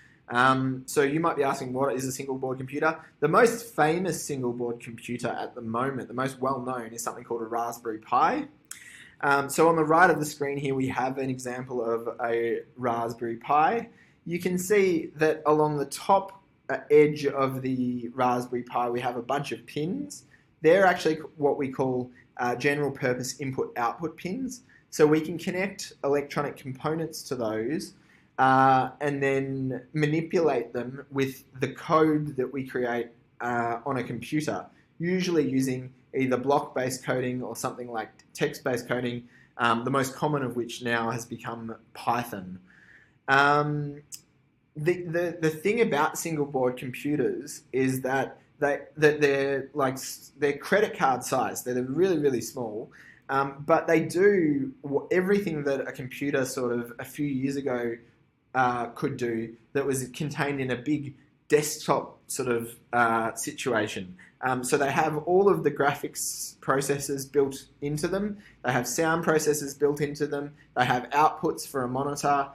So you might be asking, what is a single board computer? The most famous single board computer at the moment, the most well known, is something called a Raspberry Pi. So on the right of the screen here, we have an example of a Raspberry Pi. You can see that along the top edge of the Raspberry Pi, we have a bunch of pins. They're actually what we call general purpose input-output pins. So we can connect electronic components to those and then manipulate them with the code that we create on a computer, usually using either block-based coding or something like text-based coding, the most common of which now has become Python. The thing about single board computers is that they're credit card size. They're really, really small, but they do everything that a computer sort of a few years ago could do that was contained in a big desktop sort of situation. So they have all of the graphics processors built into them. They have sound processors built into them. They have outputs for a monitor,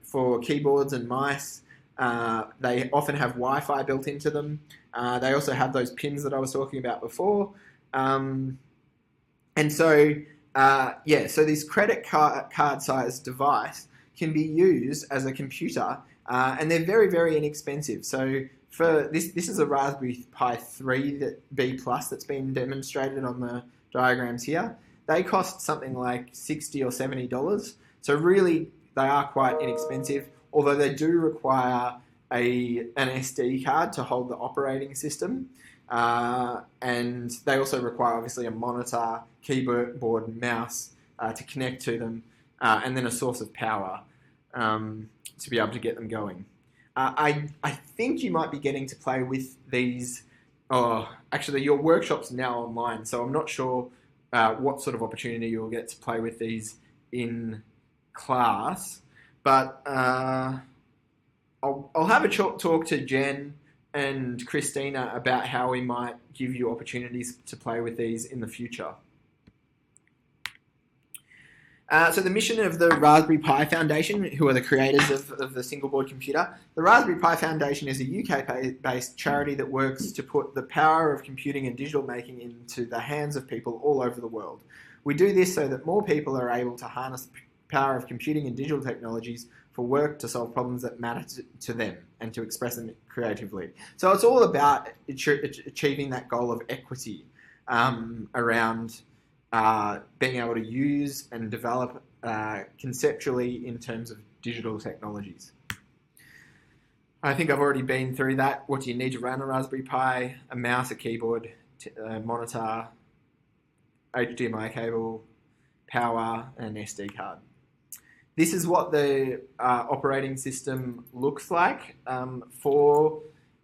for keyboards and mice. They often have Wi-Fi built into them. They also have those pins that I was talking about before. So this credit card size device can be used as a computer, and they're very, very inexpensive. So for this is a Raspberry Pi 3 B Plus that's been demonstrated on the diagrams here. They cost something like $60 or $70. So really, they are quite inexpensive, although they do require an SD card to hold the operating system. And they also require, obviously, a monitor, keyboard, and mouse to connect to them, and then a source of power to be able to get them going. I think you might be getting to play with these. Oh, actually, your workshop's now online, so I'm not sure what sort of opportunity you'll get to play with these in class. But I'll have a talk to Jen and Christina about how we might give you opportunities to play with these in the future. So the mission of the Raspberry Pi Foundation, who are the creators of the single board computer, the Raspberry Pi Foundation is a UK-based charity that works to put the power of computing and digital making into the hands of people all over the world. We do this so that more people are able to harness the power of computing and digital technologies for work to solve problems that matter to them and to express them creatively. So it's all about achieving that goal of equity around being able to use and develop conceptually in terms of digital technologies. I think I've already been through that. What do you need to run a Raspberry Pi? A mouse, a keyboard, a monitor, HDMI cable, power, and an SD card. This is what the operating system looks like for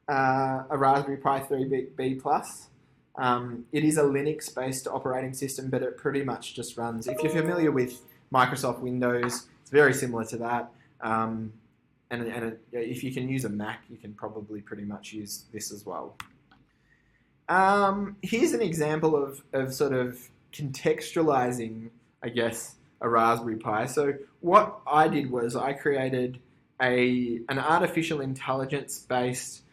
a Raspberry Pi 3 B Plus. It is a Linux-based operating system, but it pretty much just runs. If you're familiar with Microsoft Windows, it's very similar to that. If you can use a Mac, you can probably pretty much use this as well. Here's an example of sort of contextualizing, I guess, a Raspberry Pi. So what I did was I created an artificial intelligence-based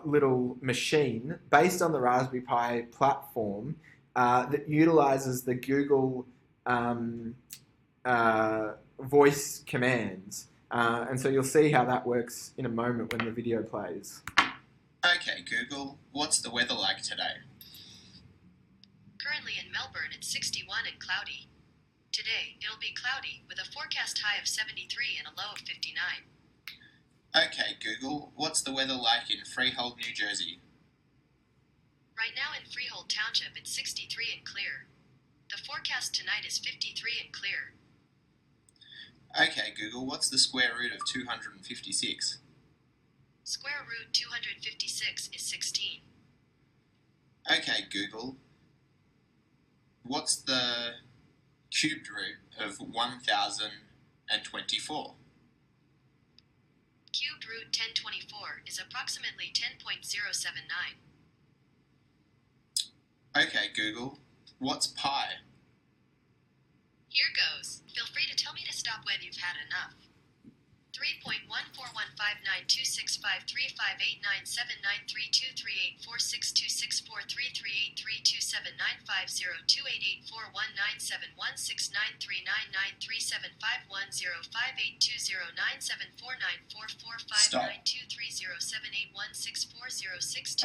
little machine based on the Raspberry Pi platform that utilizes the Google voice commands. And so you'll see how that works in a moment when the video plays. Okay, Google, what's the weather like today? Currently in Melbourne, it's 61 and cloudy. Today, it'll be cloudy with a forecast high of 73 and a low of 59. Okay, Google, what's the weather like in Freehold, New Jersey? Right now in Freehold Township, it's 63 and clear. The forecast tonight is 53 and clear. Okay, Google, what's the square root of 256? Square root 256 is 16. Okay, Google, what's the cubed root of 1024? Cubed root 1024 is approximately 10.079. Okay, Google, what's pi? Here goes. Feel free to tell me to stop when you've had enough.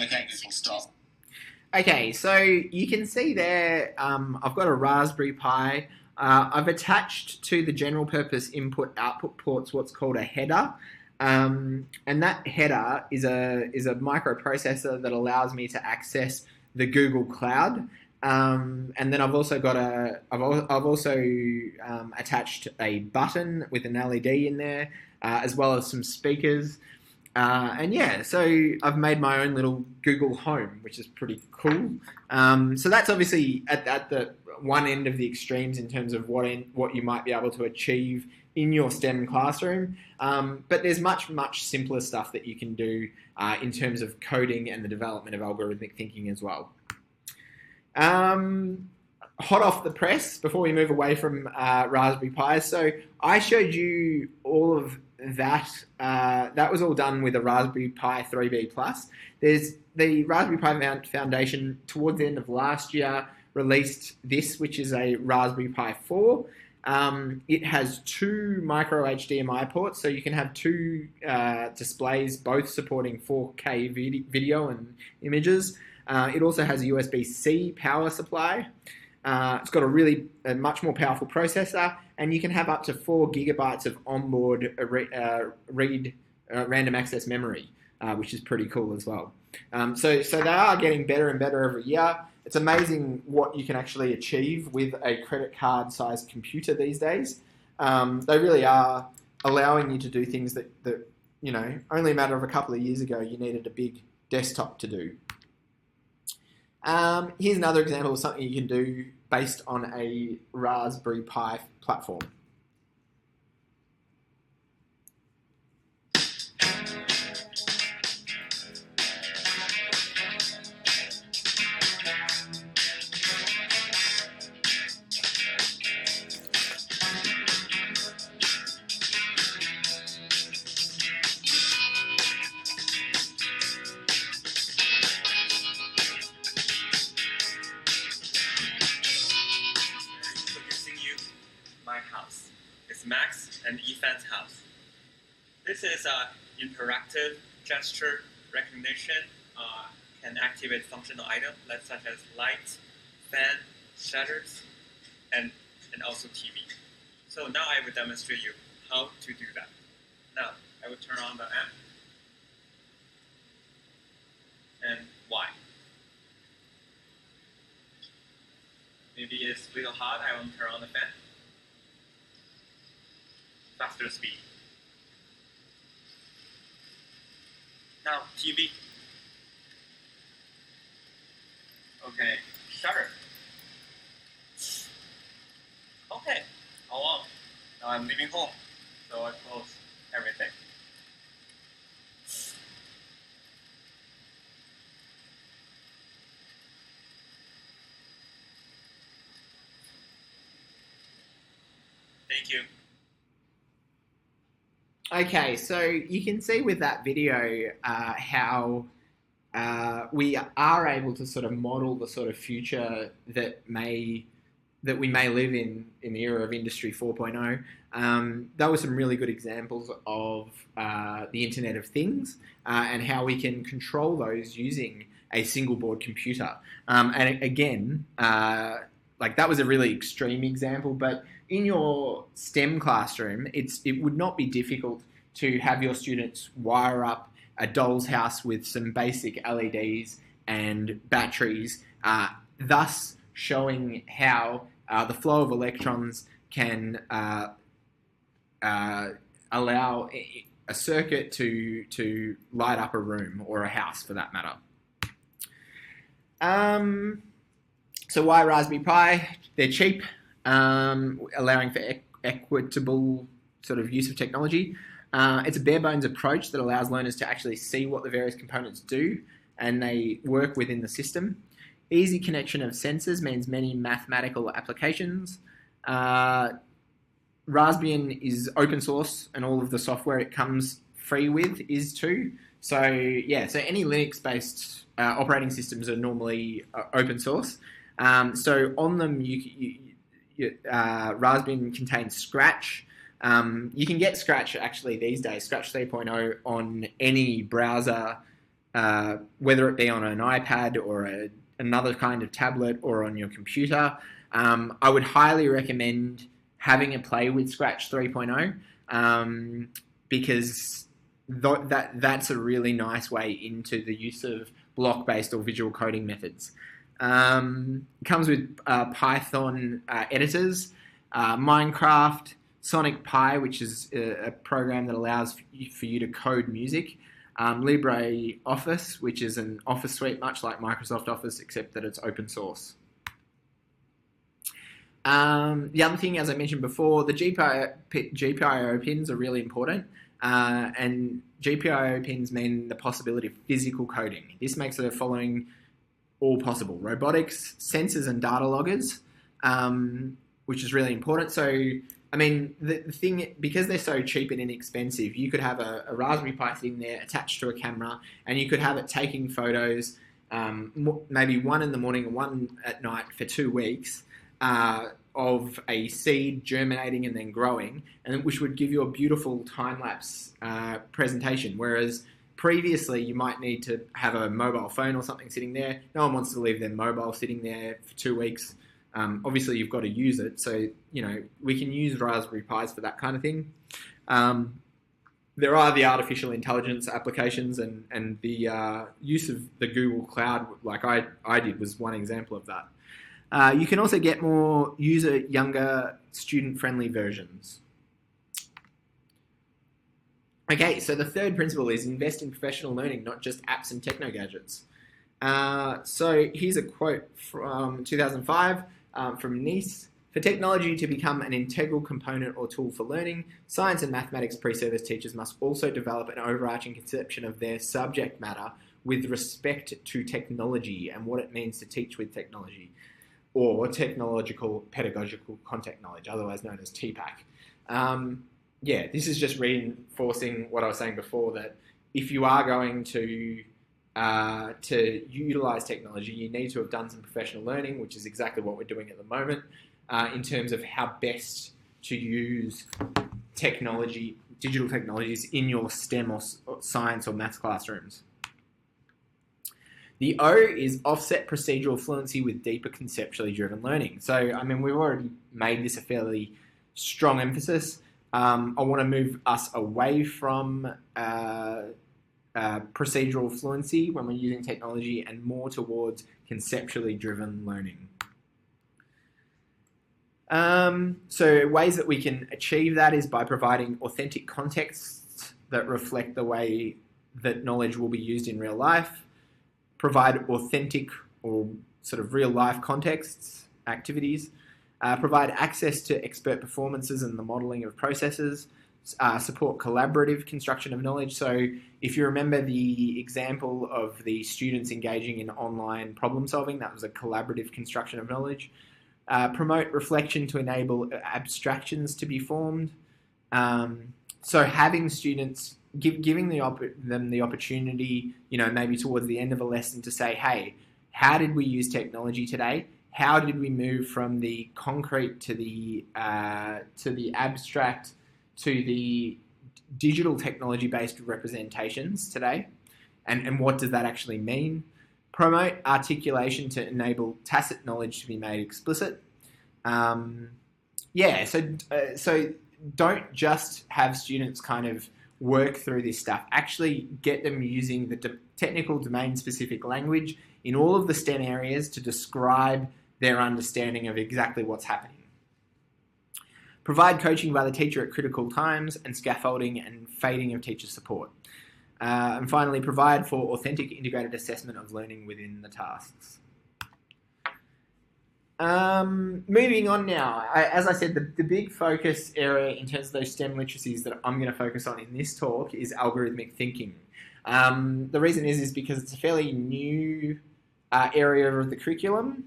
Okay, Google, stop. Okay, so you can see there, I've got a Raspberry Pi. I've attached to the general purpose input-output ports what's called a header. And that header is a microprocessor that allows me to access the Google Cloud. And then I've also got attached a button with an LED in there, as well as some speakers. And yeah, so I've made my own little Google Home, which is pretty cool. So that's obviously at the one end of the extremes in terms of what you might be able to achieve in your STEM classroom. But there's much simpler stuff that you can do in terms of coding and the development of algorithmic thinking as well. Hot off the press, before we move away from Raspberry Pis, so I showed you all of that. That was all done with a Raspberry Pi 3B+. There's the Raspberry Pi Foundation towards the end of last year released this, which is a Raspberry Pi 4. It has 2 micro HDMI ports, so you can have 2 displays, both supporting 4K video and images. It also has a USB-C power supply. It's got a much more powerful processor, and you can have up to 4 gigabytes of onboard random access memory, which is pretty cool as well. So they are getting better and better every year. It's amazing what you can actually achieve with a credit card sized computer these days. They really are allowing you to do things that only a matter of a couple of years ago you needed a big desktop to do. Here's another example of something you can do based on a Raspberry Pi platform. Max and Ethan's house. This is interactive gesture recognition. Can activate functional items such as lights, fan, shutters, and also TV. So now I will demonstrate you how to do that. Now I will turn on the amp. And why? Maybe it's a little hot. I want to turn on the fan. Faster speed. Now TV. Okay, shutter. Okay, all on. Now I'm leaving home, so I close everything. Thank you. Okay, so you can see with that video how we are able to sort of model the sort of future that we may live in the era of Industry 4.0. That was some really good examples of the Internet of Things and how we can control those using a single board computer. And again, like that was a really extreme example, but in your STEM classroom, it would not be difficult to have your students wire up a doll's house with some basic LEDs and batteries, thus showing how the flow of electrons can allow a circuit to light up a room or a house for that matter. So why Raspberry Pi? They're cheap, allowing for equitable sort of use of technology. It's a bare bones approach that allows learners to actually see what the various components do and they work within the system. Easy connection of sensors means many mathematical applications. Raspbian is open source, and all of the software it comes free with is too. So any Linux-based operating systems are normally open source. So on them, Raspbian contains Scratch. You can get Scratch actually these days, Scratch 3.0 on any browser, whether it be on an iPad or another kind of tablet or on your computer. I would highly recommend having a play with Scratch 3.0 because that's a really nice way into the use of block-based or visual coding methods. It comes with Python editors, Minecraft, Sonic Pi, which is a program that allows for you to code music, LibreOffice, which is an office suite much like Microsoft Office, except that it's open source. The other thing, as I mentioned before, the GPIO pins are really important, and GPIO pins mean the possibility of physical coding. This makes the following all possible: robotics, sensors and data loggers, which is really important. So, I mean, the thing, because they're so cheap and inexpensive, you could have a Raspberry Pi sitting there attached to a camera, and you could have it taking photos, maybe one in the morning and one at night for 2 weeks, of a seed germinating and then growing, and which would give you a beautiful time-lapse presentation. Whereas previously, you might need to have a mobile phone or something sitting there. No one wants to leave their mobile sitting there for 2 weeks. Obviously, you've got to use it. So, we can use Raspberry Pis for that kind of thing. There are the artificial intelligence applications, and the use of the Google Cloud, like I did, was one example of that. You can also get more younger, student-friendly versions. Okay, so the third principle is invest in professional learning, not just apps and techno gadgets. So here's a quote from 2005 from Nice. For technology to become an integral component or tool for learning, science and mathematics pre-service teachers must also develop an overarching conception of their subject matter with respect to technology and what it means to teach with technology, or technological pedagogical content knowledge, otherwise known as TPAC. This is just reinforcing what I was saying before, that if you are going to utilize technology, you need to have done some professional learning, which is exactly what we're doing at the moment, in terms of how best to use technology, digital technologies in your STEM or science or maths classrooms. The O is offset procedural fluency with deeper conceptually driven learning. So, I mean, we've already made this a fairly strong emphasis. I want to move us away from procedural fluency when we're using technology and more towards conceptually driven learning. So ways that we can achieve that is by providing authentic contexts that reflect the way that knowledge will be used in real life, provide authentic or sort of real life contexts, activities, provide access to expert performances and the modelling of processes, support collaborative construction of knowledge. So if you remember the example of the students engaging in online problem solving, that was a collaborative construction of knowledge. Promote reflection to enable abstractions to be formed. So having students, giving them the opportunity, maybe towards the end of a lesson to say, hey, how did we use technology today? How did we move from the concrete to the abstract to the digital technology-based representations today? And what does that actually mean? Promote articulation to enable tacit knowledge to be made explicit. So don't just have students kind of work through this stuff. Actually get them using the technical domain-specific language in all of the STEM areas to describe their understanding of exactly what's happening. Provide coaching by the teacher at critical times and scaffolding and fading of teacher support. And finally, provide for authentic integrated assessment of learning within the tasks. Moving on now, as I said, the big focus area in terms of those STEM literacies that I'm going to focus on in this talk is algorithmic thinking. The reason is because it's a fairly new area of the curriculum.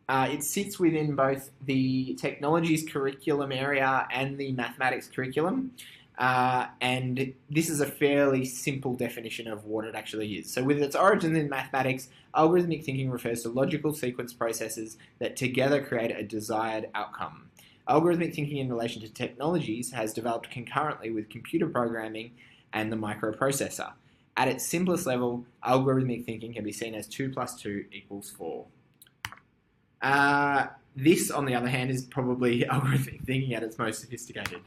It sits within both the technologies curriculum area and the mathematics curriculum. And this is a fairly simple definition of what it actually is. So with its origins in mathematics, algorithmic thinking refers to logical sequence processes that together create a desired outcome. Algorithmic thinking in relation to technologies has developed concurrently with computer programming and the microprocessor. At its simplest level, algorithmic thinking can be seen as 2 + 2 = 4. This, on the other hand, is probably algorithmic thinking at its most sophisticated.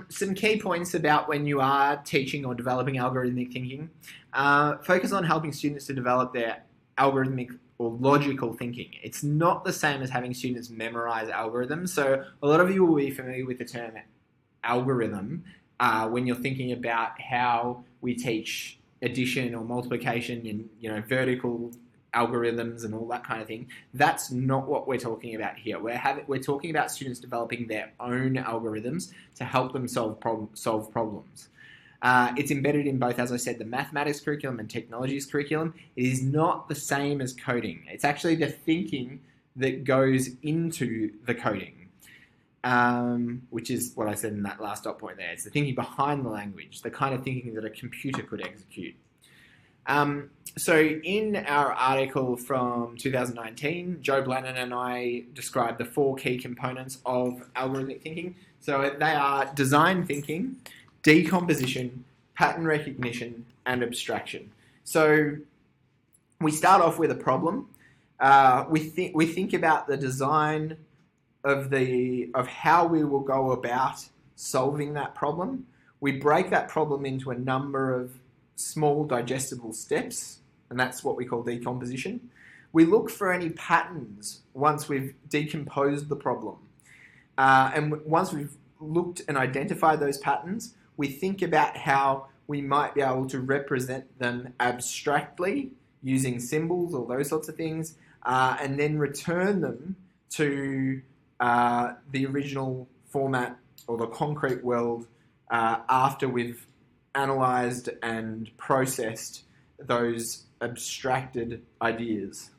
Some key points about when you are teaching or developing algorithmic thinking. Focus on helping students to develop their algorithmic or logical thinking. It's not the same as having students memorize algorithms. So a lot of you will be familiar with the term algorithm when you're thinking about how we teach addition or multiplication in vertical algorithms and all that kind of thing. That's not what we're talking about here. We're talking about students developing their own algorithms to help them solve problems. It's embedded in both, as I said, the mathematics curriculum and technologies curriculum. It is not the same as coding. It's actually the thinking that goes into the coding, which is what I said in that last dot point there. It's the thinking behind the language, the kind of thinking that a computer could execute. So in our article from 2019, Joe Blannon and I described the 4 key components of algorithmic thinking. So they are design thinking, decomposition, pattern recognition, and abstraction. So we start off with a problem. We think about the design of how we will go about solving that problem. We break that problem into a number of small digestible steps, and that's what we call decomposition. We look for any patterns once we've decomposed the problem. And once we've looked and identified those patterns, we think about how we might be able to represent them abstractly using symbols or those sorts of things, and then return them to the original format or the concrete world after we've analysed and processed those abstracted ideas.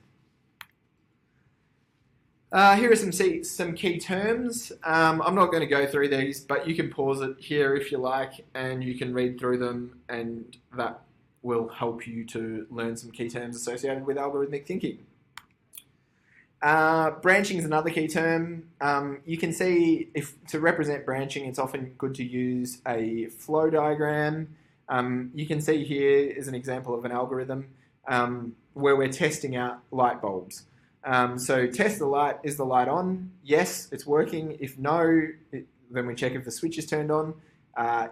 Here are some key terms. I'm not going to go through these, but you can pause it here if you like, and you can read through them, and that will help you to learn some key terms associated with algorithmic thinking. Branching is another key term. You can see to represent branching, it's often good to use a flow diagram. You can see here is an example of an algorithm where we're testing out light bulbs. So test the light, is the light on? Yes, it's working. If no, then we check if the switch is turned on.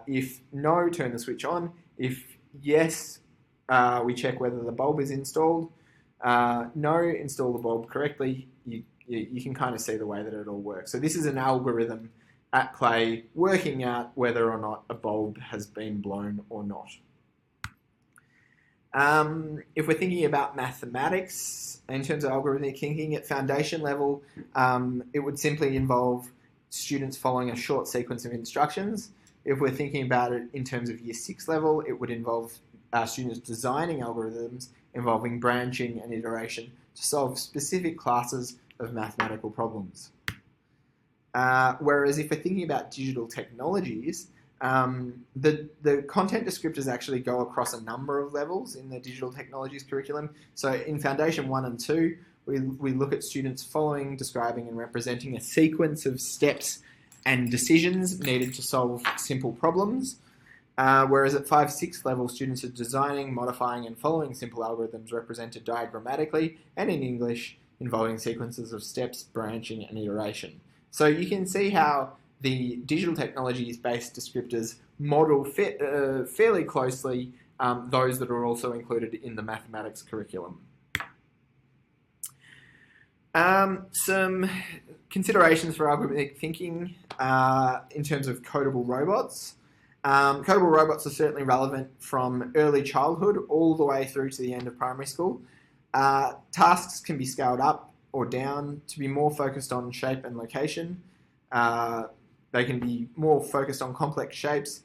If no, turn the switch on. If yes, we check whether the bulb is installed. No, install the bulb correctly. You can kind of see the way that it all works. So this is an algorithm at play working out whether or not a bulb has been blown or not. If we're thinking about mathematics in terms of algorithmic thinking at foundation level, it would simply involve students following a short sequence of instructions. If we're thinking about it in terms of year 6 level, it would involve students designing algorithms involving branching and iteration to solve specific classes of mathematical problems. Whereas if we're thinking about digital technologies, the content descriptors actually go across a number of levels in the digital technologies curriculum. So in Foundation 1 and 2, we look at students following, describing and representing a sequence of steps and decisions needed to solve simple problems. Whereas at 5-6 level, students are designing, modifying and following simple algorithms represented diagrammatically and in English involving sequences of steps, branching and iteration. So you can see how the digital technologies-based descriptors model fairly closely those that are also included in the mathematics curriculum. Some considerations for algorithmic thinking in terms of codable robots. Codable robots are certainly relevant from early childhood all the way through to the end of primary school. Tasks can be scaled up or down to be more focused on shape and location. They can be more focused on complex shapes,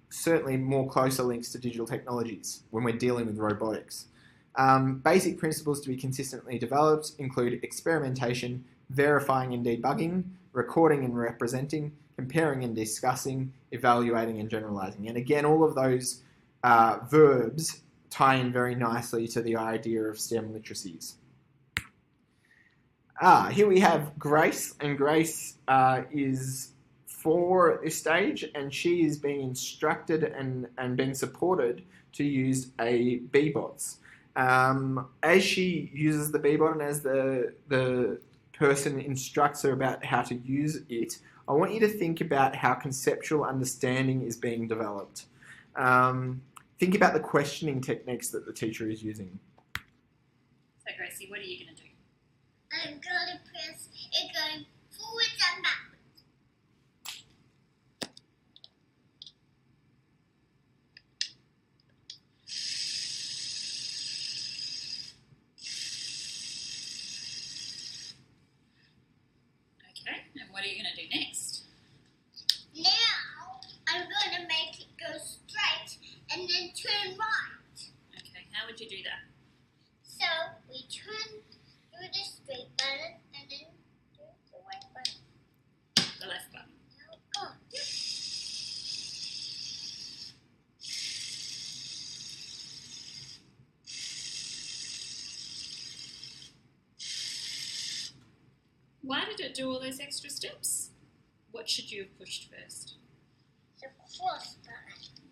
certainly more closer links to digital technologies when we're dealing with robotics. Basic principles to be consistently developed include experimentation, verifying and debugging, recording and representing, comparing and discussing, evaluating and generalizing. And again, all of those verbs tie in very nicely to the idea of STEM literacies. Here we have Grace, and Grace is 4 at this stage, and she is being instructed and being supported to use a BBots. As she uses the BBot and as the person instructs her about how to use it, I want you to think about how conceptual understanding is being developed. Think about the questioning techniques that the teacher is using. So Gracie, what are you going to do? I'm going to press it going forwards and backwards. Okay, and what are you going to do next? Now I'm going to make it go straight and then turn right. Okay, how would you do that? So we turn through the straight button and then do the right button. The left button. Now go. Why did it do all those extra steps? What should you have pushed first? The cross button.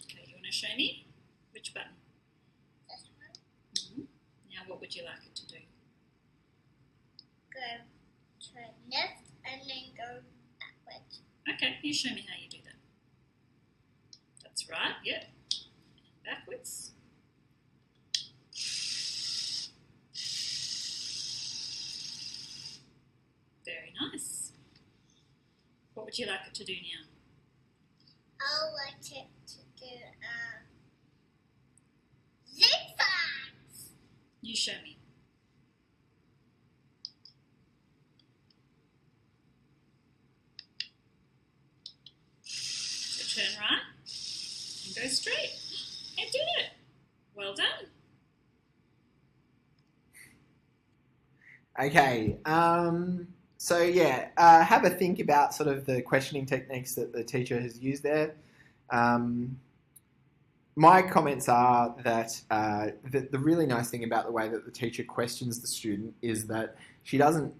Okay, you want to show me? Which button? This one. Mm-hmm. Now what would you like it to do? Go turn left and then go backwards. Okay, you show me how you do that. That's right, yep. Backwards. Very nice. What would you like it to do now? I would like it to do zigzags. You show me. So turn right and go straight. It did it. Well done. Okay, so yeah, have a think about sort of the questioning techniques that the teacher has used there. My comments are that the really nice thing about the way that the teacher questions the student is that she doesn't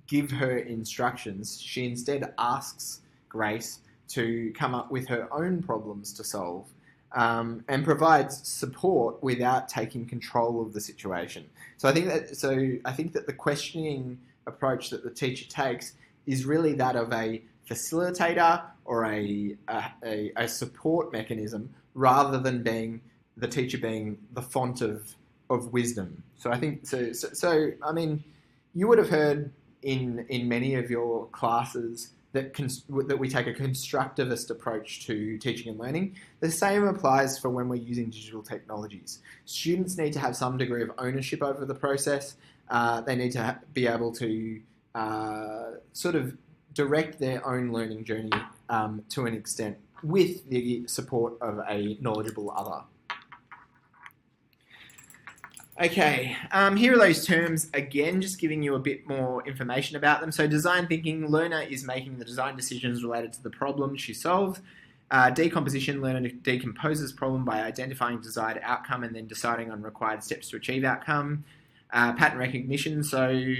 give her instructions. She instead asks Grace to come up with her own problems to solve, and provides support without taking control of the situation. So I think that the questioning approach that the teacher takes is really that of a facilitator or a support mechanism, rather than being the teacher being the font of wisdom. So I think so I mean, you would have heard in many of your classes that we take a constructivist approach to teaching and learning. The same applies for when we're using digital technologies. Students need to have some degree of ownership over the process. They need to be able to sort of direct their own learning journey to an extent with the support of a knowledgeable other. Okay, here are those terms again, just giving you a bit more information about them. So design thinking, learner is making the design decisions related to the problem she solved. Decomposition, learner decomposes problem by identifying desired outcome and then deciding on required steps to achieve outcome. Pattern recognition, so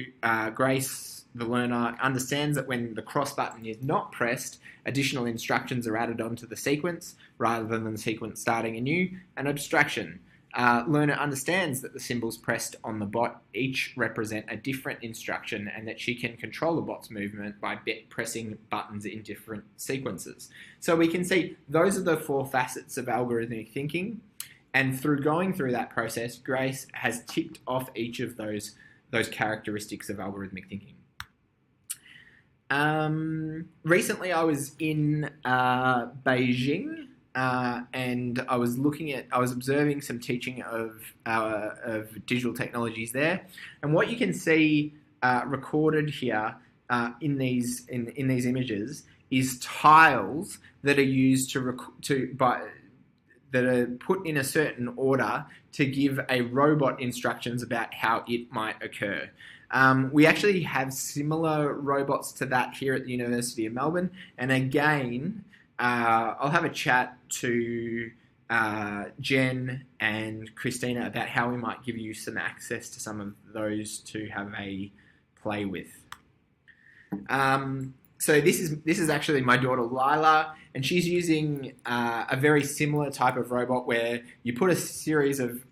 Grace, the learner, understands that when the cross button is not pressed, additional instructions are added onto the sequence rather than the sequence starting anew. And abstraction. Learner understands that the symbols pressed on the bot each represent a different instruction and that she can control the bot's movement by pressing buttons in different sequences. So we can see those are the 4 facets of algorithmic thinking, and through going through that process, Grace has ticked off each of those characteristics of algorithmic thinking. Recently, I was in Beijing, and I was observing some teaching of digital technologies there, and what you can see recorded here in these images is tiles that are used that are put in a certain order to give a robot instructions about how it might occur. We actually have similar robots to that here at the University of Melbourne. And again, I'll have a chat to Jen and Christina about how we might give you some access to some of those to have a play with. So this is actually my daughter Lila, and she's using a very similar type of robot where you put a series of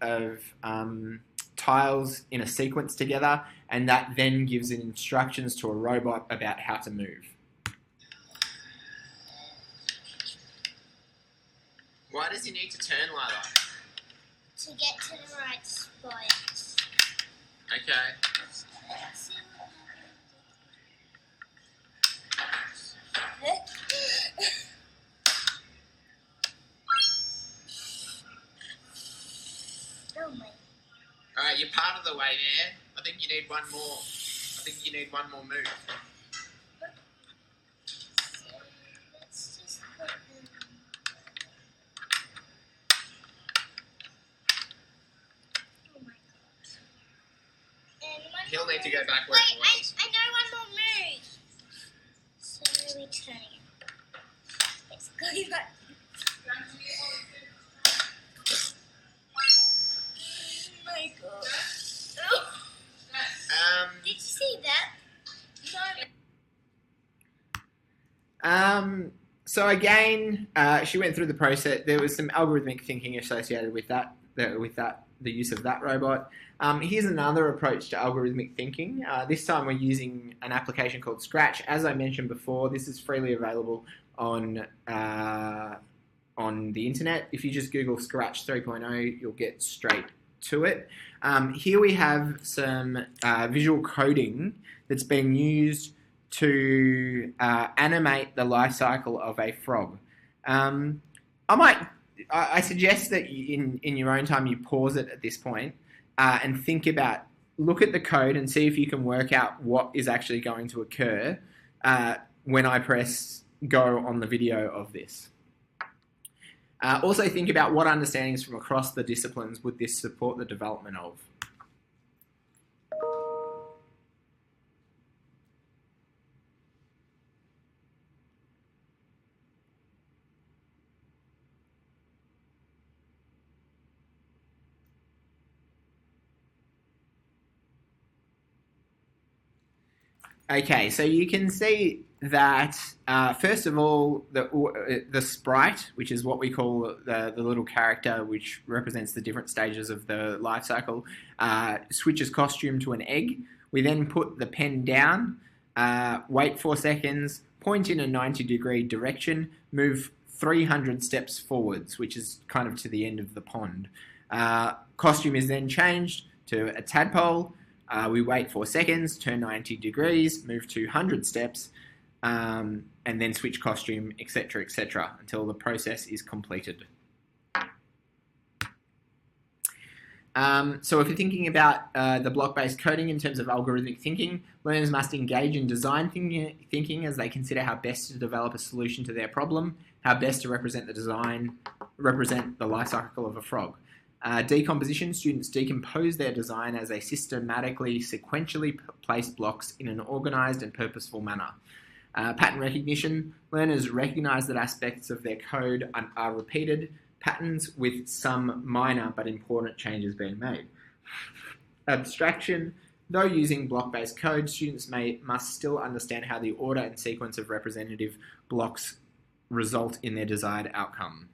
tiles in a sequence together, and that then gives instructions to a robot about how to move. Why does he need to turn, Lila? To get to the right spot. Okay. Oh my. Alright, you're part of the way there. I think you need one more. Move. So let's just put them. Oh my god. And one He'll more need to go move. back where he Wait, was. I know one more move. So we turn it. It's going back. Oh my god. Did you see that? No. So again, she went through the process. There was some algorithmic thinking associated with the use of that robot. Here's another approach to algorithmic thinking. This time we're using an application called Scratch. As I mentioned before, this is freely available on the internet. If you just Google Scratch 3.0, you'll get straight to it. Here we have some visual coding that's been used to animate the life cycle of a frog. I suggest that in your own time you pause it at this point and look at the code and see if you can work out what is actually going to occur when I press go on the video of this. Also think about what understandings from across the disciplines would this support the development of. Okay, so you can see that first of all, the sprite, which is what we call the little character which represents the different stages of the life cycle, switches costume to an egg. We then put the pen down, wait 4 seconds, point in a 90-degree direction, move 300 steps forwards, which is kind of to the end of the pond. Costume is then changed to a tadpole. We wait 4 seconds, turn 90 degrees, move 200 steps, and then switch costume, etc., until the process is completed. So if you're thinking about the block-based coding in terms of algorithmic thinking, learners must engage in design thinking as they consider how best to develop a solution to their problem, how best to represent the life cycle of a frog. Decomposition, students decompose their design as they systematically, sequentially place blocks in an organised and purposeful manner. Pattern recognition, learners recognise that aspects of their code are repeated patterns with some minor but important changes being made. Abstraction, though using block-based code, students must still understand how the order and sequence of representative blocks result in their desired outcome.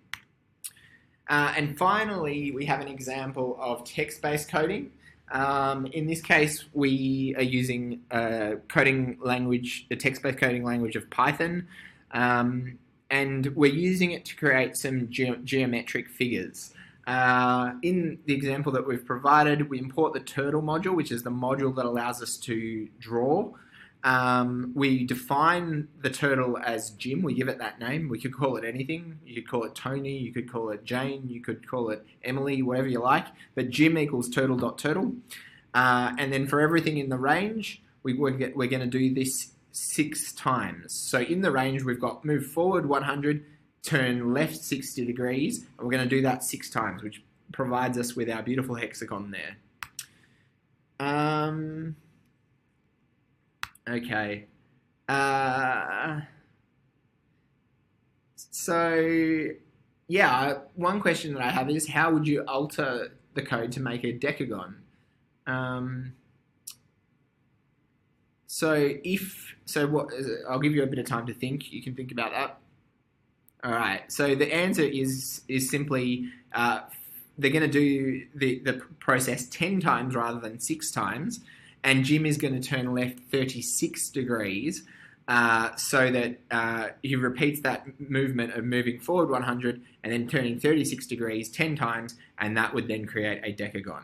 And finally, we have an example of text-based coding. In this case, we are using a text-based coding language of Python, and we're using it to create some geometric figures. In the example that we've provided, we import the turtle module, which is the module that allows us to draw. We define the turtle as Jim. We give it that name. We could call it anything. You could call it Tony. You could call it Jane. You could call it Emily, whatever you like. But Jim equals turtle.turtle. And then for everything in the range, we're going to do this 6 times. So in the range, we've got move forward 100, turn left 60 degrees, and we're going to do that 6 times, which provides us with our beautiful hexagon there. Okay. So, yeah, one question that I have is, how would you alter the code to make a decagon? I'll give you a bit of time to think. You can think about that. All right. So the answer is simply they're going to do the process 10 times rather than 6 times, and Jim is going to turn left 36 degrees, so that he repeats that movement of moving forward 100 and then turning 36 degrees 10 times, and that would then create a decagon.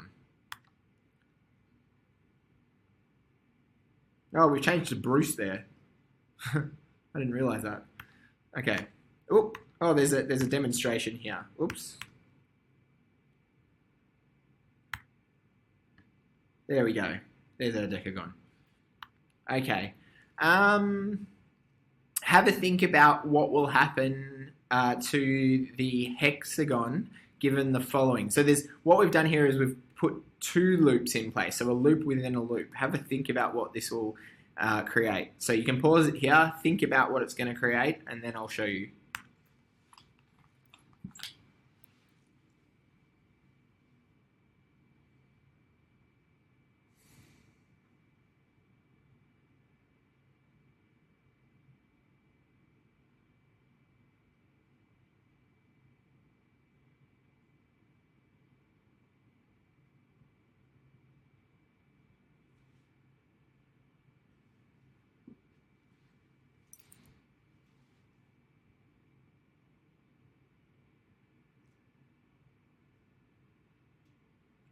Oh, we changed to Bruce there. I didn't realize that. Okay. Oh, there's a demonstration here. Oops. There we go. There's our decagon. Okay. Have a think about what will happen to the hexagon given the following. So what we've done here is we've put 2 loops in place, so a loop within a loop. Have a think about what this will create. So you can pause it here, think about what it's going to create, and then I'll show you.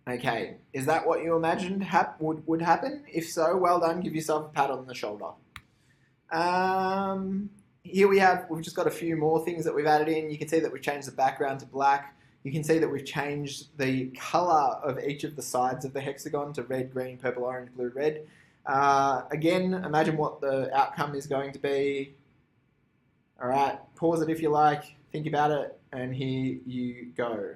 Okay, is that what you imagined would happen? If so, well done. Give yourself a pat on the shoulder. Here we've just got a few more things that we've added in. You can see that we've changed the background to black. You can see that we've changed the color of each of the sides of the hexagon to red, green, purple, orange, blue, red. Again, imagine what the outcome is going to be. All right, pause it if you like, think about it, and here you go.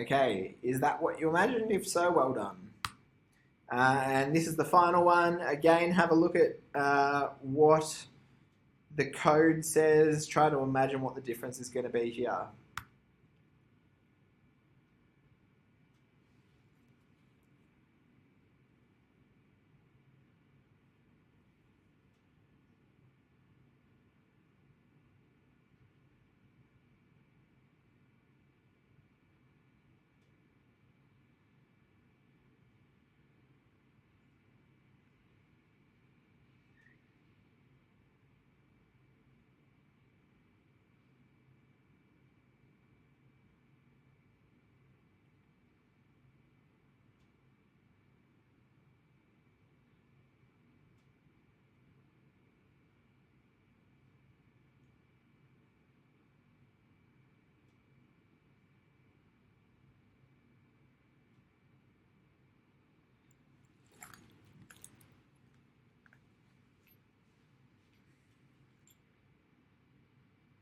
Okay, is that what you imagined? If so, well done. And this is the final one. Again, have a look at what the code says. Try to imagine what the difference is going to be here.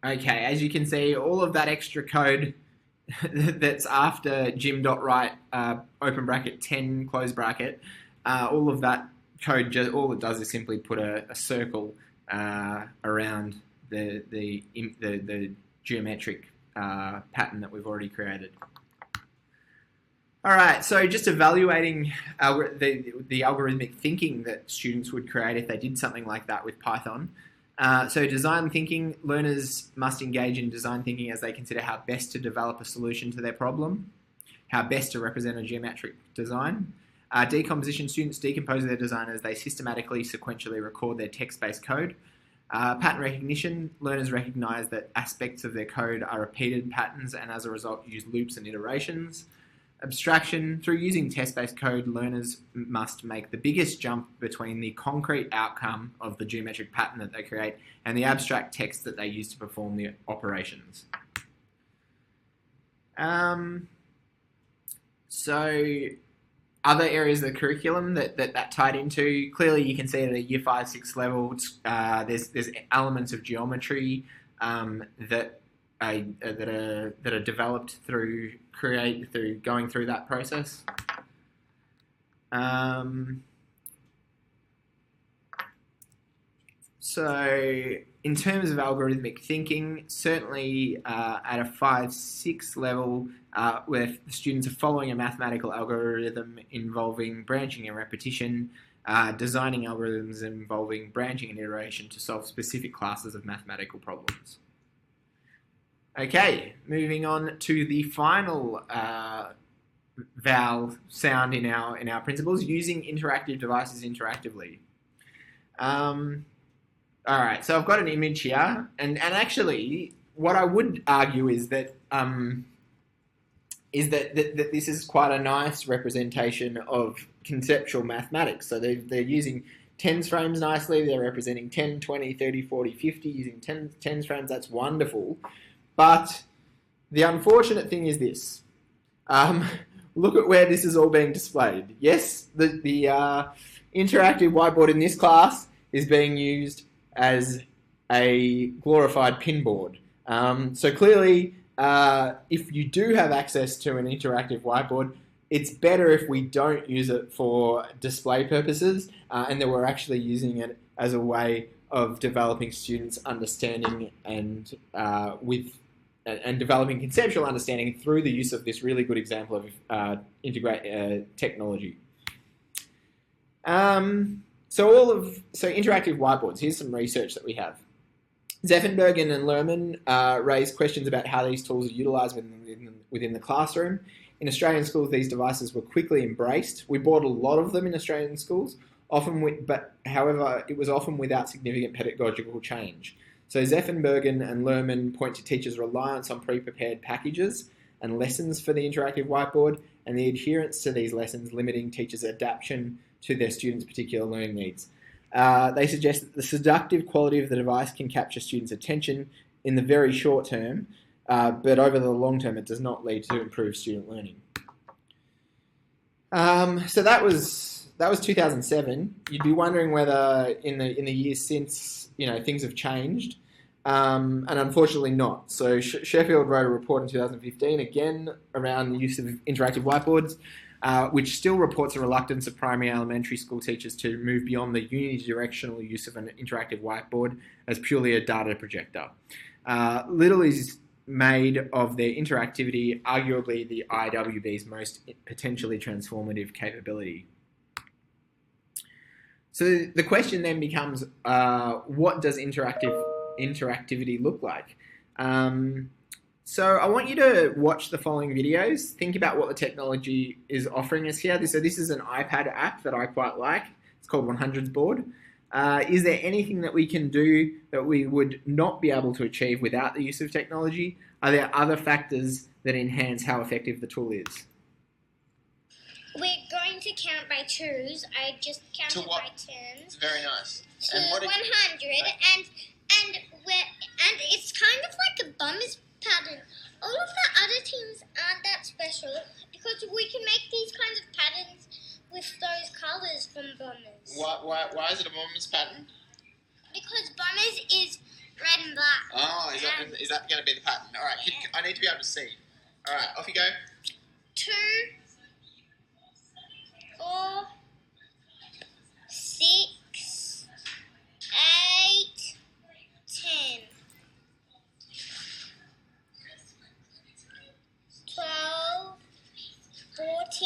Okay, as you can see, all of that extra code that's after Jim.write, open bracket 10, close bracket, all of that code, all it does is simply put a circle around the geometric pattern that we've already created. All right, so just evaluating the algorithmic thinking that students would create if they did something like that with Python. So design thinking, learners must engage in design thinking as they consider how best to develop a solution to their problem, how best to represent a geometric design. Decomposition, students decompose their design as they systematically, sequentially record their text-based code. Pattern recognition, learners recognize that aspects of their code are repeated patterns and as a result use loops and iterations. Abstraction, through using test-based code, learners must make the biggest jump between the concrete outcome of the geometric pattern that they create and the abstract text that they use to perform the operations. So other areas of the curriculum that tied into, clearly you can see at a year 5, 6 level, there's elements of geometry that are developed through going through that process. So in terms of algorithmic thinking, certainly at a 5, 6 level, where the students are following a mathematical algorithm involving branching and repetition, designing algorithms involving branching and iteration to solve specific classes of mathematical problems. Okay, moving on to the final vowel sound in our principles, using interactive devices interactively. All right, so I've got an image here, and actually, what I would argue is that this is quite a nice representation of conceptual mathematics. So they're using tens frames nicely. They're representing 10, 20, 30, 40, 50 using tens frames. That's wonderful. But the unfortunate thing is this. Look at where this is all being displayed. Yes, the interactive whiteboard in this class is being used as a glorified pinboard. So clearly, if you do have access to an interactive whiteboard, it's better if we don't use it for display purposes and that we're actually using it as a way of developing students' understanding and developing conceptual understanding through the use of this really good example of technology. So interactive whiteboards. Here's some research that we have. Zeffenbergen and Lerman raised questions about how these tools are utilised within the classroom. In Australian schools, these devices were quickly embraced. We bought a lot of them in Australian schools, however, it was often without significant pedagogical change. So Zeffenbergen and Lerman point to teachers' reliance on pre-prepared packages and lessons for the interactive whiteboard and the adherence to these lessons limiting teachers' adaptation to their students' particular learning needs. They suggest that the seductive quality of the device can capture students' attention in the very short term, but over the long term it does not lead to improved student learning. So that was 2007. You'd be wondering whether in the years since things have changed, and unfortunately not. So Sheffield wrote a report in 2015 again around the use of interactive whiteboards, which still reports a reluctance of primary and elementary school teachers to move beyond the unidirectional use of an interactive whiteboard as purely a data projector. Little is made of their interactivity, arguably the IWB's most potentially transformative capability. So the question then becomes, what does interactivity look like? So I want you to watch the following videos. Think about what the technology is offering us here. So this is an iPad app that I quite like. It's called 100s Board. Is there anything that we can do that we would not be able to achieve without the use of technology? Are there other factors that enhance how effective the tool is? We're going to count by twos. I just counted by tens. Very nice. To 100, and it's kind of like a bummer's pattern. All of the other teams aren't that special because we can make these kinds of patterns with those colours from bombers. Why is it a bomber's pattern? Because bombers is red and black. Oh, is that going to be the pattern? All right, yeah. I need to be able to see. All right, off you go. 2, 4, 6, 8, 10, 12, 14,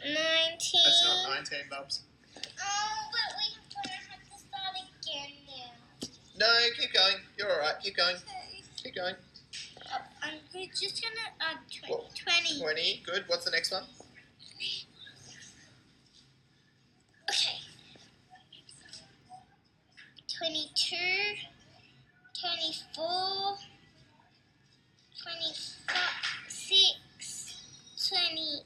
19. That's not 19, Bubs. Oh, but we're gonna have to start again now. No, keep going. You're alright. Keep going. Keep going. We're just gonna 20. 20. Good. What's the next one? Okay. 22, 24, 26, 20.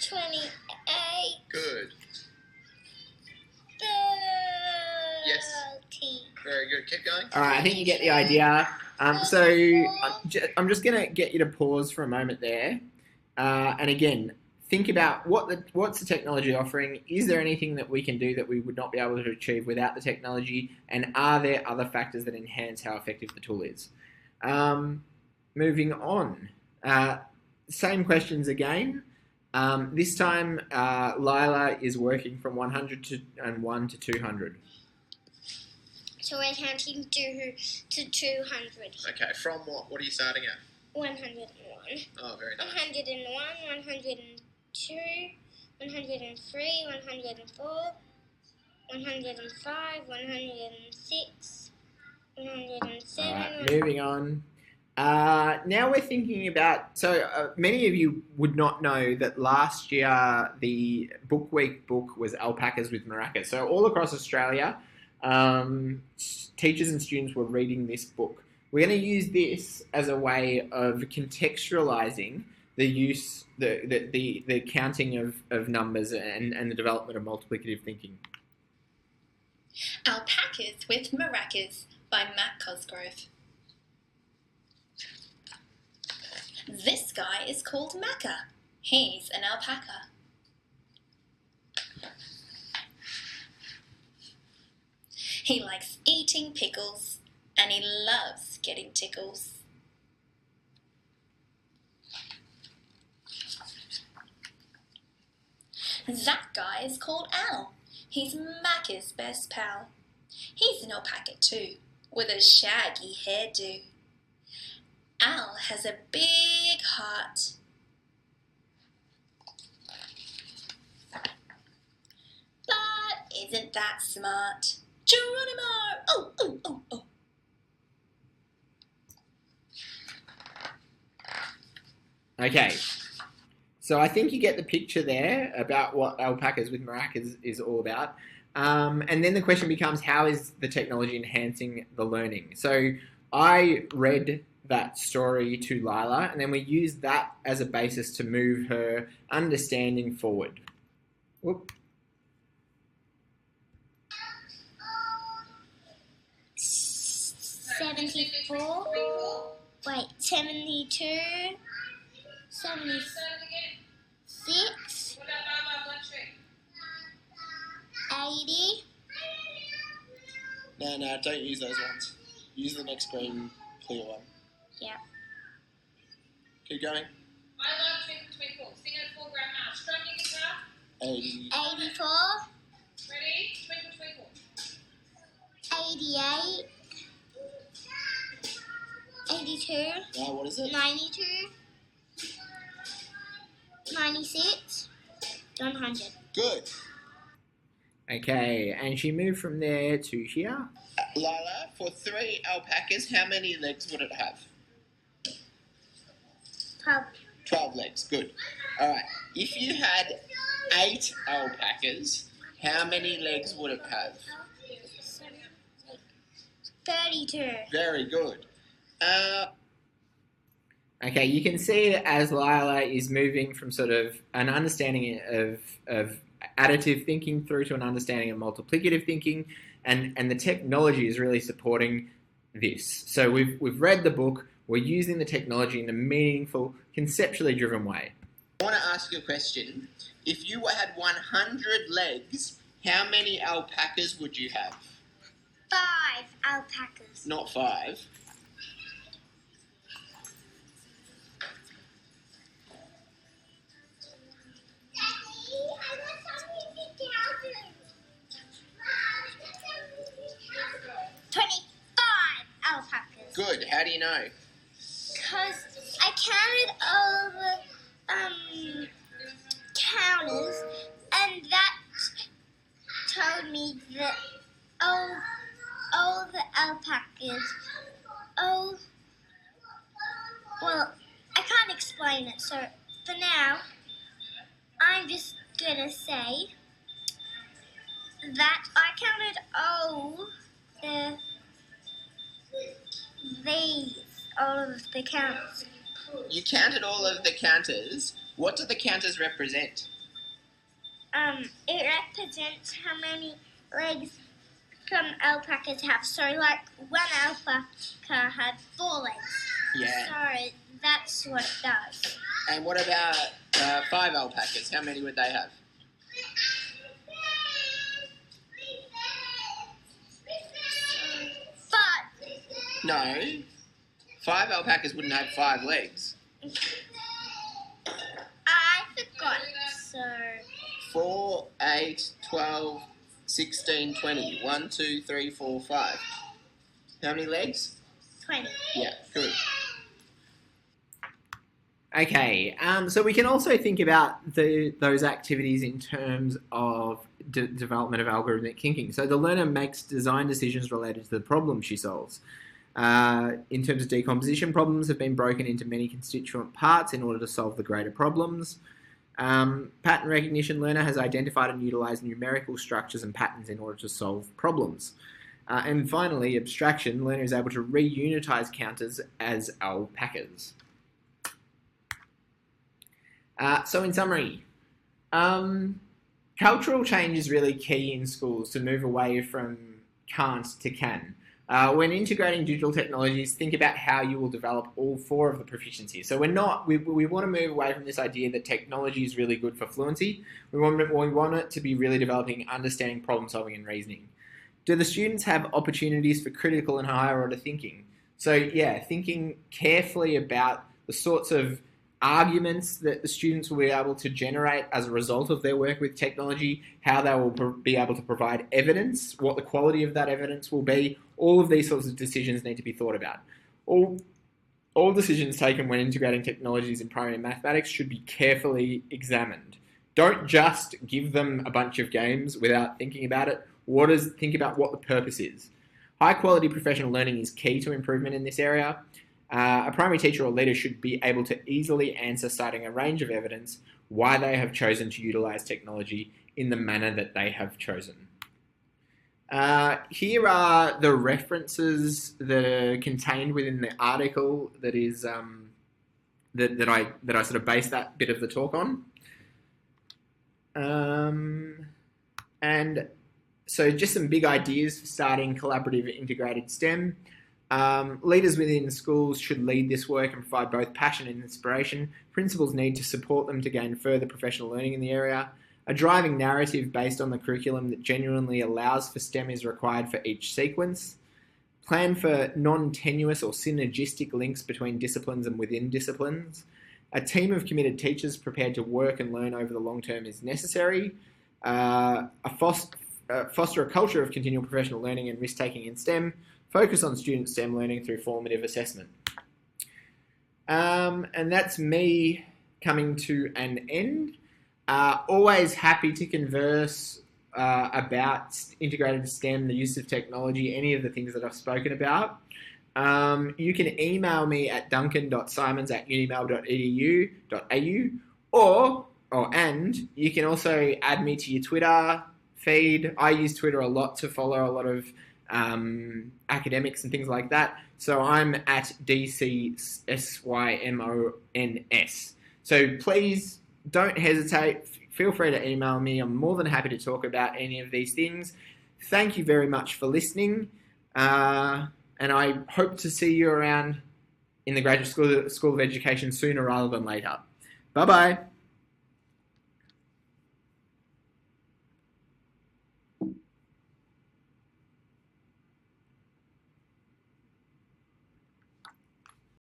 28. Good. 30. Yes. Very good. Keep going. All right, I think you get the idea. So I'm just going to get you to pause for a moment there. And again, think about what's the technology offering? Is there anything that we can do that we would not be able to achieve without the technology? And are there other factors that enhance how effective the tool is? Moving on. Same questions again. This time, Lila is working from 101 to 200. So we're counting to 200. Okay, from what? What are you starting at? 101. Oh, very nice. 101, 102, 103, 104, 105, 106, 107. All right, moving on. Now we're thinking about, many of you would not know that last year the Book Week book was Alpacas with Maracas. So all across Australia, teachers and students were reading this book. We're going to use this as a way of contextualizing the use, the counting of numbers and the development of multiplicative thinking. Alpacas with Maracas by Matt Cosgrove. This guy is called Macca. He's an alpaca. He likes eating pickles and he loves getting tickles. That guy is called Al. He's Macca's best pal. He's an alpaca too, with a shaggy hairdo. Al has a big heart. But isn't that smart? Geronimo! Oh, oh, oh, oh. Okay, so I think you get the picture there about what Alpacas with Maracas is all about. And then the question becomes, how is the technology enhancing the learning? So I read that story to Lila, and then we used that as a basis to move her understanding forward. Whoop. 74. Wait, 72. 76. 80. No, don't use those ones. Use the next green, clear one. Yeah. Keep going. I love Twinkle Twinkle. Sing it for Grandma. Strumming guitar. 80. 84. Ready? Twinkle Twinkle. 88. 82. Now, what is it? 92. 96. 100. Good. Okay, and she moved from there to here. Lila, for 3 alpacas, how many legs would it have? 12. 12 legs. Good. All right. If you had 8 alpacas, how many legs would it have? 32. Very good. Okay, you can see that as Lila is moving from sort of an understanding of additive thinking through to an understanding of multiplicative thinking, and the technology is really supporting this. So we've read the book, we're using the technology in a meaningful, conceptually driven way. I want to ask you a question. If you had 100 legs, how many alpacas would you have? 5 alpacas. Not 5. Daddy, I want something to count. 25 alpacas. Good. How do you know? because I counted all the counters, and that told me that all the alpacas. Well, I can't explain it, so for now, I'm just gonna say that I counted all of the counts. You counted all of the counters. What do the counters represent? It represents how many legs some alpacas have. So, like, one alpaca had 4 legs. Yeah. So, that's what it does. And what about 5 alpacas? How many would they have? 5. No. 5 alpacas wouldn't have 5 legs. I forgot. So, 4, 8, 12, 16, 20. 1, 2, 3, 4, 5. How many legs? 20. Yeah, good. Okay, so we can also think about those activities in terms of development of algorithmic thinking. So the learner makes design decisions related to the problem she solves. In terms of decomposition, problems have been broken into many constituent parts in order to solve the greater problems. Pattern recognition, learner has identified and utilised numerical structures and patterns in order to solve problems. And finally, abstraction, learner is able to reunitize counters as alpacas. So in summary, cultural change is really key in schools to move away from can't to can. When integrating digital technologies, think about how you will develop all 4 of the proficiencies. So we want to move away from this idea that technology is really good for fluency. We want it to be really developing understanding, problem solving and reasoning. Do the students have opportunities for critical and higher order thinking? So yeah, thinking carefully about the sorts of arguments that the students will be able to generate as a result of their work with technology, how they will be able to provide evidence, what the quality of that evidence will be. All of these sorts of decisions need to be thought about. All decisions taken when integrating technologies in primary mathematics should be carefully examined. Don't just give them a bunch of games without thinking about it. Think about what the purpose is. High quality professional learning is key to improvement in this area. A primary teacher or leader should be able to easily answer, citing a range of evidence, why they have chosen to utilise technology in the manner that they have chosen. Here are the references that are contained within the article that is that I sort of based that bit of the talk on. And so just some big ideas for starting collaborative integrated STEM. Leaders within schools should lead this work and provide both passion and inspiration. Principals need to support them to gain further professional learning in the area. A driving narrative based on the curriculum that genuinely allows for STEM is required for each sequence. Plan for non-tenuous or synergistic links between disciplines and within disciplines. A team of committed teachers prepared to work and learn over the long term is necessary. Foster a culture of continual professional learning and risk-taking in STEM. Focus on student STEM learning through formative assessment. And that's me coming to an end. Always happy to converse about integrated STEM, the use of technology, any of the things that I've spoken about. You can email me at duncan.simons@unimail.edu.au and you can also add me to your Twitter feed. I use Twitter a lot to follow a lot of academics and things like that. So I'm at DCSYMONS. So please don't hesitate. Feel free to email me. I'm more than happy to talk about any of these things. Thank you very much for listening. And I hope to see you around in the Graduate School of Education sooner rather than later. Bye-bye.